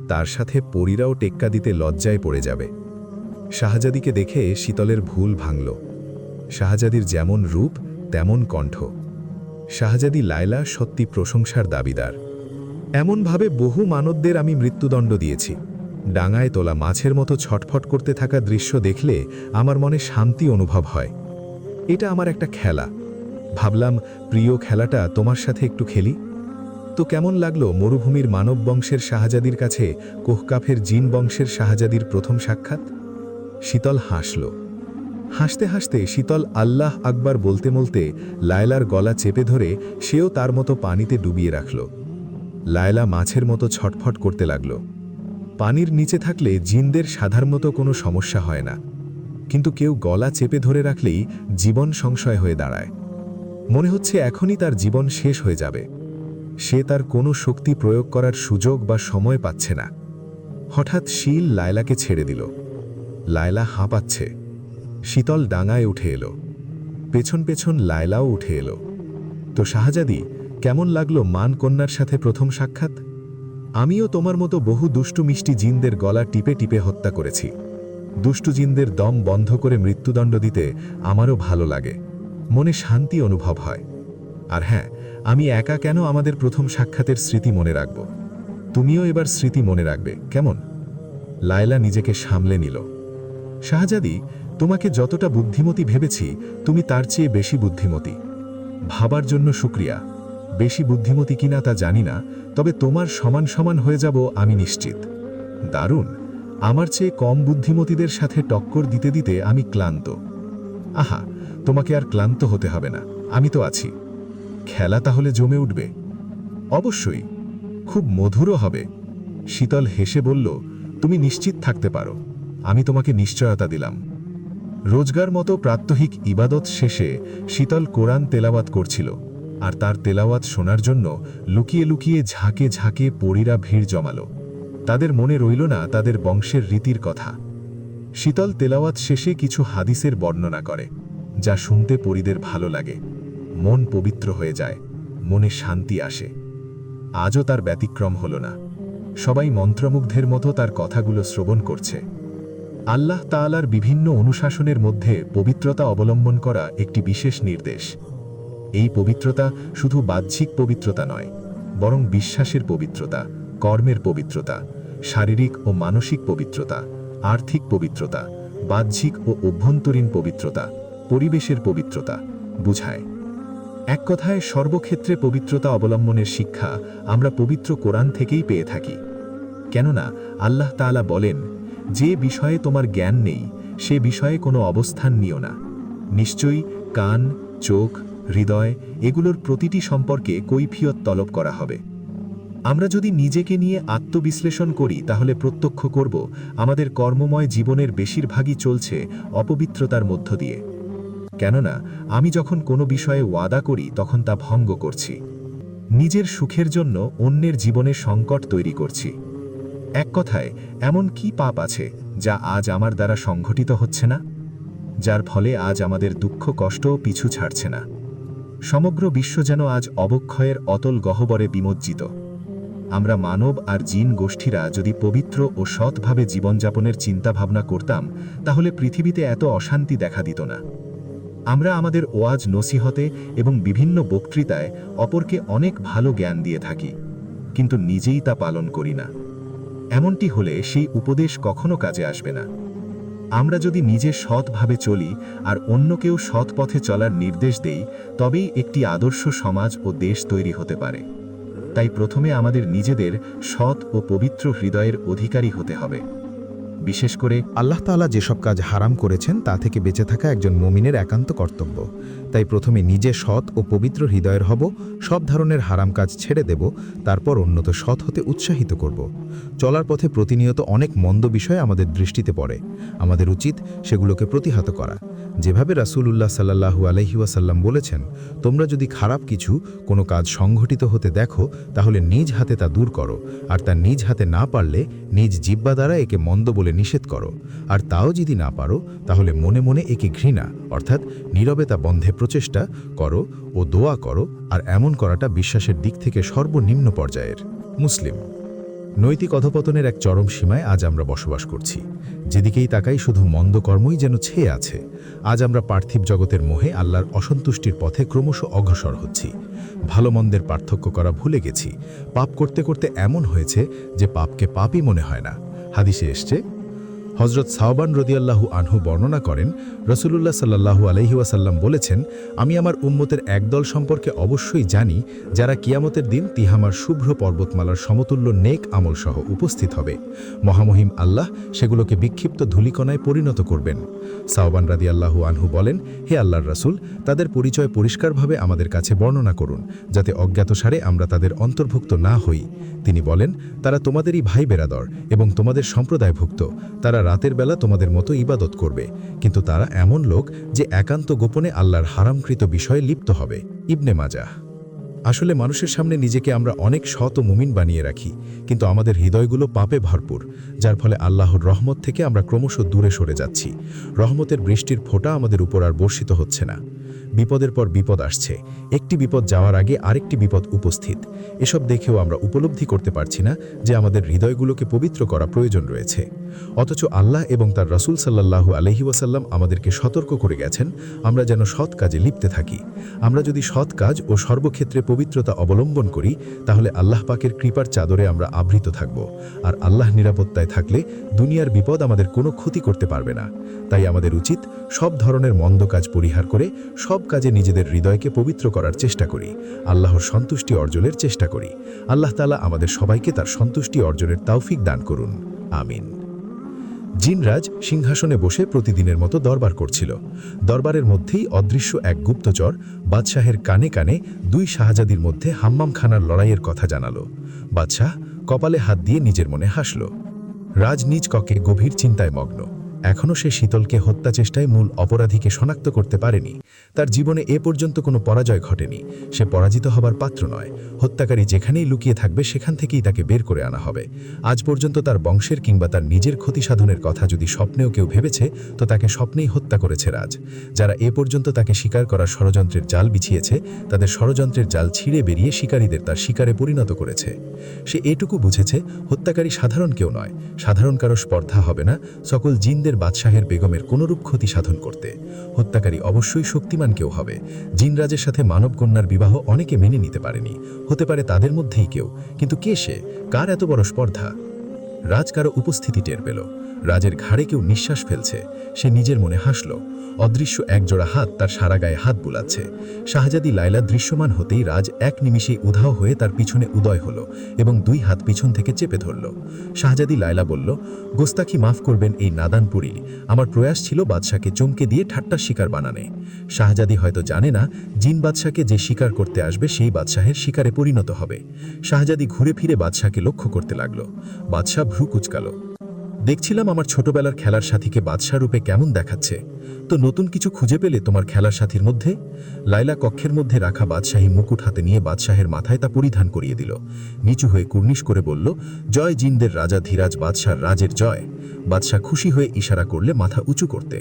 তার সাথে পরীরাও টেক্কা দিতে লজ্জায় পড়ে যাবে। শাহজাদিকে দেখে শীতলের ভুল ভাঙল। শাহজাদির যেমন রূপ তেমন কণ্ঠ। শাহজাদি লায়লা সত্যি প্রশংসার দাবিদার। এমনভাবে বহু মানবদের আমি মৃত্যুদণ্ড দিয়েছি। ডাঙায় তোলা মাছের মতো ছটফট করতে থাকা দৃশ্য দেখলে আমার মনে শান্তি অনুভব হয়। এটা আমার একটা খেলা। ভাবলাম প্রিয় খেলাটা তোমার সাথে একটু খেলি। তো কেমন লাগলো মরুভূমির মানব বংশের শাহজাদির কাছে কোহকাফের জিন বংশের শাহজাদির প্রথম সাক্ষাৎ? শীতল হাসল। হাসতে হাসতে শীতল আল্লাহ আকবার বলতে বলতে লায়লার গলা চেপে ধরে সেও তার মতো পানিতে ডুবিয়ে রাখল। লায়লা মাছের মতো ছটফট করতে লাগল। পানির নিচে থাকলে জিনদের সাধারণত কোনো সমস্যা হয় না, কিন্তু কেউ গলা চেপে ধরে রাখলেই জীবন সংশয় হয়ে দাঁড়ায়। মনে হচ্ছে এখনই তার জীবন শেষ হয়ে যাবে। সে তার কোনো শক্তি প্রয়োগ করার সুযোগ বা সময় পাচ্ছে না। হঠাৎ শীল লায়লাকে ছেড়ে দিল। লায়লা হাঁপাচ্ছে। শীতল ডাঙায় উঠে এলো। পেছন পেছন লায়লাও উঠে এলো। তো শাহজাদি, কেমন লাগলো মান কন্যার সাথে প্রথম সাক্ষাৎ? আমিও তোমার মতো বহু দুষ্টু মিষ্টি জিনদের গলা টিপে টিপে হত্যা করেছি। দুষ্টু জিনদের দম বন্ধ করে মৃত্যুদণ্ড দিতে আমারও ভালো লাগে। মনে শান্তি অনুভব হয়। আর হ্যাঁ, আমি একা কেন আমাদের প্রথম সাক্ষাতের স্মৃতি মনে রাখব। তুমিও এবার স্মৃতি মনে রাখবে, কেমন? লায়লা নিজেকে সামলে নিল। শাহজাদি, তোমাকে যতটা বুদ্ধিমতী ভেবেছি তুমি তার চেয়ে বেশি বুদ্ধিমতী। ভাবার জন্য শুক্রিয়া। বেশি বুদ্ধিমতী কিনা তা জানি না, তবে তোমার সমান সমান হয়ে যাব আমি নিশ্চিত। দারুণ। আমার চেয়ে কম বুদ্ধিমতীদের সাথে টক্কর দিতে দিতে আমি ক্লান্ত। আহা, তোমাকে আর ক্লান্ত হতে হবে না, আমি তো আছি। খেলা তাহলে জমে উঠবে? অবশ্যই, খুব মধুরও হবে। শীতল হেসে বলল, তুমি নিশ্চিত থাকতে পারো, আমি তোমাকে নিশ্চয়তা দিলাম। রোজগার মতো প্রাত্যহিক ইবাদত শেষে শীতল কোরআন তেলাওয়াত করছিল, আর তার তেলাওয়াত শোনার জন্য লুকিয়ে লুকিয়ে ঝাঁকে ঝাঁকে পরীরা ভিড় জমালো। তাদের মনে রইল না তাদের বংশের রীতির কথা। শীতল তেলাওয়াত শেষে কিছু হাদিসের বর্ণনা করে, যা শুনতে পরীদের ভালো লাগে। মন পবিত্র হয়ে যায়, মনে শান্তি আসে। আজও তার ব্যতিক্রম হল না। সবাই মন্ত্রমুগ্ধের মতো তার কথাগুলো শ্রবণ করছে। আল্লাহ তাআলার বিভিন্ন অনুশাসনের মধ্যে পবিত্রতা অবলম্বন করা একটি বিশেষ নির্দেশ। এই পবিত্রতা শুধু বাহ্যিক পবিত্রতা নয়, বরং বিশ্বাসের পবিত্রতা, কর্মের পবিত্রতা, শারীরিক ও মানসিক পবিত্রতা, আর্থিক পবিত্রতা, বাহ্যিক ও অভ্যন্তরীণ পবিত্রতা, পরিবেশের পবিত্রতা বুঝায়। এক কথায় সর্বক্ষেত্রে পবিত্রতা অবলম্বনের শিক্ষা আমরা পবিত্র কোরআন থেকেই পেয়ে থাকি। কেননা আল্লাহ তাআলা বলেন, যে বিষয়ে তোমার জ্ঞান নেই সে বিষয়ে কোনো অবস্থান নিও না। নিশ্চয়ই কান, চোখ, হৃদয় এগুলোর প্রতিটি সম্পর্কে কৈফিয়ত তলব করা হবে। আমরা যদি নিজেকে নিয়ে আত্মবিশ্লেষণ করি তাহলে প্রত্যক্ষ করব আমাদের কর্মময় জীবনের বেশিরভাগই চলছে অপবিত্রতার মধ্য দিয়ে। কেননা আমি যখন কোনো বিষয়ে ওয়াদা করি তখন তা ভঙ্গ করছি, নিজের সুখের জন্য অন্যের জীবনে সংকট তৈরি করছি। এক কথায় এমন কি পাপ আছে যা আজ আমার দ্বারা সংঘটিত হচ্ছে না, যার ফলে আজ আমাদের দুঃখ কষ্টও পিছু ছাড়ছে না। সমগ্র বিশ্ব যেন আজ অবক্ষয়ের অতল গহ্বরে বিমজ্জিত। আমরা মানব আর জিন গোষ্ঠীরা যদি পবিত্র ও সৎভাবে জীবনযাপনের চিন্তাভাবনা করতাম তাহলে পৃথিবীতে এত অশান্তি দেখা দিত না। আমরা আমাদের ওয়াজ নসিহতে এবং বিভিন্ন বক্তৃতায় অপরকে অনেক ভালো জ্ঞান দিয়ে থাকি, কিন্তু নিজেই তা পালন করি না। এমনটি হলে সেই উপদেশ কখনো কাজে আসবে না। আমরা যদি নিজে সৎভাবে চলি আর অন্যকেও সৎ পথে চলার নির্দেশ দেই, তবেই একটি আদর্শ সমাজ ও দেশ তৈরি হতে পারে। তাই প্রথমে আমাদের নিজেদের সৎ ও পবিত্র হৃদয়ের অধিকারী হতে হবে। বিশেষ করে আল্লাহ তাআলা যেসব কাজ হারাম করেছেন তা থেকে বেঁচে থাকা একজন মুমিনের একান্ত কর্তব্য। তাই প্রথমে নিজে সৎ ও পবিত্র হৃদয়ের হব, সব ধরনের হারাম কাজ ছেড়ে দেব, তারপর অন্যত সৎ হতে উৎসাহিত করব। চলার পথে প্রতিনিয়ত অনেক মন্দ বিষয় আমাদের দৃষ্টিতে পড়ে, আমাদের উচিত সেগুলোকে প্রতিহত করা। যেভাবে রাসূলুল্লাহ সাল্লাল্লাহু আলাইহি ওয়াসাল্লাম বলেছেন, তোমরা যদি খারাপ কিছু কোনো কাজ সংঘটিত হতে দেখো তাহলে নিজ হাতে তা দূর করো, আর তা নিজ হাতে না পারলে নিজ জিহ্বা দ্বারা একে মন্দ বলে নিষেধ করো, আর তাও যদি না পারো তাহলে মনে মনে একে ঘৃণা অর্থাৎ নীরবে তা বন্ধে প্রচেষ্টা করো ও দোয়া করো, আর এমন করাটা বিশ্বাসের দিক থেকে সর্বনিম্ন পর্যায়ের। মুসলিম। নৈতিক অধপতনের এক চরম সীমায় আজ আমরা বসবাস করছি। যেদিকেই তাকাই শুধু মন্দ কর্মই যেন ছেয়ে আছে। আজ আমরা পার্থিব জগতের মোহে আল্লাহর অসন্তুষ্টির পথে ক্রমশ অগ্রসর হচ্ছি। ভালো মন্দের পার্থক্য করা ভুলে গেছি। পাপ করতে করতে এমন হয়েছে যে পাপকে পাপই মনে হয় না। হাদিসে এসছে, হজরত সাওবান রদিয়াল্লাহু আনহু বর্ণনা করেন, রাসূলুল্লাহ সাল্লাল্লাহু আলাইহি ওয়াসাল্লাম বলেছেন, আমি আমার উম্মতের একদল সম্পর্কে অবশ্যই জানি যারা কিয়ামতের দিন তিহামার শুভ্র পর্বতমালার সমতুল্য নেক আমল সহ উপস্থিত হবে। মহামহিম আল্লাহ সেগুলোকে বিক্ষিপ্ত ধূলিকণায় পরিণত করবেন। সাওবান রাদিয়াল্লাহু আনহু বলেন, হে আল্লাহর রাসূল, তাদের পরিচয় পরিষ্কারভাবে আমাদের কাছে বর্ণনা করুন, যাতে অজ্ঞাতসারে আমরা তাদের অন্তর্ভুক্ত না হই। তিনি বলেন, তারা তোমাদেরই ভাই বেরাদর এবং তোমাদের সম্প্রদায়ভুক্ত। তারা রাতের বেলা তোমাদের মতো ইবাদত করবে, কিন্তু তারা এমন লোক যে একান্ত গোপনে আল্লাহর হারামকৃত বিষয়ে লিপ্ত হবে। ইবনে মাজাহ। আসলে মানুষের সামনে নিজেকে আমরা অনেক সৎ ও মুমিন বানিয়ে রাখি, কিন্তু আমাদের হৃদয়গুলো পাপে ভরপুর, যার ফলে আল্লাহর রহমত থেকে আমরা ক্রমশ দূরে সরে যাচ্ছি। রহমতের বৃষ্টির ফোঁটা আমাদের উপর আর বর্ষিত হচ্ছে না। বিপদের পর বিপদ আসছে, একটি বিপদ যাওয়ার আগে আরেকটি বিপদ উপস্থিত। এসব দেখেও আমরা উপলব্ধি করতে পারছি না যে আমাদের হৃদয়গুলোকে পবিত্র করা প্রয়োজন রয়েছে। অথচ আল্লাহ এবং তার রাসূল সাল্লাল্লাহু আলাইহি ওয়াসাল্লাম আমাদেরকে সতর্ক করে গেছেন আমরা যেন সৎ কাজে লিপ্তে থাকি। আমরা যদি সৎ কাজ ও সর্বক্ষেত্রে পবিত্রতা অবলম্বন করি তাহলে আল্লাহ পাকের কৃপার চাদরে আমরা আবৃত থাকব, আর আল্লাহ নিরাপত্তায় থাকলে দুনিয়ার বিপদ আমাদের কোনো ক্ষতি করতে পারবে না। তাই আমাদের উচিত সব ধরনের মন্দ কাজ পরিহার করে সব কাজে নিজেদের হৃদয়কে পবিত্র করার চেষ্টা করি, আল্লাহর সন্তুষ্টি অর্জনের চেষ্টা করি। আল্লাহ তাআলা আমাদের সবাইকে তার সন্তুষ্টি অর্জনের তৌফিক দান করুন। আমিন। জিনরাজ সিংহাসনে বসে প্রতিদিনের মতো দরবার করছিল। দরবারের মধ্যেই অদৃশ্য এক গুপ্তচর বাদশাহের কানে কানে দুই শাহজাদির মধ্যে হাম্মামখানার লড়াইয়ের কথা জানালো। বাদশাহ কপালে হাত দিয়ে নিজের মনে হাসল। রাজ নিজ কক্ষে গভীর চিন্তায় মগ্ন। এখনও সে শীতলকে হত্যা চেষ্টায় মূল অপরাধীকে শনাক্ত করতে পারেনি। তার জীবনে এ পর্যন্ত কোনো পরাজয় ঘটেনি। সে পরাজিত হবার পাত্র নয়। হত্যাকারী যেখানেই লুকিয়ে থাকবে সেখান থেকেই তাকে বের করে আনা হবে। আজ পর্যন্ত তার বংশের কিংবা তার নিজের ক্ষতি সাধনের কথা যদি স্বপ্নেও কেউ ভেবেছে তো তাকে স্বপ্নেই হত্যা করেছে রাজ। যারা এ পর্যন্ত তাকে শিকার করার ষড়যন্ত্রের জাল বিছিয়েছে তাদের ষড়যন্ত্রের জাল ছিঁড়ে বেরিয়ে শিকারীদের তার শিকারে পরিণত করেছে। সে এটুকু বুঝেছে হত্যাকারী সাধারণ কেউ নয়, সাধারণ কারো স্পর্ধা হবে না, সকল জিনদের জিনদের বাদশাহের বেগমের কোনরূপ ক্ষতি সাধন করতে। হত্যাকারী অবশ্যই শক্তিমান কেউ হবে। জিনরাজের সাথে মানবকন্যার বিবাহ অনেকে মেনে নিতে পারেনি, হতে পারে তাদের মধ্যেই কেউ, কিন্তু কে সে? কার এত বড় স্পর্ধা? রাজ কারো উপস্থিতি টের পেল। রাজের ঘাড়ে কেউ নিঃশ্বাস ফেলছে। সে নিজের মনে হাসল। অদৃশ্য একজোড়া হাত তার সারা গায়ে হাত বুলাচ্ছে। শাহজাদি লায়লা দৃশ্যমান হতেই রাজ এক নিমিষেই উধাও হয়ে তার পিছনে উদয় হল এবং দুই হাত পিছন থেকে চেপে ধরল। শাহজাদি লায়লা বলল, গোস্তাখি মাফ করবেন এই নাদানপুরী, আমার প্রয়াস ছিল বাদশাকে চমকে দিয়ে ঠাট্টার শিকার বানানে। শাহজাদি হয়তো জানে না জিন বাদশাকে যে শিকার করতে আসবে সেই বাদশাহের শিকারে পরিণত হবে। শাহজাদি ঘুরে ফিরে বাদশাকে লক্ষ্য করতে লাগল। বাদশাহ ভ্রু কুচকাল। দেখছিলাম আমার ছোটবেলার খেলার সাথীকে বাদশা রূপে কেমন দেখাচ্ছে। তো নতুন কিছু খুঁজে পেলে তোমার খেলার সাথীর মধ্যে? লায়লা কক্ষের মধ্যে রাখা বাদশাহী মুকুট হাতে নিয়ে বাদশাহের মাথায় তা পরিধান করিয়ে দিল। নিচু হয়ে কুর্নিশ করে বলল, জয় জিনদের রাজা ধীরাজ বাদশার রাজের জয়। বাদশাহ খুশি হয়ে ইশারা করলে মাথা উঁচু করতে।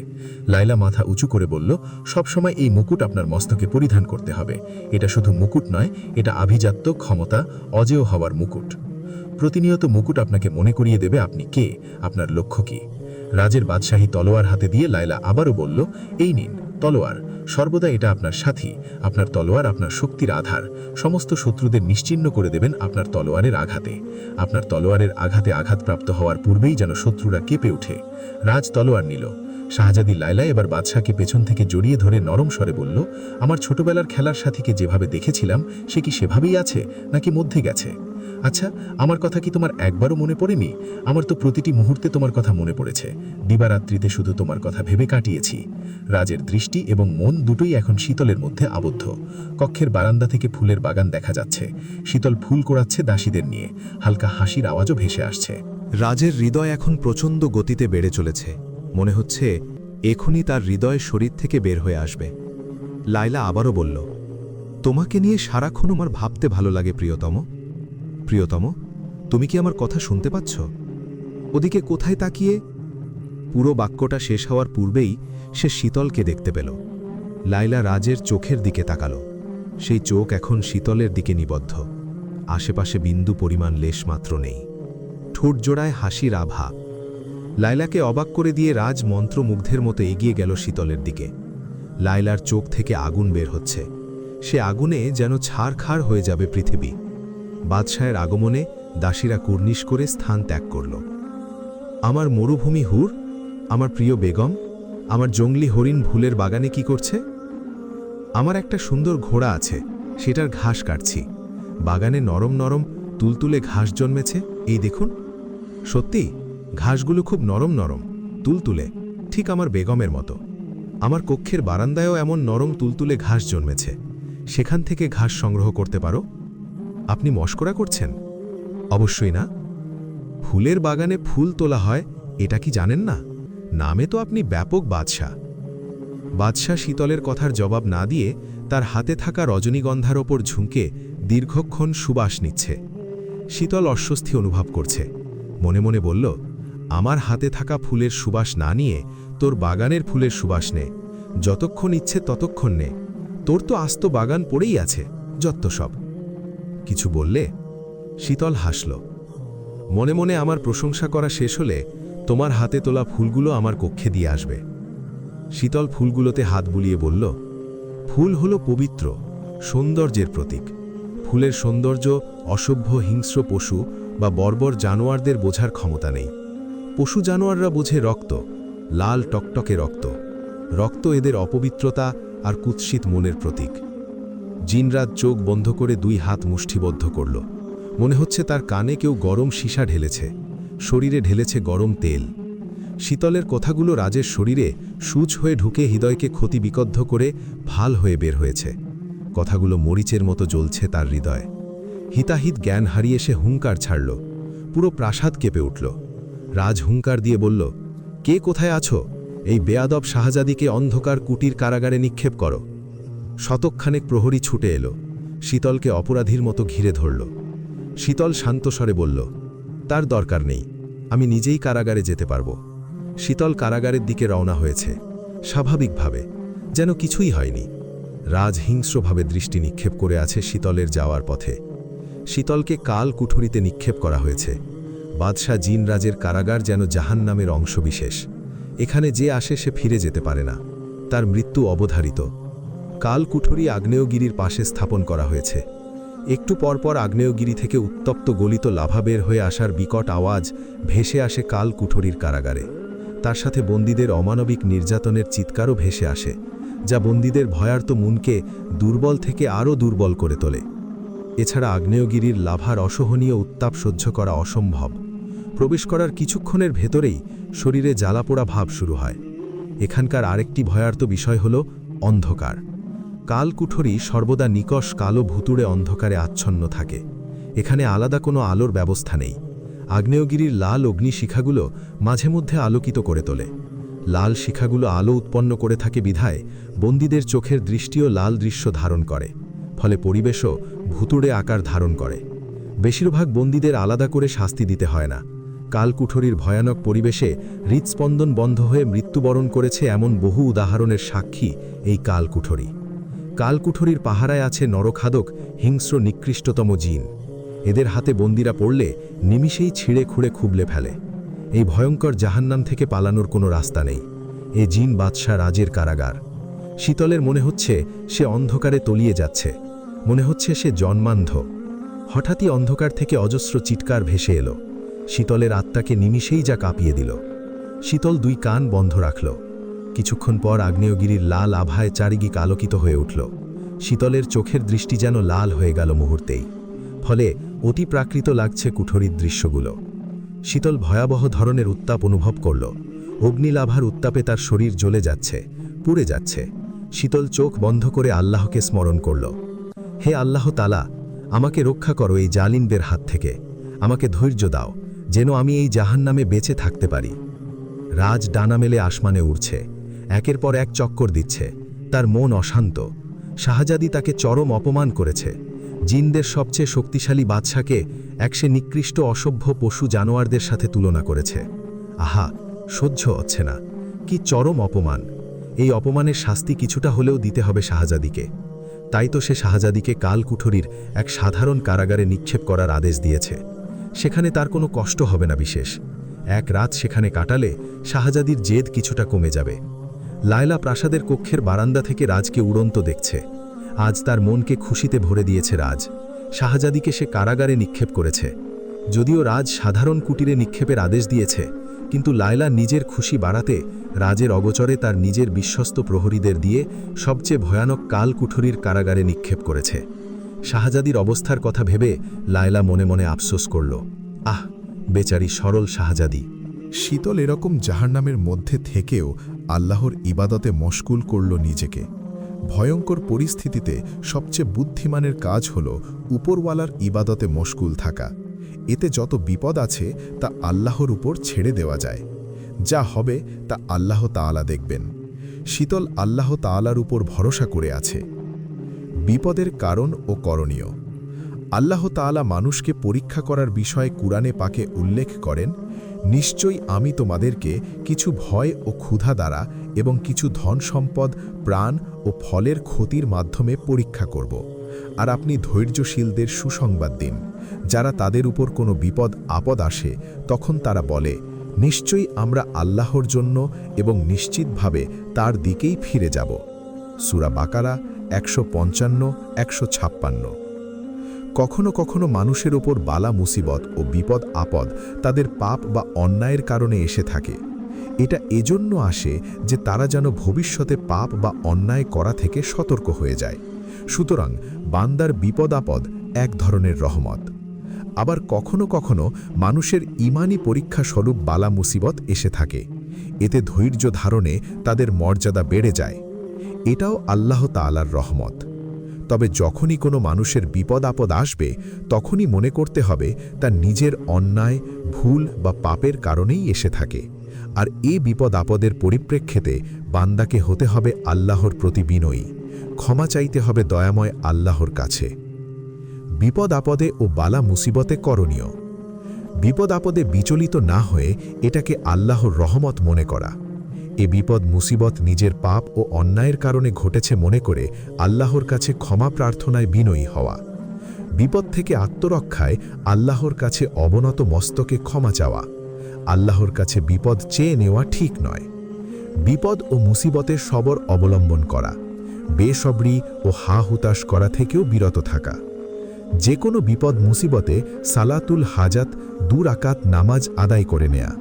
লায়লা মাথা উঁচু করে বলল, সবসময় এই মুকুট আপনার মস্তকে পরিধান করতে হবে। এটা শুধু মুকুট নয়, এটা আভিজাত্য, ক্ষমতা, অজেয় হওয়ার মুকুট। প্রতিনিয়ত মুকুট আপনাকে মনে করিয়ে দেবে আপনি কে, আপনার লক্ষ্য কি। রাজের বাদশাহী তলোয়ার হাতে দিয়ে লায়লা আবারও বলল, এই নিন তলোয়ার, সর্বদা এটা আপনার সাথী। আপনার তলোয়ার আপনার শক্তির আধার। সমস্ত শত্রুদের নিশ্চিহ্ন করে দেবেন আপনার তলোয়ারের আঘাতে। আপনার তলোয়ারের আঘাতে আঘাতপ্রাপ্ত হওয়ার পূর্বেই যেন শত্রুরা কেঁপে ওঠে। রাজ তলোয়ার নিল। শাহজাদি লায়লা এবার বাদশাকে পেছন থেকে জড়িয়ে ধরে নরম স্বরে বলল, আমার ছোটবেলার খেলার সাথীকে যেভাবে দেখেছিলাম সে কি সেভাবেই আছে নাকি মধ্যে গেছে? আচ্ছা, আমার কথা কি তোমার একবারও মনে পড়েনি? আমার তো প্রতিটি মুহূর্তে তোমার কথা মনে পড়েছে। দিবারাত্রিতে শুধু তোমার কথা ভেবে কাটিয়েছি। রাজের দৃষ্টি এবং মন দুটোই এখন শীতলের মধ্যে আবদ্ধ। কক্ষের বারান্দা থেকে ফুলের বাগান দেখা যাচ্ছে। শীতল ফুল কোড়াচ্ছে দাসীদের নিয়ে। হালকা হাসির আওয়াজও ভেসে আসছে। রাজের হৃদয় এখন প্রচণ্ড গতিতে বেড়ে চলেছে। মনে হচ্ছে এখনই তার হৃদয় শরীর থেকে বের হয়ে আসবে। লায়লা আবারও বলল, তোমাকে নিয়ে সারাক্ষণ আমার ভাবতে ভালো লাগে প্রিয়তম। প্রিয়তম, তুমি কি আমার কথা শুনতে পাচ্ছ? ওদিকে কোথায় তাকিয়ে? পুরো বাক্যটা শেষ হওয়ার পূর্বেই সে শীতলকে দেখতে পেল। লায়লা রাজের চোখের দিকে তাকালো। সেই চোখ এখন শীতলের দিকে নিবদ্ধ। আশেপাশে বিন্দু পরিমাণ লেশমাত্র নেই। ঠোঁট জোড়ায় হাসির আভা। লায়লাকে অবাক করে দিয়ে রাজ মন্ত্রমুগ্ধের মতো এগিয়ে গেল শীতলের দিকে। লায়লার চোখ থেকে আগুন বের হচ্ছে। সে আগুনে যেন ছারখার হয়ে যাবে পৃথিবী। বাদশাহের আগমনে দাসীরা কুর্নিশ করে স্থান ত্যাগ করল। আমার মরুভূমি হুর, আমার প্রিয় বেগম, আমার জঙ্গলি হরিণ ফুলের বাগানে কি করছে? আমার একটা সুন্দর ঘোড়া আছে, সেটার ঘাস কাটছি। বাগানে নরম নরম তুলতুলে ঘাস জন্মেছে, এই দেখুন। সত্যি, ঘাসগুলো খুব নরম নরম, তুলতুলে, ঠিক আমার বেগমের মতো। আমার কক্ষের বারান্দায়ও এমন নরম তুলতুলে ঘাস জন্মেছে। সেখান থেকে ঘাস সংগ্রহ করতে পারো। আপনি মশকরা করছেন? অবশ্যই না। ফুলের বাগানে ফুল তোলা হয়, এটা কি জানেন না? নামে তো আপনি ব্যাপক বাদশাহ। বাদশাহ শীতলের কথার জবাব না দিয়ে তার হাতে থাকা রজনীগন্ধার ওপর ঝুঁকে দীর্ঘক্ষণ সুবাস নিচ্ছে। শীতল অস্বস্তি অনুভব করছে। মনে মনে বলল, আমার হাতে থাকা ফুলের সুবাস না নিয়ে তোর বাগানের ফুলের সুবাস নে। যতক্ষণ ইচ্ছে ততক্ষণ নে। তোর তো আস্ত বাগান পড়েই আছে, যত সব। কিছু বললে? শীতল হাসল। মনে মনে আমার প্রশংসা করা শেষ হলে তোমার হাতে তোলা ফুলগুলো আমার কক্ষে দিয়ে আসবে। শীতল ফুলগুলোতে হাত বুলিয়ে বলল, ফুল হলো পবিত্র, সৌন্দর্যের প্রতীক। ফুলের সৌন্দর্য অসভ্য হিংস্র পশু বা বর্বর জানোয়ারদের বোঝার ক্ষমতা নেই। পশু জানোয়াররা বোঝে রক্ত, লাল টকটকে রক্ত। রক্ত এদের অপবিত্রতা আর কুৎসিত মনের প্রতীক। জিনরাজ চোখ বন্ধ করে দুই হাত মুষ্টিবদ্ধ করল। মনে হচ্ছে তার কানে কেউ গরম সীসা ঢেলেছে, শরীরে ঢেলেছে গরম তেল। শীতলের কথাগুলো রাজের শরীরে সূচ হয়ে ঢুকে হৃদয়কে ক্ষতিবিকদ্ধ করে ভাল হয়ে বের হয়েছে। কথাগুলো মরিচের মতো জ্বলছে তার হৃদয়। হিতাহিত জ্ঞান হারিয়ে সে হুঙ্কার ছাড়ল। পুরো প্রাসাদ কেঁপে উঠল। রাজ হুঙ্কার দিয়ে বলল, কে কোথায় আছো? এই বেয়াদব শাহজাদিকে অন্ধকার কুটির কারাগারে নিক্ষেপ করো। শতকখানেক প্রহরী ছুটে এলো। শীতলকে অপরাধীর মতো ঘিরে ধরল। শীতল শান্ত স্বরে বলল, তার দরকার নেই, আমি নিজেই কারাগারে যেতে পারব। শীতল কারাগারের দিকে রওনা হয়েছে, স্বাভাবিকভাবে, যেন কিছুই হয়নি। রাজ হিংস্রভাবে দৃষ্টি নিক্ষেপ করে আছে শীতলের যাওয়ার পথে। শীতলকে কাল কুঠুরিতে নিক্ষেপ করা হয়েছে। বাদশাহ জিনরাজের কারাগার যেন জাহান্নামের অংশবিশেষ। এখানে যে আসে সে ফিরে যেতে পারে না, তার মৃত্যু অবধারিত। কালকুঠরি আগ্নেয়গিরির পাশে স্থাপন করা হয়েছে। একটু পরপর আগ্নেয়গিরি থেকে উত্তপ্ত গলিত লাভা বের হয়ে আসার বিকট আওয়াজ ভেসে আসে কালকুঠরির কারাগারে। তার সাথে বন্দীদের অমানবিক নির্যাতনের চিৎকারও ভেসে আসে, যা বন্দীদের ভয়ার্ত মনকে দুর্বল থেকে আরও দুর্বল করে তোলে। এছাড়া আগ্নেয়গিরির লাভার অসহনীয় উত্তাপ সহ্য করা অসম্ভব। প্রবেশ করার কিছুক্ষণের ভেতরেই শরীরে জ্বালাপোড়া ভাব শুরু হয়। এখানকার আরেকটি ভয়ার্ত বিষয় হল অন্ধকার। কালকুঠরি সর্বদা নিকষ কালো ভুতুড়ে অন্ধকারে আচ্ছন্ন থাকে। এখানে আলাদা কোনো আলোর ব্যবস্থা নেই। আগ্নেয়গিরির লাল অগ্নিশিখাগুলো মাঝে মধ্যে আলোকিত করে তোলে। লাল শিখাগুলো আলো উৎপন্ন করে থাকে বিধায় বন্দীদের চোখের দৃষ্টিও লাল দৃশ্য ধারণ করে, ফলে পরিবেশও ভুতুড়ে আকার ধারণ করে। বেশিরভাগ বন্দীদের আলাদা করে শাস্তি দিতে হয় না। কালকুঠরির ভয়ানক পরিবেশে হৃৎস্পন্দন বন্ধ হয়ে মৃত্যুবরণ করেছে এমন বহু উদাহরণের সাক্ষী এই কালকুঠরি। কালকুঠরির পাহারায় আছে নরখাদক, হিংস্র নিকৃষ্টতম জিন। এদের হাতে বন্দীরা পড়লে নিমিষেই ছিঁড়ে খুঁড়ে খুবলে ফেলে। এই ভয়ঙ্কর জাহান্নাম থেকে পালানোর কোনো রাস্তা নেই। এ জিন বাদশাহ রাজের কারাগার। শীতলের মনে হচ্ছে সে অন্ধকারে তলিয়ে যাচ্ছে, মনে হচ্ছে সে জন্মান্ধ। হঠাৎই অন্ধকার থেকে অজস্র চিৎকার ভেসে এলো। শীতলের আত্মাকে নিমিষেই যা কাঁপিয়ে দিল। শীতল দুই কান বন্ধ রাখল। কিছুক্ষণ পর আগ্নেয়গিরির লাল আভায় চারিদিক আলোকিত হয়ে উঠল। শীতলের চোখের দৃষ্টি যেন লাল হয়ে গেল মুহূর্তেই, ফলে অতি প্রাকৃত লাগছে কুঠরির দৃশ্যগুলো। শীতল ভয়াবহ ধরনের উত্তাপ অনুভব করল। অগ্নিলাভার উত্তাপে তার শরীর জ্বলে যাচ্ছে, পুড়ে যাচ্ছে। শীতল চোখ বন্ধ করে আল্লাহকে স্মরণ করল। হে আল্লাহ তাআলা, আমাকে রক্ষা করো এই জালিমদের হাত থেকে। আমাকে ধৈর্য দাও, যেন আমি এই জাহান্নামে বেঁচে থাকতে পারি। রাজ ডানা মেলে আসমানে উড়ছে, একের পর এক চক্কর দিচ্ছে। তার মন অশান্ত। শাহজাদি তাকে চরম অপমান করেছে। জিনদের সবচেয়ে শক্তিশালী বাদশাকে সে নিকৃষ্ট অসভ্য পশু জানোয়ারদের সাথে তুলনা করেছে। আহা, সহ্য হচ্ছে না। কি চরম অপমান! এই অপমানের শাস্তি কিছুটা হলেও দিতে হবে শাহজাদিকে। তাই তো সে শাহজাদিকে কালকুঠরির এক সাধারণ কারাগারে নিক্ষেপ করার আদেশ দিয়েছে। সেখানে তার কোনো কষ্ট হবে না বিশেষ। এক রাত সেখানে কাটালে শাহজাদির জেদ কিছুটা কমে যাবে। লায়লা প্রাসাদের কক্ষের বারান্দা থেকে রাজকে উড়ন্ত দেখছে। আজ তার মনকে খুশিতে ভরে দিয়েছে রাজ। শাহজাদিকে সে কারাগারে নিক্ষেপ করেছে। যদিও রাজ সাধারণ কুটিরে নিক্ষেপের আদেশ দিয়েছে, কিন্তু লায়লা নিজের খুশি বাড়াতে রাজের অগোচরে তার নিজের বিশ্বস্ত প্রহরীদের দিয়ে সবচেয়ে ভয়ানক কালকুঠরির কারাগারে নিক্ষেপ করেছে। শাহজাদির অবস্থার কথা ভেবে লায়লা মনে মনে আফসোস করল। আহ, বেচারি সরল শাহজাদি। শীতল এরকম জাহান্নামের মধ্যে থেকেও আল্লাহর ইবাদতে মশগুল করল নিজেকে। ভয়ঙ্কর পরিস্থিতিতে সবচেয়ে বুদ্ধিমানের কাজ হল উপরওয়ালার ইবাদতে মশগুল থাকা। এতে যত বিপদ আছে তা আল্লাহর উপর ছেড়ে দেওয়া যায়। যা হবে তা আল্লাহ তাআলা দেখবেন। শীতল আল্লাহ তাআলার উপর ভরসা করে আছে। বিপদের কারণ ও করণীয়। আল্লাহ তাআলা মানুষকে পরীক্ষা করার বিষয়ে কুরআনে পাকে উল্লেখ করেন, নিশ্চয়ই আমি তোমাদেরকে কিছু ভয় ও ক্ষুধা দ্বারা এবং কিছু ধন সম্পদ, প্রাণ ও ফলের ক্ষতির মাধ্যমে পরীক্ষা করব। আর আপনি ধৈর্যশীলদের সুসংবাদ দিন, যারা তাদের উপর কোনো বিপদ আপদ আসে তখন তারা বলে, নিশ্চয়ই আমরা আল্লাহর জন্য এবং নিশ্চিতভাবে তার দিকেই ফিরে যাব। সূরা বাকারা 155-156। কখনো কখনো মানুষের ওপর বালা মুসিবত ও বিপদ আপদ তাদের পাপ বা অন্যায়ের কারণে এসে থাকে। এটা এজন্য আসে যে তারা যেন ভবিষ্যতে পাপ বা অন্যায় করা থেকে সতর্ক হয়ে যায়। সুতরাং বান্দার বিপদ আপদ এক ধরনের রহমত। আবার কখনো কখনো মানুষের ঈমানি পরীক্ষা স্বরূপ বালা মুসিবত এসে থাকে। এতে ধৈর্য ধারণে তাদের মর্যাদা বেড়ে যায়। এটাও আল্লাহ তাআলার রহমত। তবে যখনই কোনো মানুষের বিপদ আপদ আসবে তখনই মনে করতে হবে তার নিজের অন্যায়, ভুল বা পাপের কারণেই এসে থাকে। আর এই বিপদ আপদের পরিপ্রেক্ষিতে বান্দাকে হতে হবে আল্লাহর প্রতি বিনয়ী, ক্ষমা চাইতে হবে দয়াময় আল্লাহর কাছে। বিপদ আপদে ও বালা মুসিবতে করণীয়। বিপদ আপদে বিচলিত না হয়ে এটাকে আল্লাহর রহমত মনে করা। এ বিপদ মুসিবত নিজের পাপ ও অন্যায়ের কারণে ঘটেছে মনে করে আল্লাহর কাছে ক্ষমা প্রার্থনায় বিনয়ী হওয়া। বিপদ থেকে আত্মরক্ষায় আল্লাহর কাছে অবনত মস্তকে ক্ষমা চাওয়া। আল্লাহর কাছে বিপদ চেয়ে নেওয়া ঠিক নয়। বিপদ ও মুসিবতের সবর অবলম্বন করা, বেসবরি ও হা হুতাশ করা থেকেও বিরত থাকা। যে কোনো বিপদ মুসিবতে সালাতুল হাজাত 2 রাকাত নামাজ আদায় করে নেয়া,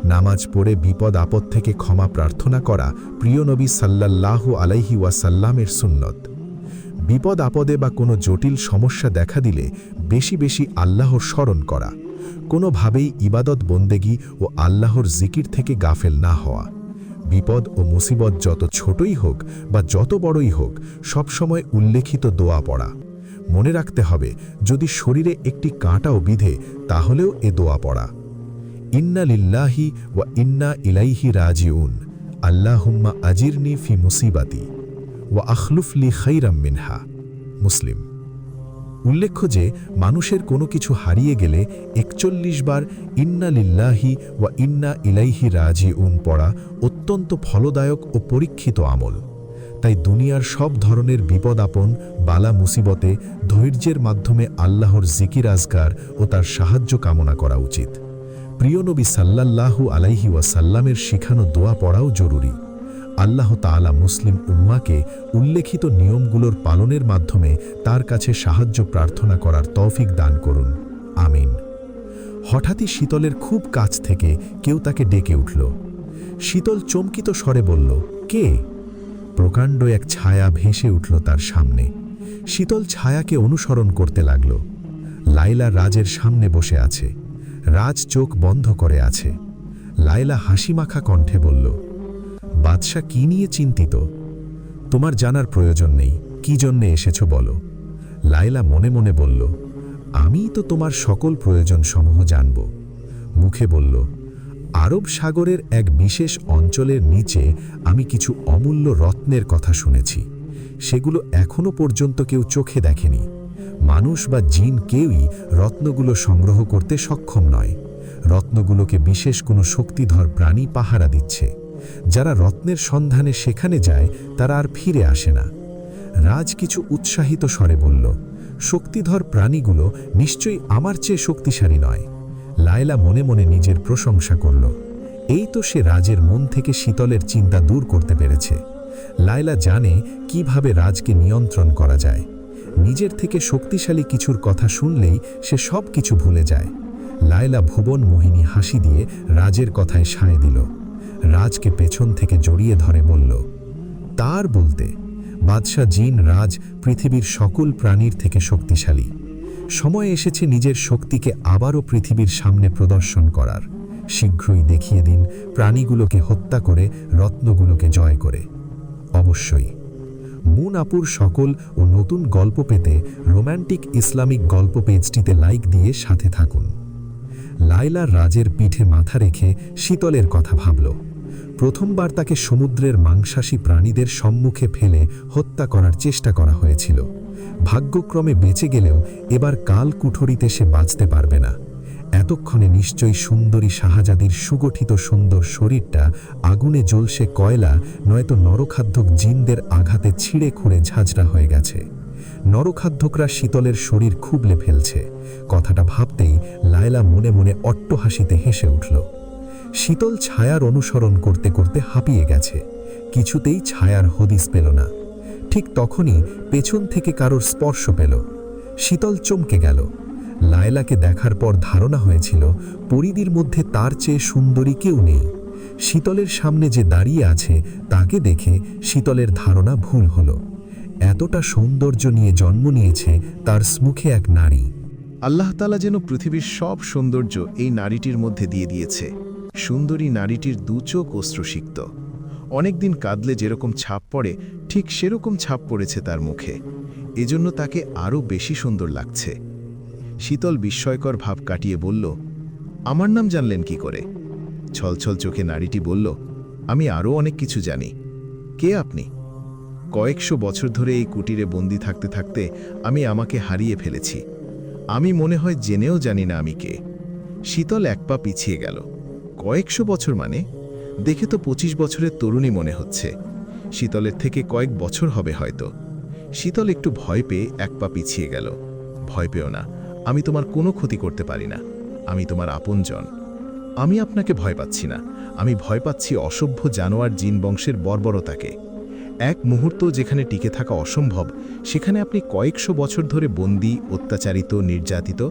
নামাজ পড়ে বিপদ আপদ থেকে ক্ষমা প্রার্থনা করা প্রিয় নবী সাল্লাল্লাহু আলাইহি ওয়াসাল্লামের সুন্নত। বিপদ আপদে বা কোনো জটিল সমস্যা দেখা দিলে বেশি বেশি আল্লাহর স্মরণ করা, কোনোভাবেই ইবাদত বন্দেগী ও আল্লাহর জিকির থেকে গাফেল না হওয়া। বিপদ ও মুসিবত যত ছোটই হোক বা যত বড়ই হোক, সবসময় উল্লেখিত দোয়া পড়া। মনে রাখতে হবে, যদি শরীরে একটি কাঁটাও বিধে তাহলেও এ দোয়া পড়া। ইন্না লিল্লাহি ওয়া ইন্না ইলাইহি রাজিউন, আল্লাহুম্মা আজিরনি ফি মুসিবাতি ওয়া আখলুফলি খাইরাম মিনহা। মুসলিম। উল্লেখ্য যে মানুষের কোনো কিছু হারিয়ে গেলে 41 বার ইন্না লিল্লাহি ওয়া ইন্না ইলাইহি রাজিউন পড়া অত্যন্ত ফলদায়ক ও পরীক্ষিত আমল। তাই দুনিয়ার সব ধরনের বিপদ আপন বালা মুসিবতে ধৈর্যের মাধ্যমে আল্লাহর জিকির আজকার ও তার সাহায্য কামনা করা উচিত। প্রিয় নবী সাল্লাল্লাহু আলাইহি ওয়াসাল্লামের শিখানো দোয়া পড়াও জরুরি। আল্লাহ তাআলা মুসলিম উম্মাকে উল্লেখিত নিয়মগুলোর পালনের মাধ্যমে তার কাছে সাহায্য প্রার্থনা করার তৌফিক দান করুন। আমিন। হঠাৎই শীতলের খুব কাছ থেকে কেউ তাকে ডেকে উঠল। শীতল চমকিত স্বরে বলল, কে? প্রকাণ্ড এক ছায়া ভেসে উঠল তার সামনে। শীতল ছায়াকে অনুসরণ করতে লাগল। লায়লা রাজের সামনে বসে আছে। রাজ চোখ বন্ধ করে আছে। লায়লা হাসিমাখা কণ্ঠে বলল, বাদশা কি নিয়ে চিন্তিত? তোমার জানার প্রয়োজন নেই, কি জন্যে এসেছ বলো। লায়লা মনে মনে বলল, আমিই তো তোমার সকল প্রয়োজন সমূহ জানব। মুখে বলল, আরব সাগরের এক বিশেষ অঞ্চলের নিচে আমি কিছু অমূল্য রত্নের কথা শুনেছি। সেগুলো এখনো পর্যন্ত কেউ চোখে দেখেনি। মানুষ বা জিন কেউই রত্নগুলো সংগ্রহ করতে সক্ষম নয়। রত্নগুলোকে বিশেষ কোনো শক্তিধর প্রাণী পাহারা দিচ্ছে। যারা রত্নের সন্ধানে সেখানে যায় তারা আর ফিরে আসে না। রাজ কিছু উৎসাহিত স্বরে বলল, শক্তিধর প্রাণীগুলো নিশ্চয়ই আমার চেয়ে শক্তিশালী নয়। লায়লা মনে মনে নিজের প্রশংসা করল। এই তো সে রাজের মন থেকে শীতলের চিন্তা দূর করতে পেরেছে। লায়লা জানে কিভাবে রাজকে নিয়ন্ত্রণ করা যায়। নিজের থেকে শক্তিশালী কিছুর কথা শুনলেই সে সব কিছু ভুলে যায়। লায়লা ভুবন মোহিনী হাসি দিয়ে রাজের কথায় সায় দিল। রাজকে পেছন থেকে জড়িয়ে ধরে বলল, তার বলতে বাদশা জিন রাজ পৃথিবীর সকল প্রাণীর থেকে শক্তিশালী। সময় এসেছে নিজের শক্তিকে আবারও পৃথিবীর সামনে প্রদর্শন করার। শীঘ্রই দেখিয়ে দিন প্রাণীগুলোকে হত্যা করে রত্নগুলোকে জয় করে। অবশ্যই। মুন আপুর সকল ও নতুন গল্প পেতে রোম্যান্টিক ইসলামিক গল্প পেজটিতে লাইক দিয়ে সাথে থাকুন। লায়লা রাজের পিঠে মাথা রেখে শীতলের কথা ভাবল। প্রথমবার তাকে সমুদ্রের মাংসাশী প্রাণীদের সম্মুখে ফেলে হত্যা করার চেষ্টা করা হয়েছিল। ভাগ্যক্রমে বেঁচে গেলেও এবার কাল কুঠরিতে সে বাঁচতে পারবে না। এতক্ষণে নিশ্চয়ই সুন্দরী শাহজাদির সুগঠিত সুন্দর শরীরটা আগুনে জ্বলসে কয়লা নয়তো নরখাদ্যক জিনদের আঘাতে ছিঁড়ে খুঁড়ে ঝাঁঝরা হয়ে গেছে। নরখাদ্যকরা শীতলের শরীর খুবলে ফেলছে। কথাটা ভাবতেই লায়লা মনে মনে অট্টহাসিতে হেসে উঠল। শীতল ছায়ার অনুসরণ করতে করতে হাঁপিয়ে গেছে। কিছুতেই ছায়ার হদিস পেল না। ঠিক তখনই পেছন থেকে কারোর স্পর্শ পেল। শীতল চমকে গেল। লায়লাকে দেখার পর ধারণা হয়েছিল পরিদির মধ্যে তার চেয়ে সুন্দরী কেউ নেই। শীতলের সামনে যে দাঁড়িয়ে আছে তাকে দেখে শীতলের ধারণা ভুল হল। এতটা সৌন্দর্য নিয়ে জন্ম নিয়েছে তার মুখে এক নারী। আল্লাহ তাআলা যেন পৃথিবীর সব সৌন্দর্য এই নারীটির মধ্যে দিয়ে দিয়েছে। সুন্দরী নারীটির দুচোখ অশ্রুসিক্ত। অনেকদিন কাঁদলে যেরকম ছাপ পড়ে ঠিক সেরকম ছাপ পড়েছে তার মুখে। এজন্য তাকে আরও বেশি সুন্দর লাগছে। শীতল বিস্ময়কর ভাব কাটিয়ে বলল, আমার নাম জানলেন কি করে? ছলছল চোখে নারীটি বলল, আমি আরও অনেক কিছু জানি। কে আপনি? কয়েকশো বছর ধরে এই কুটিরে বন্দি থাকতে থাকতে আমি আমাকে হারিয়ে ফেলেছি। আমি মনে হয় জেনেও জানি না আমি কে। শীতল এক পা পিছিয়ে গেল। কয়েকশো বছর মানে? দেখে তো 25 বছরের তরুণী মনে হচ্ছে। শীতলের থেকে কয়েক বছর হবে হয়তো। শীতল একটু ভয় পেয়ে এক পা পিছিয়ে গেল। ভয় পেও না, আমি তোমার কোনো ক্ষতি করতে পারি না। আমি তোমার আপনজন। আমি আপনাকে ভয় পাচ্ছি না, আমি ভয় পাচ্ছি অসভ্য জানোয়ার জিন বংশের বর্বরতাকে। এক মুহূর্ত যেখানে টিকে থাকা অসম্ভব, সেখানে আপনি কয়েকশো বছর ধরে বন্দী, অত্যাচারিত, নির্যাতিত।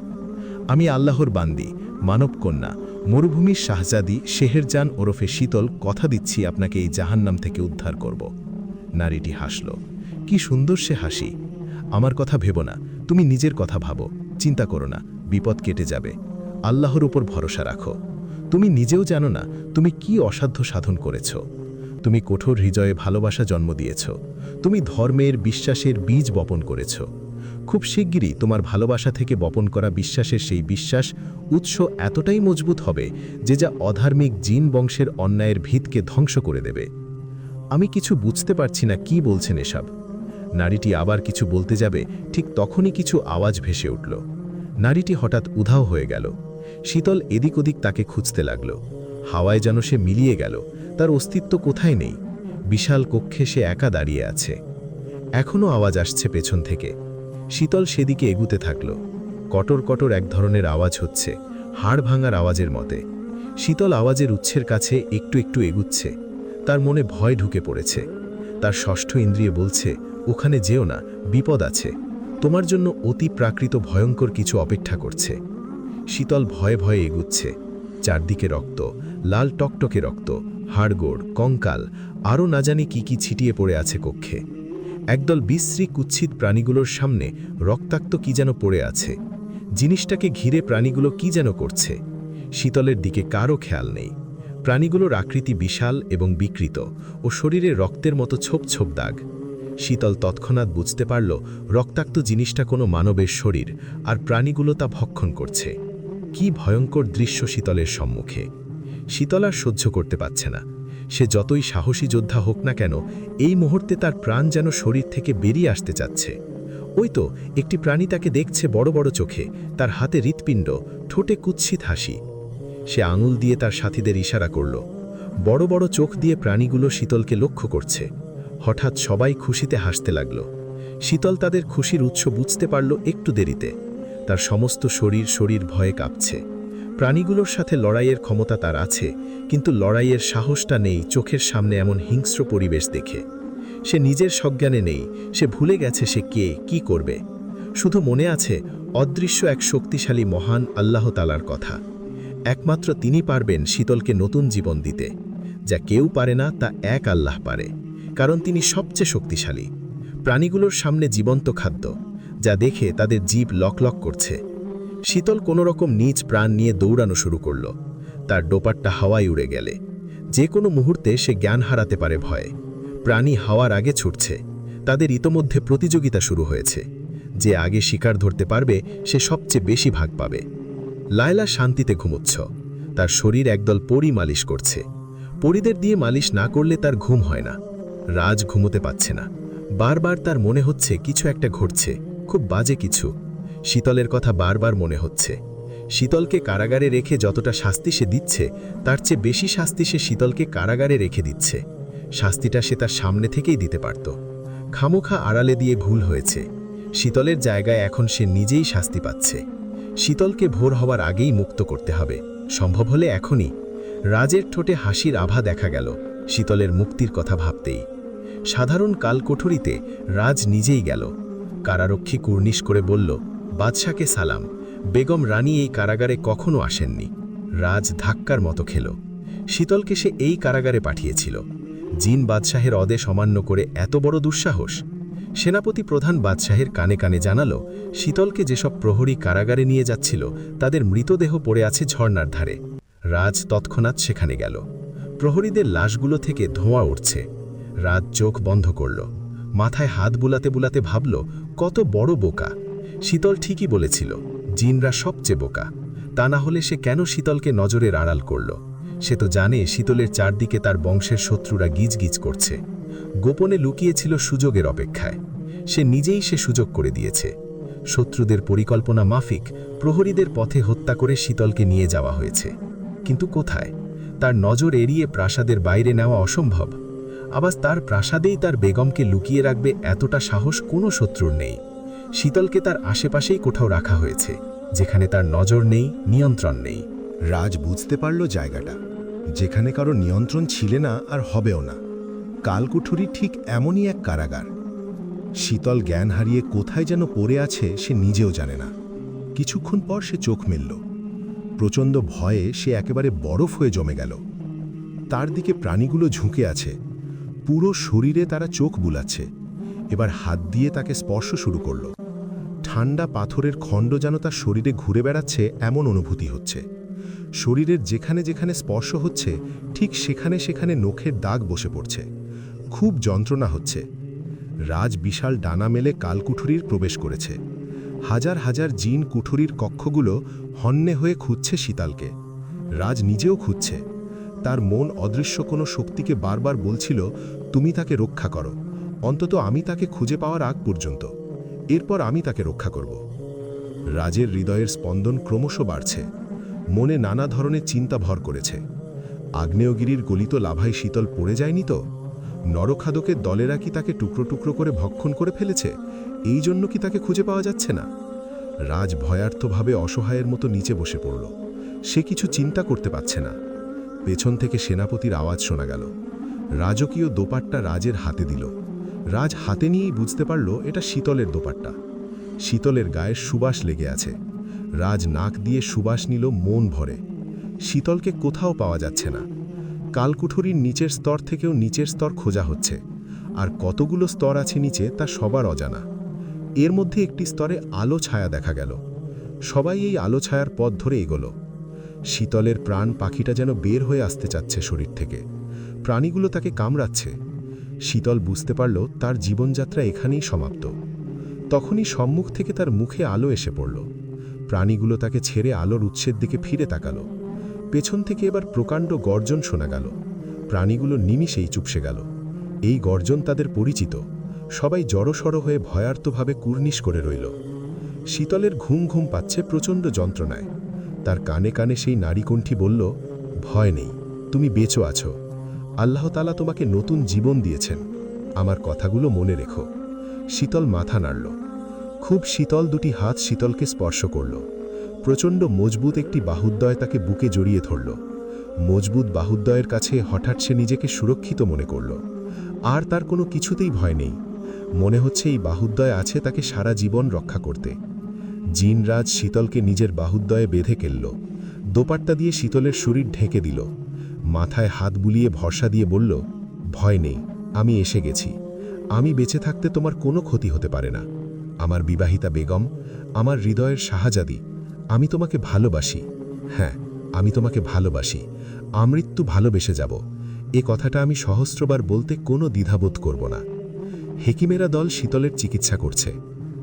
আমি আল্লাহর বান্দি, মানবকন্যা, মরুভূমির শাহজাদি শেহেরজান ওরফে শীতল, কথা দিচ্ছি আপনাকে এই জাহান্নাম থেকে উদ্ধার করব। নারীটি হাসল। কি সুন্দর সে হাসি। আমার কথা ভেবো না, তুমি নিজের কথা ভাবো, চিন্তা করো না, বিপদ কেটে যাবে। আল্লাহর উপর ভরসা রাখো। তুমি নিজেও জানো না তুমি কি অসাধ্য সাধন করেছ। তুমি কঠোর হৃদয়ে ভালোবাসা জন্ম দিয়েছ। তুমি ধর্মের, বিশ্বাসের বীজ বপন করেছ। খুব শিগগিরই তোমার ভালোবাসা থেকে বপন করা বিশ্বাসের সেই বিশ্বাস উৎস এতটাই মজবুত হবে যে যা অধার্মিক জিন বংশের অন্যায়ের ভিতকে ধ্বংস করে দেবে। আমি কিছু বুঝতে পারছি না কি বলছেন এসব। নারীটি আবার কিছু বলতে যাবে, ঠিক তখনই কিছু আওয়াজ ভেসে উঠল। নারীটি হঠাৎ উধাও হয়ে গেল। শীতল এদিক ওদিক তাকে খুঁজতে লাগল। হাওয়ায় যেন সে মিলিয়ে গেল, তার অস্তিত্ব কোথায় নেই। বিশাল কক্ষে সে একা দাঁড়িয়ে আছে। এখনও আওয়াজ আসছে পেছন থেকে। শীতল সেদিকে এগুতে থাকল। কটর কটর এক ধরনের আওয়াজ হচ্ছে, হাড় ভাঙার আওয়াজের মতে। শীতল আওয়াজের উৎসের কাছে একটু একটু এগুচ্ছে। তার মনে ভয় ঢুকে পড়েছে। তার ষষ্ঠ ইন্দ্রিয় বলছে, ওখানে যেও না, বিপদ আছে, তোমার জন্য অতি প্রাকৃত ভয়ঙ্কর কিছু অপেক্ষা করছে। শীতল ভয়ে ভয়ে এগুচ্ছে। চারদিকে রক্ত, লাল টকটকে রক্ত, হাড়গোড়, কঙ্কাল, আরও না জানি কি কি ছিটিয়ে পড়ে আছে কক্ষে। একদল বিশ্রী কুৎসিত প্রাণীগুলোর সামনে রক্তাক্ত কি যেন পড়ে আছে। জিনিসটাকে ঘিরে প্রাণীগুলো কি যেন করছে। শীতলের দিকে কারও খেয়াল নেই। প্রাণীগুলোর আকৃতি বিশাল এবং বিকৃত ও শরীরে রক্তের মতো ছোপ ছোপ দাগ। শীতল তৎক্ষণাৎ বুঝতে পারল রক্তাক্ত জিনিসটা কোনো মানবের শরীর, আর প্রাণীগুলো তা ভক্ষণ করছে। কি ভয়ঙ্কর দৃশ্য শীতলের সম্মুখে। শীতল আর সহ্য করতে পারছে না। সে যতই সাহসী যোদ্ধা হোক না কেন, এই মুহূর্তে তার প্রাণ যেন শরীর থেকে বেরিয়ে আসতে চাচ্ছে। ওই তো একটি প্রাণী তাকে দেখছে বড় বড় চোখে, তার হাতে হৃৎপিণ্ড, ঠোঁটে কুৎসিত হাসি। সে আঙুল দিয়ে তার সাথীদের ইশারা করল। বড় বড় চোখ দিয়ে প্রাণীগুলো শীতলকে লক্ষ্য করছে। হঠাৎ সবাই খুশিতে হাসতে লাগল। শীতল তাদের খুশির উৎস বুঝতে পারল একটু দেরিতে। তার সমস্ত শরীর ভয়ে কাঁপছে। প্রাণীগুলোর সাথে লড়াইয়ের ক্ষমতা তার আছে, কিন্তু লড়াইয়ের সাহসটা নেই চোখের সামনে এমন হিংস্র পরিবেশ দেখে। সে নিজের সজ্ঞানে নেই। সে ভুলে গেছে সে কে, কি করবে। শুধু মনে আছে অদৃশ্য এক শক্তিশালী মহান আল্লাহ তাআলার কথা। একমাত্র তিনি পারবেন শীতলকে নতুন জীবন দিতে। যা কেউ পারে না তা এক আল্লাহ পারে, কারণ তিনি সবচেয়ে শক্তিশালী। প্রাণীগুলোর সামনে জীবন্ত খাদ্য, যা দেখে তাদের জীব লক করছে। শীতল কোনো রকম নিজ প্রাণ নিয়ে দৌড়ানো শুরু করল। তার ডোপারটা হাওয়ায় উড়ে গেলে যে কোনো মুহূর্তে সে জ্ঞান হারাতে পারে ভয়ে। প্রাণী হাওয়ার আগে ছুটছে। তাদের ইতোমধ্যে প্রতিযোগিতা শুরু হয়েছে। যে আগে শিকার ধরতে পারবে সে সবচেয়ে বেশি ভাগ পাবে। লায়লা শান্তিতে ঘুমোচ্ছ। তার শরীর একদল পরী মালিশ করছে। পরীদের দিয়ে মালিশ না করলে তার ঘুম হয় না। রাজ ঘুমোতে পাচ্ছে না। বারবার তার মনে হচ্ছে কিছু একটা ঘটছে, খুব বাজে কিছু। শীতলের কথা বারবার মনে হচ্ছে। শীতলকে কারাগারে রেখে যতটা শাস্তি সে দিচ্ছে, তার চেয়ে বেশি শাস্তি সে শীতলকে কারাগারে রেখে দিচ্ছে। শাস্তিটা সে তার সামনে থেকেই দিতে পারত। খামোখা আড়ালে দিয়ে ভুল হয়েছে। শীতলের জায়গায় এখন সে নিজেই শাস্তি পাচ্ছে। শীতলকে ভোর হওয়ার আগেই মুক্ত করতে হবে, সম্ভব হলে এখনই। রাজের ঠোঁটে হাসির আভা দেখা গেল শীতলের মুক্তির কথা ভাবতেই। সাধারণ কালকোঠরিতে রাজ নিজেই গেল। কারারক্ষী কুর্নিশ করে বলল, বাদশাকে সালাম, বেগম রানী এই কারাগারে কখনো আসেননি। রাজ ধাক্কার মতো খেল। শীতলকে সে এই কারাগারে পাঠিয়েছিল। জিন বাদশাহের আদেশ অমান্য করে এত বড় দুঃসাহস। সেনাপতি প্রধান বাদশাহের কানে কানে জানালো, শীতলকে যেসব প্রহরী কারাগারে নিয়ে যাচ্ছিল তাদের মৃতদেহ পড়ে আছে ঝর্ণার ধারে। রাজ তৎক্ষণাৎ সেখানে গেল। প্রহরীদের লাশগুলো থেকে ধোঁয়া উঠছে। রাজ চোখ বন্ধ করল। মাথায় হাত বুলাতে বুলাতে ভাবল, কত বড় বোকা। শীতল ঠিকই বলেছিল, জিনরা সবচেয়ে বোকা। তা না হলে সে কেন শীতলকে নজরের আড়াল করল? সে তো জানে শীতলের চারদিকে তার বংশের শত্রুরা গিজগিজ করছে। গোপনে লুকিয়েছিল সুযোগের অপেক্ষায়। সে নিজেই সে সুযোগ করে দিয়েছে। শত্রুদের পরিকল্পনা মাফিক প্রহরীদের পথে হত্যা করে শীতলকে নিয়ে যাওয়া হয়েছে। কিন্তু কোথায়? তার নজর এড়িয়ে প্রাসাদের বাইরে নেওয়া অসম্ভব। আবার তার প্রাসাদেই তার বেগমকে লুকিয়ে রাখবে এতটা সাহস কোনো শত্রুর নেই। শীতলকে তার আশেপাশেই কোথাও রাখা হয়েছে, যেখানে তার নজর নেই, নিয়ন্ত্রণ নেই। রাজ বুঝতে পারল জায়গাটা, যেখানে কারো নিয়ন্ত্রণ ছিল না আর হবেও না। কালকুঠুরি ঠিক এমনই এক কারাগার। শীতল জ্ঞান হারিয়ে কোথায় যেন পড়ে আছে সে নিজেও জানে না। কিছুক্ষণ পর সে চোখ মেলল। প্রচণ্ড ভয়ে সে একেবারে বরফ হয়ে জমে গেল। তার দিকে প্রাণীগুলো ঝুঁকে আছে, পুরো শরীরে তারা চোখ বুলাচ্ছে। এবার হাত দিয়ে তাকে স্পর্শ শুরু করল। ঠান্ডা পাথরের খণ্ড যেন তার শরীরে ঘুরে বেড়াচ্ছে এমন অনুভূতি হচ্ছে। শরীরের যেখানে যেখানে স্পর্শ হচ্ছে ঠিক সেখানে সেখানে নখের দাগ বসে পড়ছে। খুব যন্ত্রণা হচ্ছে। রাজ বিশাল ডানা মেলে কালকুঠুরির প্রবেশ করেছে। হাজার হাজার জিন কুঠুরির কক্ষগুলো হন্যে হয়ে খুঁজছে শীতলকে। রাজ নিজেও খুঁজছে। তার মন অদৃশ্য কোনো শক্তিকে বারবার বলছিল, তুমি তাকে রক্ষা করো, অন্তত আমি তাকে খুঁজে পাওয়ার আগ পর্যন্ত। এরপর আমি তাকে রক্ষা করব। রাজের হৃদয়ের স্পন্দন ক্রমশ বাড়ছে। মনে নানা ধরনের চিন্তা ভর করেছে। আগ্নেয়গিরির গলিত লাভায় শীতল পড়ে যায়নি তো? নরখাদকের দলেরা কি তাকে টুকরো টুকরো করে ভক্ষণ করে ফেলেছে? এই জন্য কি তাকে খুঁজে পাওয়া যাচ্ছে না? রাজ ভয়ার্থভাবে অসহায়ের মতো নিচে বসে পড়ল। সে কিছু চিন্তা করতে পারছে না। পেছন থেকে সেনাপতির আওয়াজ শোনা গেল। রাজকীয় দোপাট্টা রাজের হাতে দিল। রাজ হাতে নিয়েই বুঝতে পারল এটা শীতলের দোপাট্টা। শীতলের গায়ের সুবাস লেগে আছে। রাজ নাক দিয়ে সুবাস নিল মন ভরে। শীতলকে কোথাও পাওয়া যাচ্ছে না। কালকুঠুরির নিচের স্তর থেকেও নিচের স্তর খোঁজা হচ্ছে, আর কতগুলো স্তর আছে নিচে তা সবার অজানা। এর মধ্যে একটি স্তরে আলো ছায়া দেখা গেল। সবাই এই আলো ছায়ার পথ ধরে এগোলো। শীতলের প্রাণ পাখিটা যেন বের হয়ে আসতে চাচ্ছে শরীর থেকে। প্রাণীগুলো তাকে কামড়াচ্ছে। শীতল বুঝতে পারল তার জীবনযাত্রা এখানেই সমাপ্ত। তখনই সম্মুখ থেকে তার মুখে আলো এসে পড়ল। প্রাণীগুলো তাকে ছেড়ে আলোর উৎসের দিকে ফিরে তাকালো। পেছন থেকে এবার প্রকাণ্ড গর্জন শোনা গেল। প্রাণীগুলো নিমিষেই চুপসে গেল। এই গর্জন তাদের পরিচিত। সবাই জড়সড় হয়ে ভয়ার্তভাবে কুর্নিশ করে রইল। শীতলের ঘুম ঘুম পাচ্ছে প্রচণ্ড যন্ত্রণায়। তার কানে কানে সেই নারীকণ্ঠী বলল, ভয় নেই, তুমি বেঁচে আছো। আল্লাহ তাআলা তোমাকে নতুন জীবন দিয়েছেন। আমার কথাগুলো মনে রেখো। শীতল মাথা নাড়ল। খুব শীতল দুটি হাত শীতলকে স্পর্শ করল। প্রচণ্ড মজবুত একটি বাহুদ্বয় তাকে বুকে জড়িয়ে ধরল। মজবুত বাহুদ্বয়ের কাছে হঠাৎ সে নিজেকে সুরক্ষিত মনে করল। আর তার কোনো কিছুতেই ভয় নেই। মনে হচ্ছে এই বাহুদ্বয় আছে তাকে সারা জীবন রক্ষা করতে। জিনরাজ শীতলকে নিজের বাহুদ্বয়ে বেঁধে ফেলল। দোপাট্টা দিয়ে শীতলের শরীর ঢেকে দিল। মাথায় হাত বুলিয়ে ভরসা দিয়ে বলল, ভয় নেই, আমি এসে গেছি। আমি বেঁচে থাকতে তোমার কোনো ক্ষতি হতে পারে না। আমার বিবাহিতা বেগম, আমার হৃদয়ের শাহজাদি, আমি তোমাকে ভালোবাসি। হ্যাঁ, আমি তোমাকে ভালোবাসি। আমৃত্যু ভালোবেসে যাব। এ কথাটা আমি সহস্রবার বলতে কোনো দ্বিধাবোধ করব না। হেকিমেরা দল শীতলের চিকিৎসা করছে।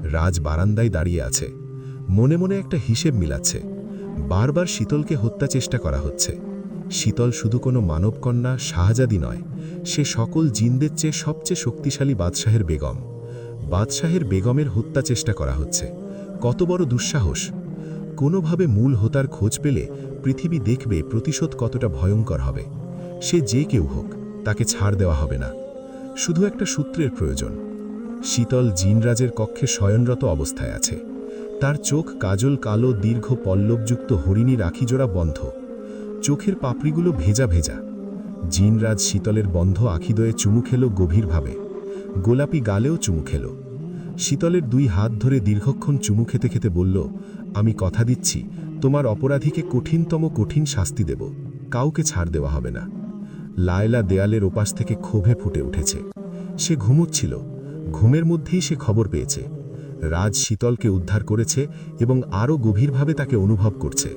রাজ বারান্দায় দাঁড়িয়ে আছে। মনে মনে একটা হিসেব মিলাচ্ছে। বারবার শীতলকে হত্যা চেষ্টা করা হচ্ছে। শীতল শুধু কোনো মানবকন্যা শাহজাদি নয়, সে সকল জিনদের চেয়ে সবচেয়ে শক্তিশালী বাদশাহের বেগম। বাদশাহের বেগমের হত্যা চেষ্টা করা হচ্ছে। কত বড় দুঃসাহস! কোনোভাবে মূল হোতার খোঁজ পেলে পৃথিবী দেখবে প্রতিশোধ কতটা ভয়ঙ্কর হবে। সে যে কেউ হোক, তাকে ছাড় দেওয়া হবে না। শুধু একটা সূত্রের প্রয়োজন। শীতল জিনরাজের কক্ষে শয়নরত অবস্থায় আছে। তার চোখ কাজল কালো দীর্ঘ পল্লবযুক্ত হরিণী রাখিজোড়া বন্ধ। চোখের পাপড়িগুলো ভেজা ভেজা। জিনরাজ শীতলের বন্ধ আখিদয়ে চুমু খেল গভীরভাবে। গোলাপি গালেও চুমু খেল। শীতলের দুই হাত ধরে দীর্ঘক্ষণ চুমু খেতে খেতে বলল, আমি কথা দিচ্ছি, তোমার অপরাধীকে কঠিনতম কঠিন শাস্তি দেব। কাউকে ছাড় দেওয়া হবে না। লায়লা দেয়ালের ওপাশ থেকে ক্ষোভে ফুটে উঠেছে। সে ঘুমোচ্ছিল। ঘুমের মধ্যেই সে খবর পেয়েছে রাজ শীতলকে উদ্ধার করেছে এবং আরও গভীরভাবে তাকে অনুভব করছে।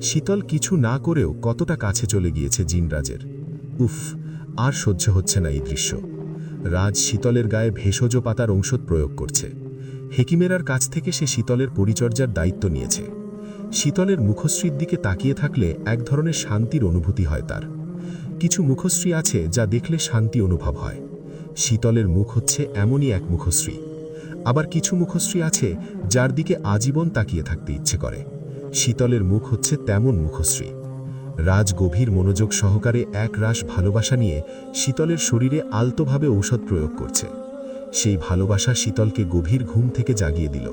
শীতল কিছু না করেও কতটা কাছে চলে গিয়েছে জিনরাজের। উফ, আর সহ্য হচ্ছে না এই দৃশ্য। রাজ শীতলের গায়ে ভেষজ পাতার ঔষধ প্রয়োগ করছে। হেকিমেরার কাছ থেকে সে শীতলের পরিচর্যার দায়িত্ব নিয়েছে। শীতলের মুখশ্রীর দিকে তাকিয়ে থাকলে এক ধরনের শান্তির অনুভূতি হয় তার। কিছু মুখশ্রী আছে যা দেখলে শান্তি অনুভব হয়। শীতলের মুখ হচ্ছে এমনই এক মুখশ্রী। আবার কিছু মুখশ্রী আছে যার দিকে আজীবন তাকিয়ে থাকতে ইচ্ছে করে। শীতলের মুখ হচ্ছে তেমন মুখশ্রী। রাজ গভীর মনোযোগ সহকারে এক রাশ ভালোবাসা নিয়ে শীতলের শরীরে আলতোভাবে ঔষধ প্রয়োগ করছে। সেই ভালোবাসা শীতলকে গভীর ঘুম থেকে জাগিয়ে দিল।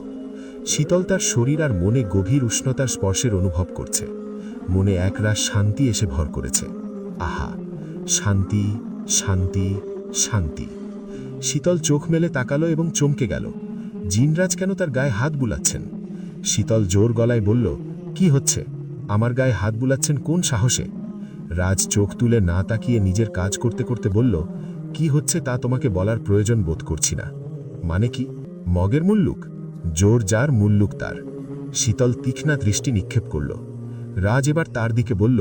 শীতল তার শরীর আর মনে গভীর উষ্ণতার স্পর্শের অনুভব করছে। মনে একরাশ শান্তি এসে ভর করেছে। আহা, শান্তি, শান্তি, শান্তি। শীতল চোখ মেলে তাকালো এবং চমকে গেল। জিনরাজ কেন তার গায়ে হাত বুলাচ্ছেন? শীতল জোর গলায় বলল, কি হচ্ছে? আমার গায়ে হাত বুলাচ্ছেন কোন সাহসে? রাজ চোখ তুলে না তাকিয়ে নিজের কাজ করতে করতে বলল, কি হচ্ছে তা তোমাকে বলার প্রয়োজন বোধ করছি না। মানে কি? মগের মুল্লুক? জোর যার মুল্লুক তার। শীতল তীক্ষ্ণ দৃষ্টি নিক্ষেপ করল। রাজ এবার তার দিকে বলল,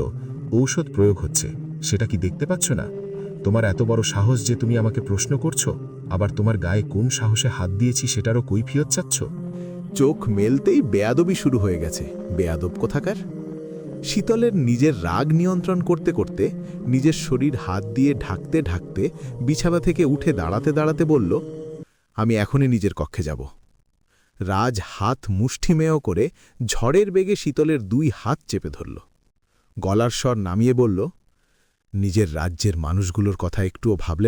ঔষধ প্রয়োগ হচ্ছে, সেটা কি দেখতে পাচ্ছ না? তোমার এত বড় সাহস যে তুমি আমাকে প্রশ্ন করছো, আবার তোমার গায়ে কোন সাহসে হাত দিয়েছি সেটারও কৈফিয়ত চাচ্ছ? চোখ মেলতেই বেয়াদবি শুরু হয়ে গেছে। বেয়াদব কোথাকার! শীতলের নিজের রাগ নিয়ন্ত্রণ করতে করতে নিজের শরীর হাত দিয়ে ঢাকতে ঢাকতে বিছানা থেকে উঠে দাঁড়াতে দাঁড়াতে বলল, আমি এখনই নিজের কক্ষে যাব। রাজ হাত মুষ্টিমেয় করে ঝড়ের বেগে শীতলের 2 হাত চেপে ধরল। গলার স্বর নামিয়ে বলল, নিজের রাজ্যের মানুষগুলোর কথা একটুও ভাবলে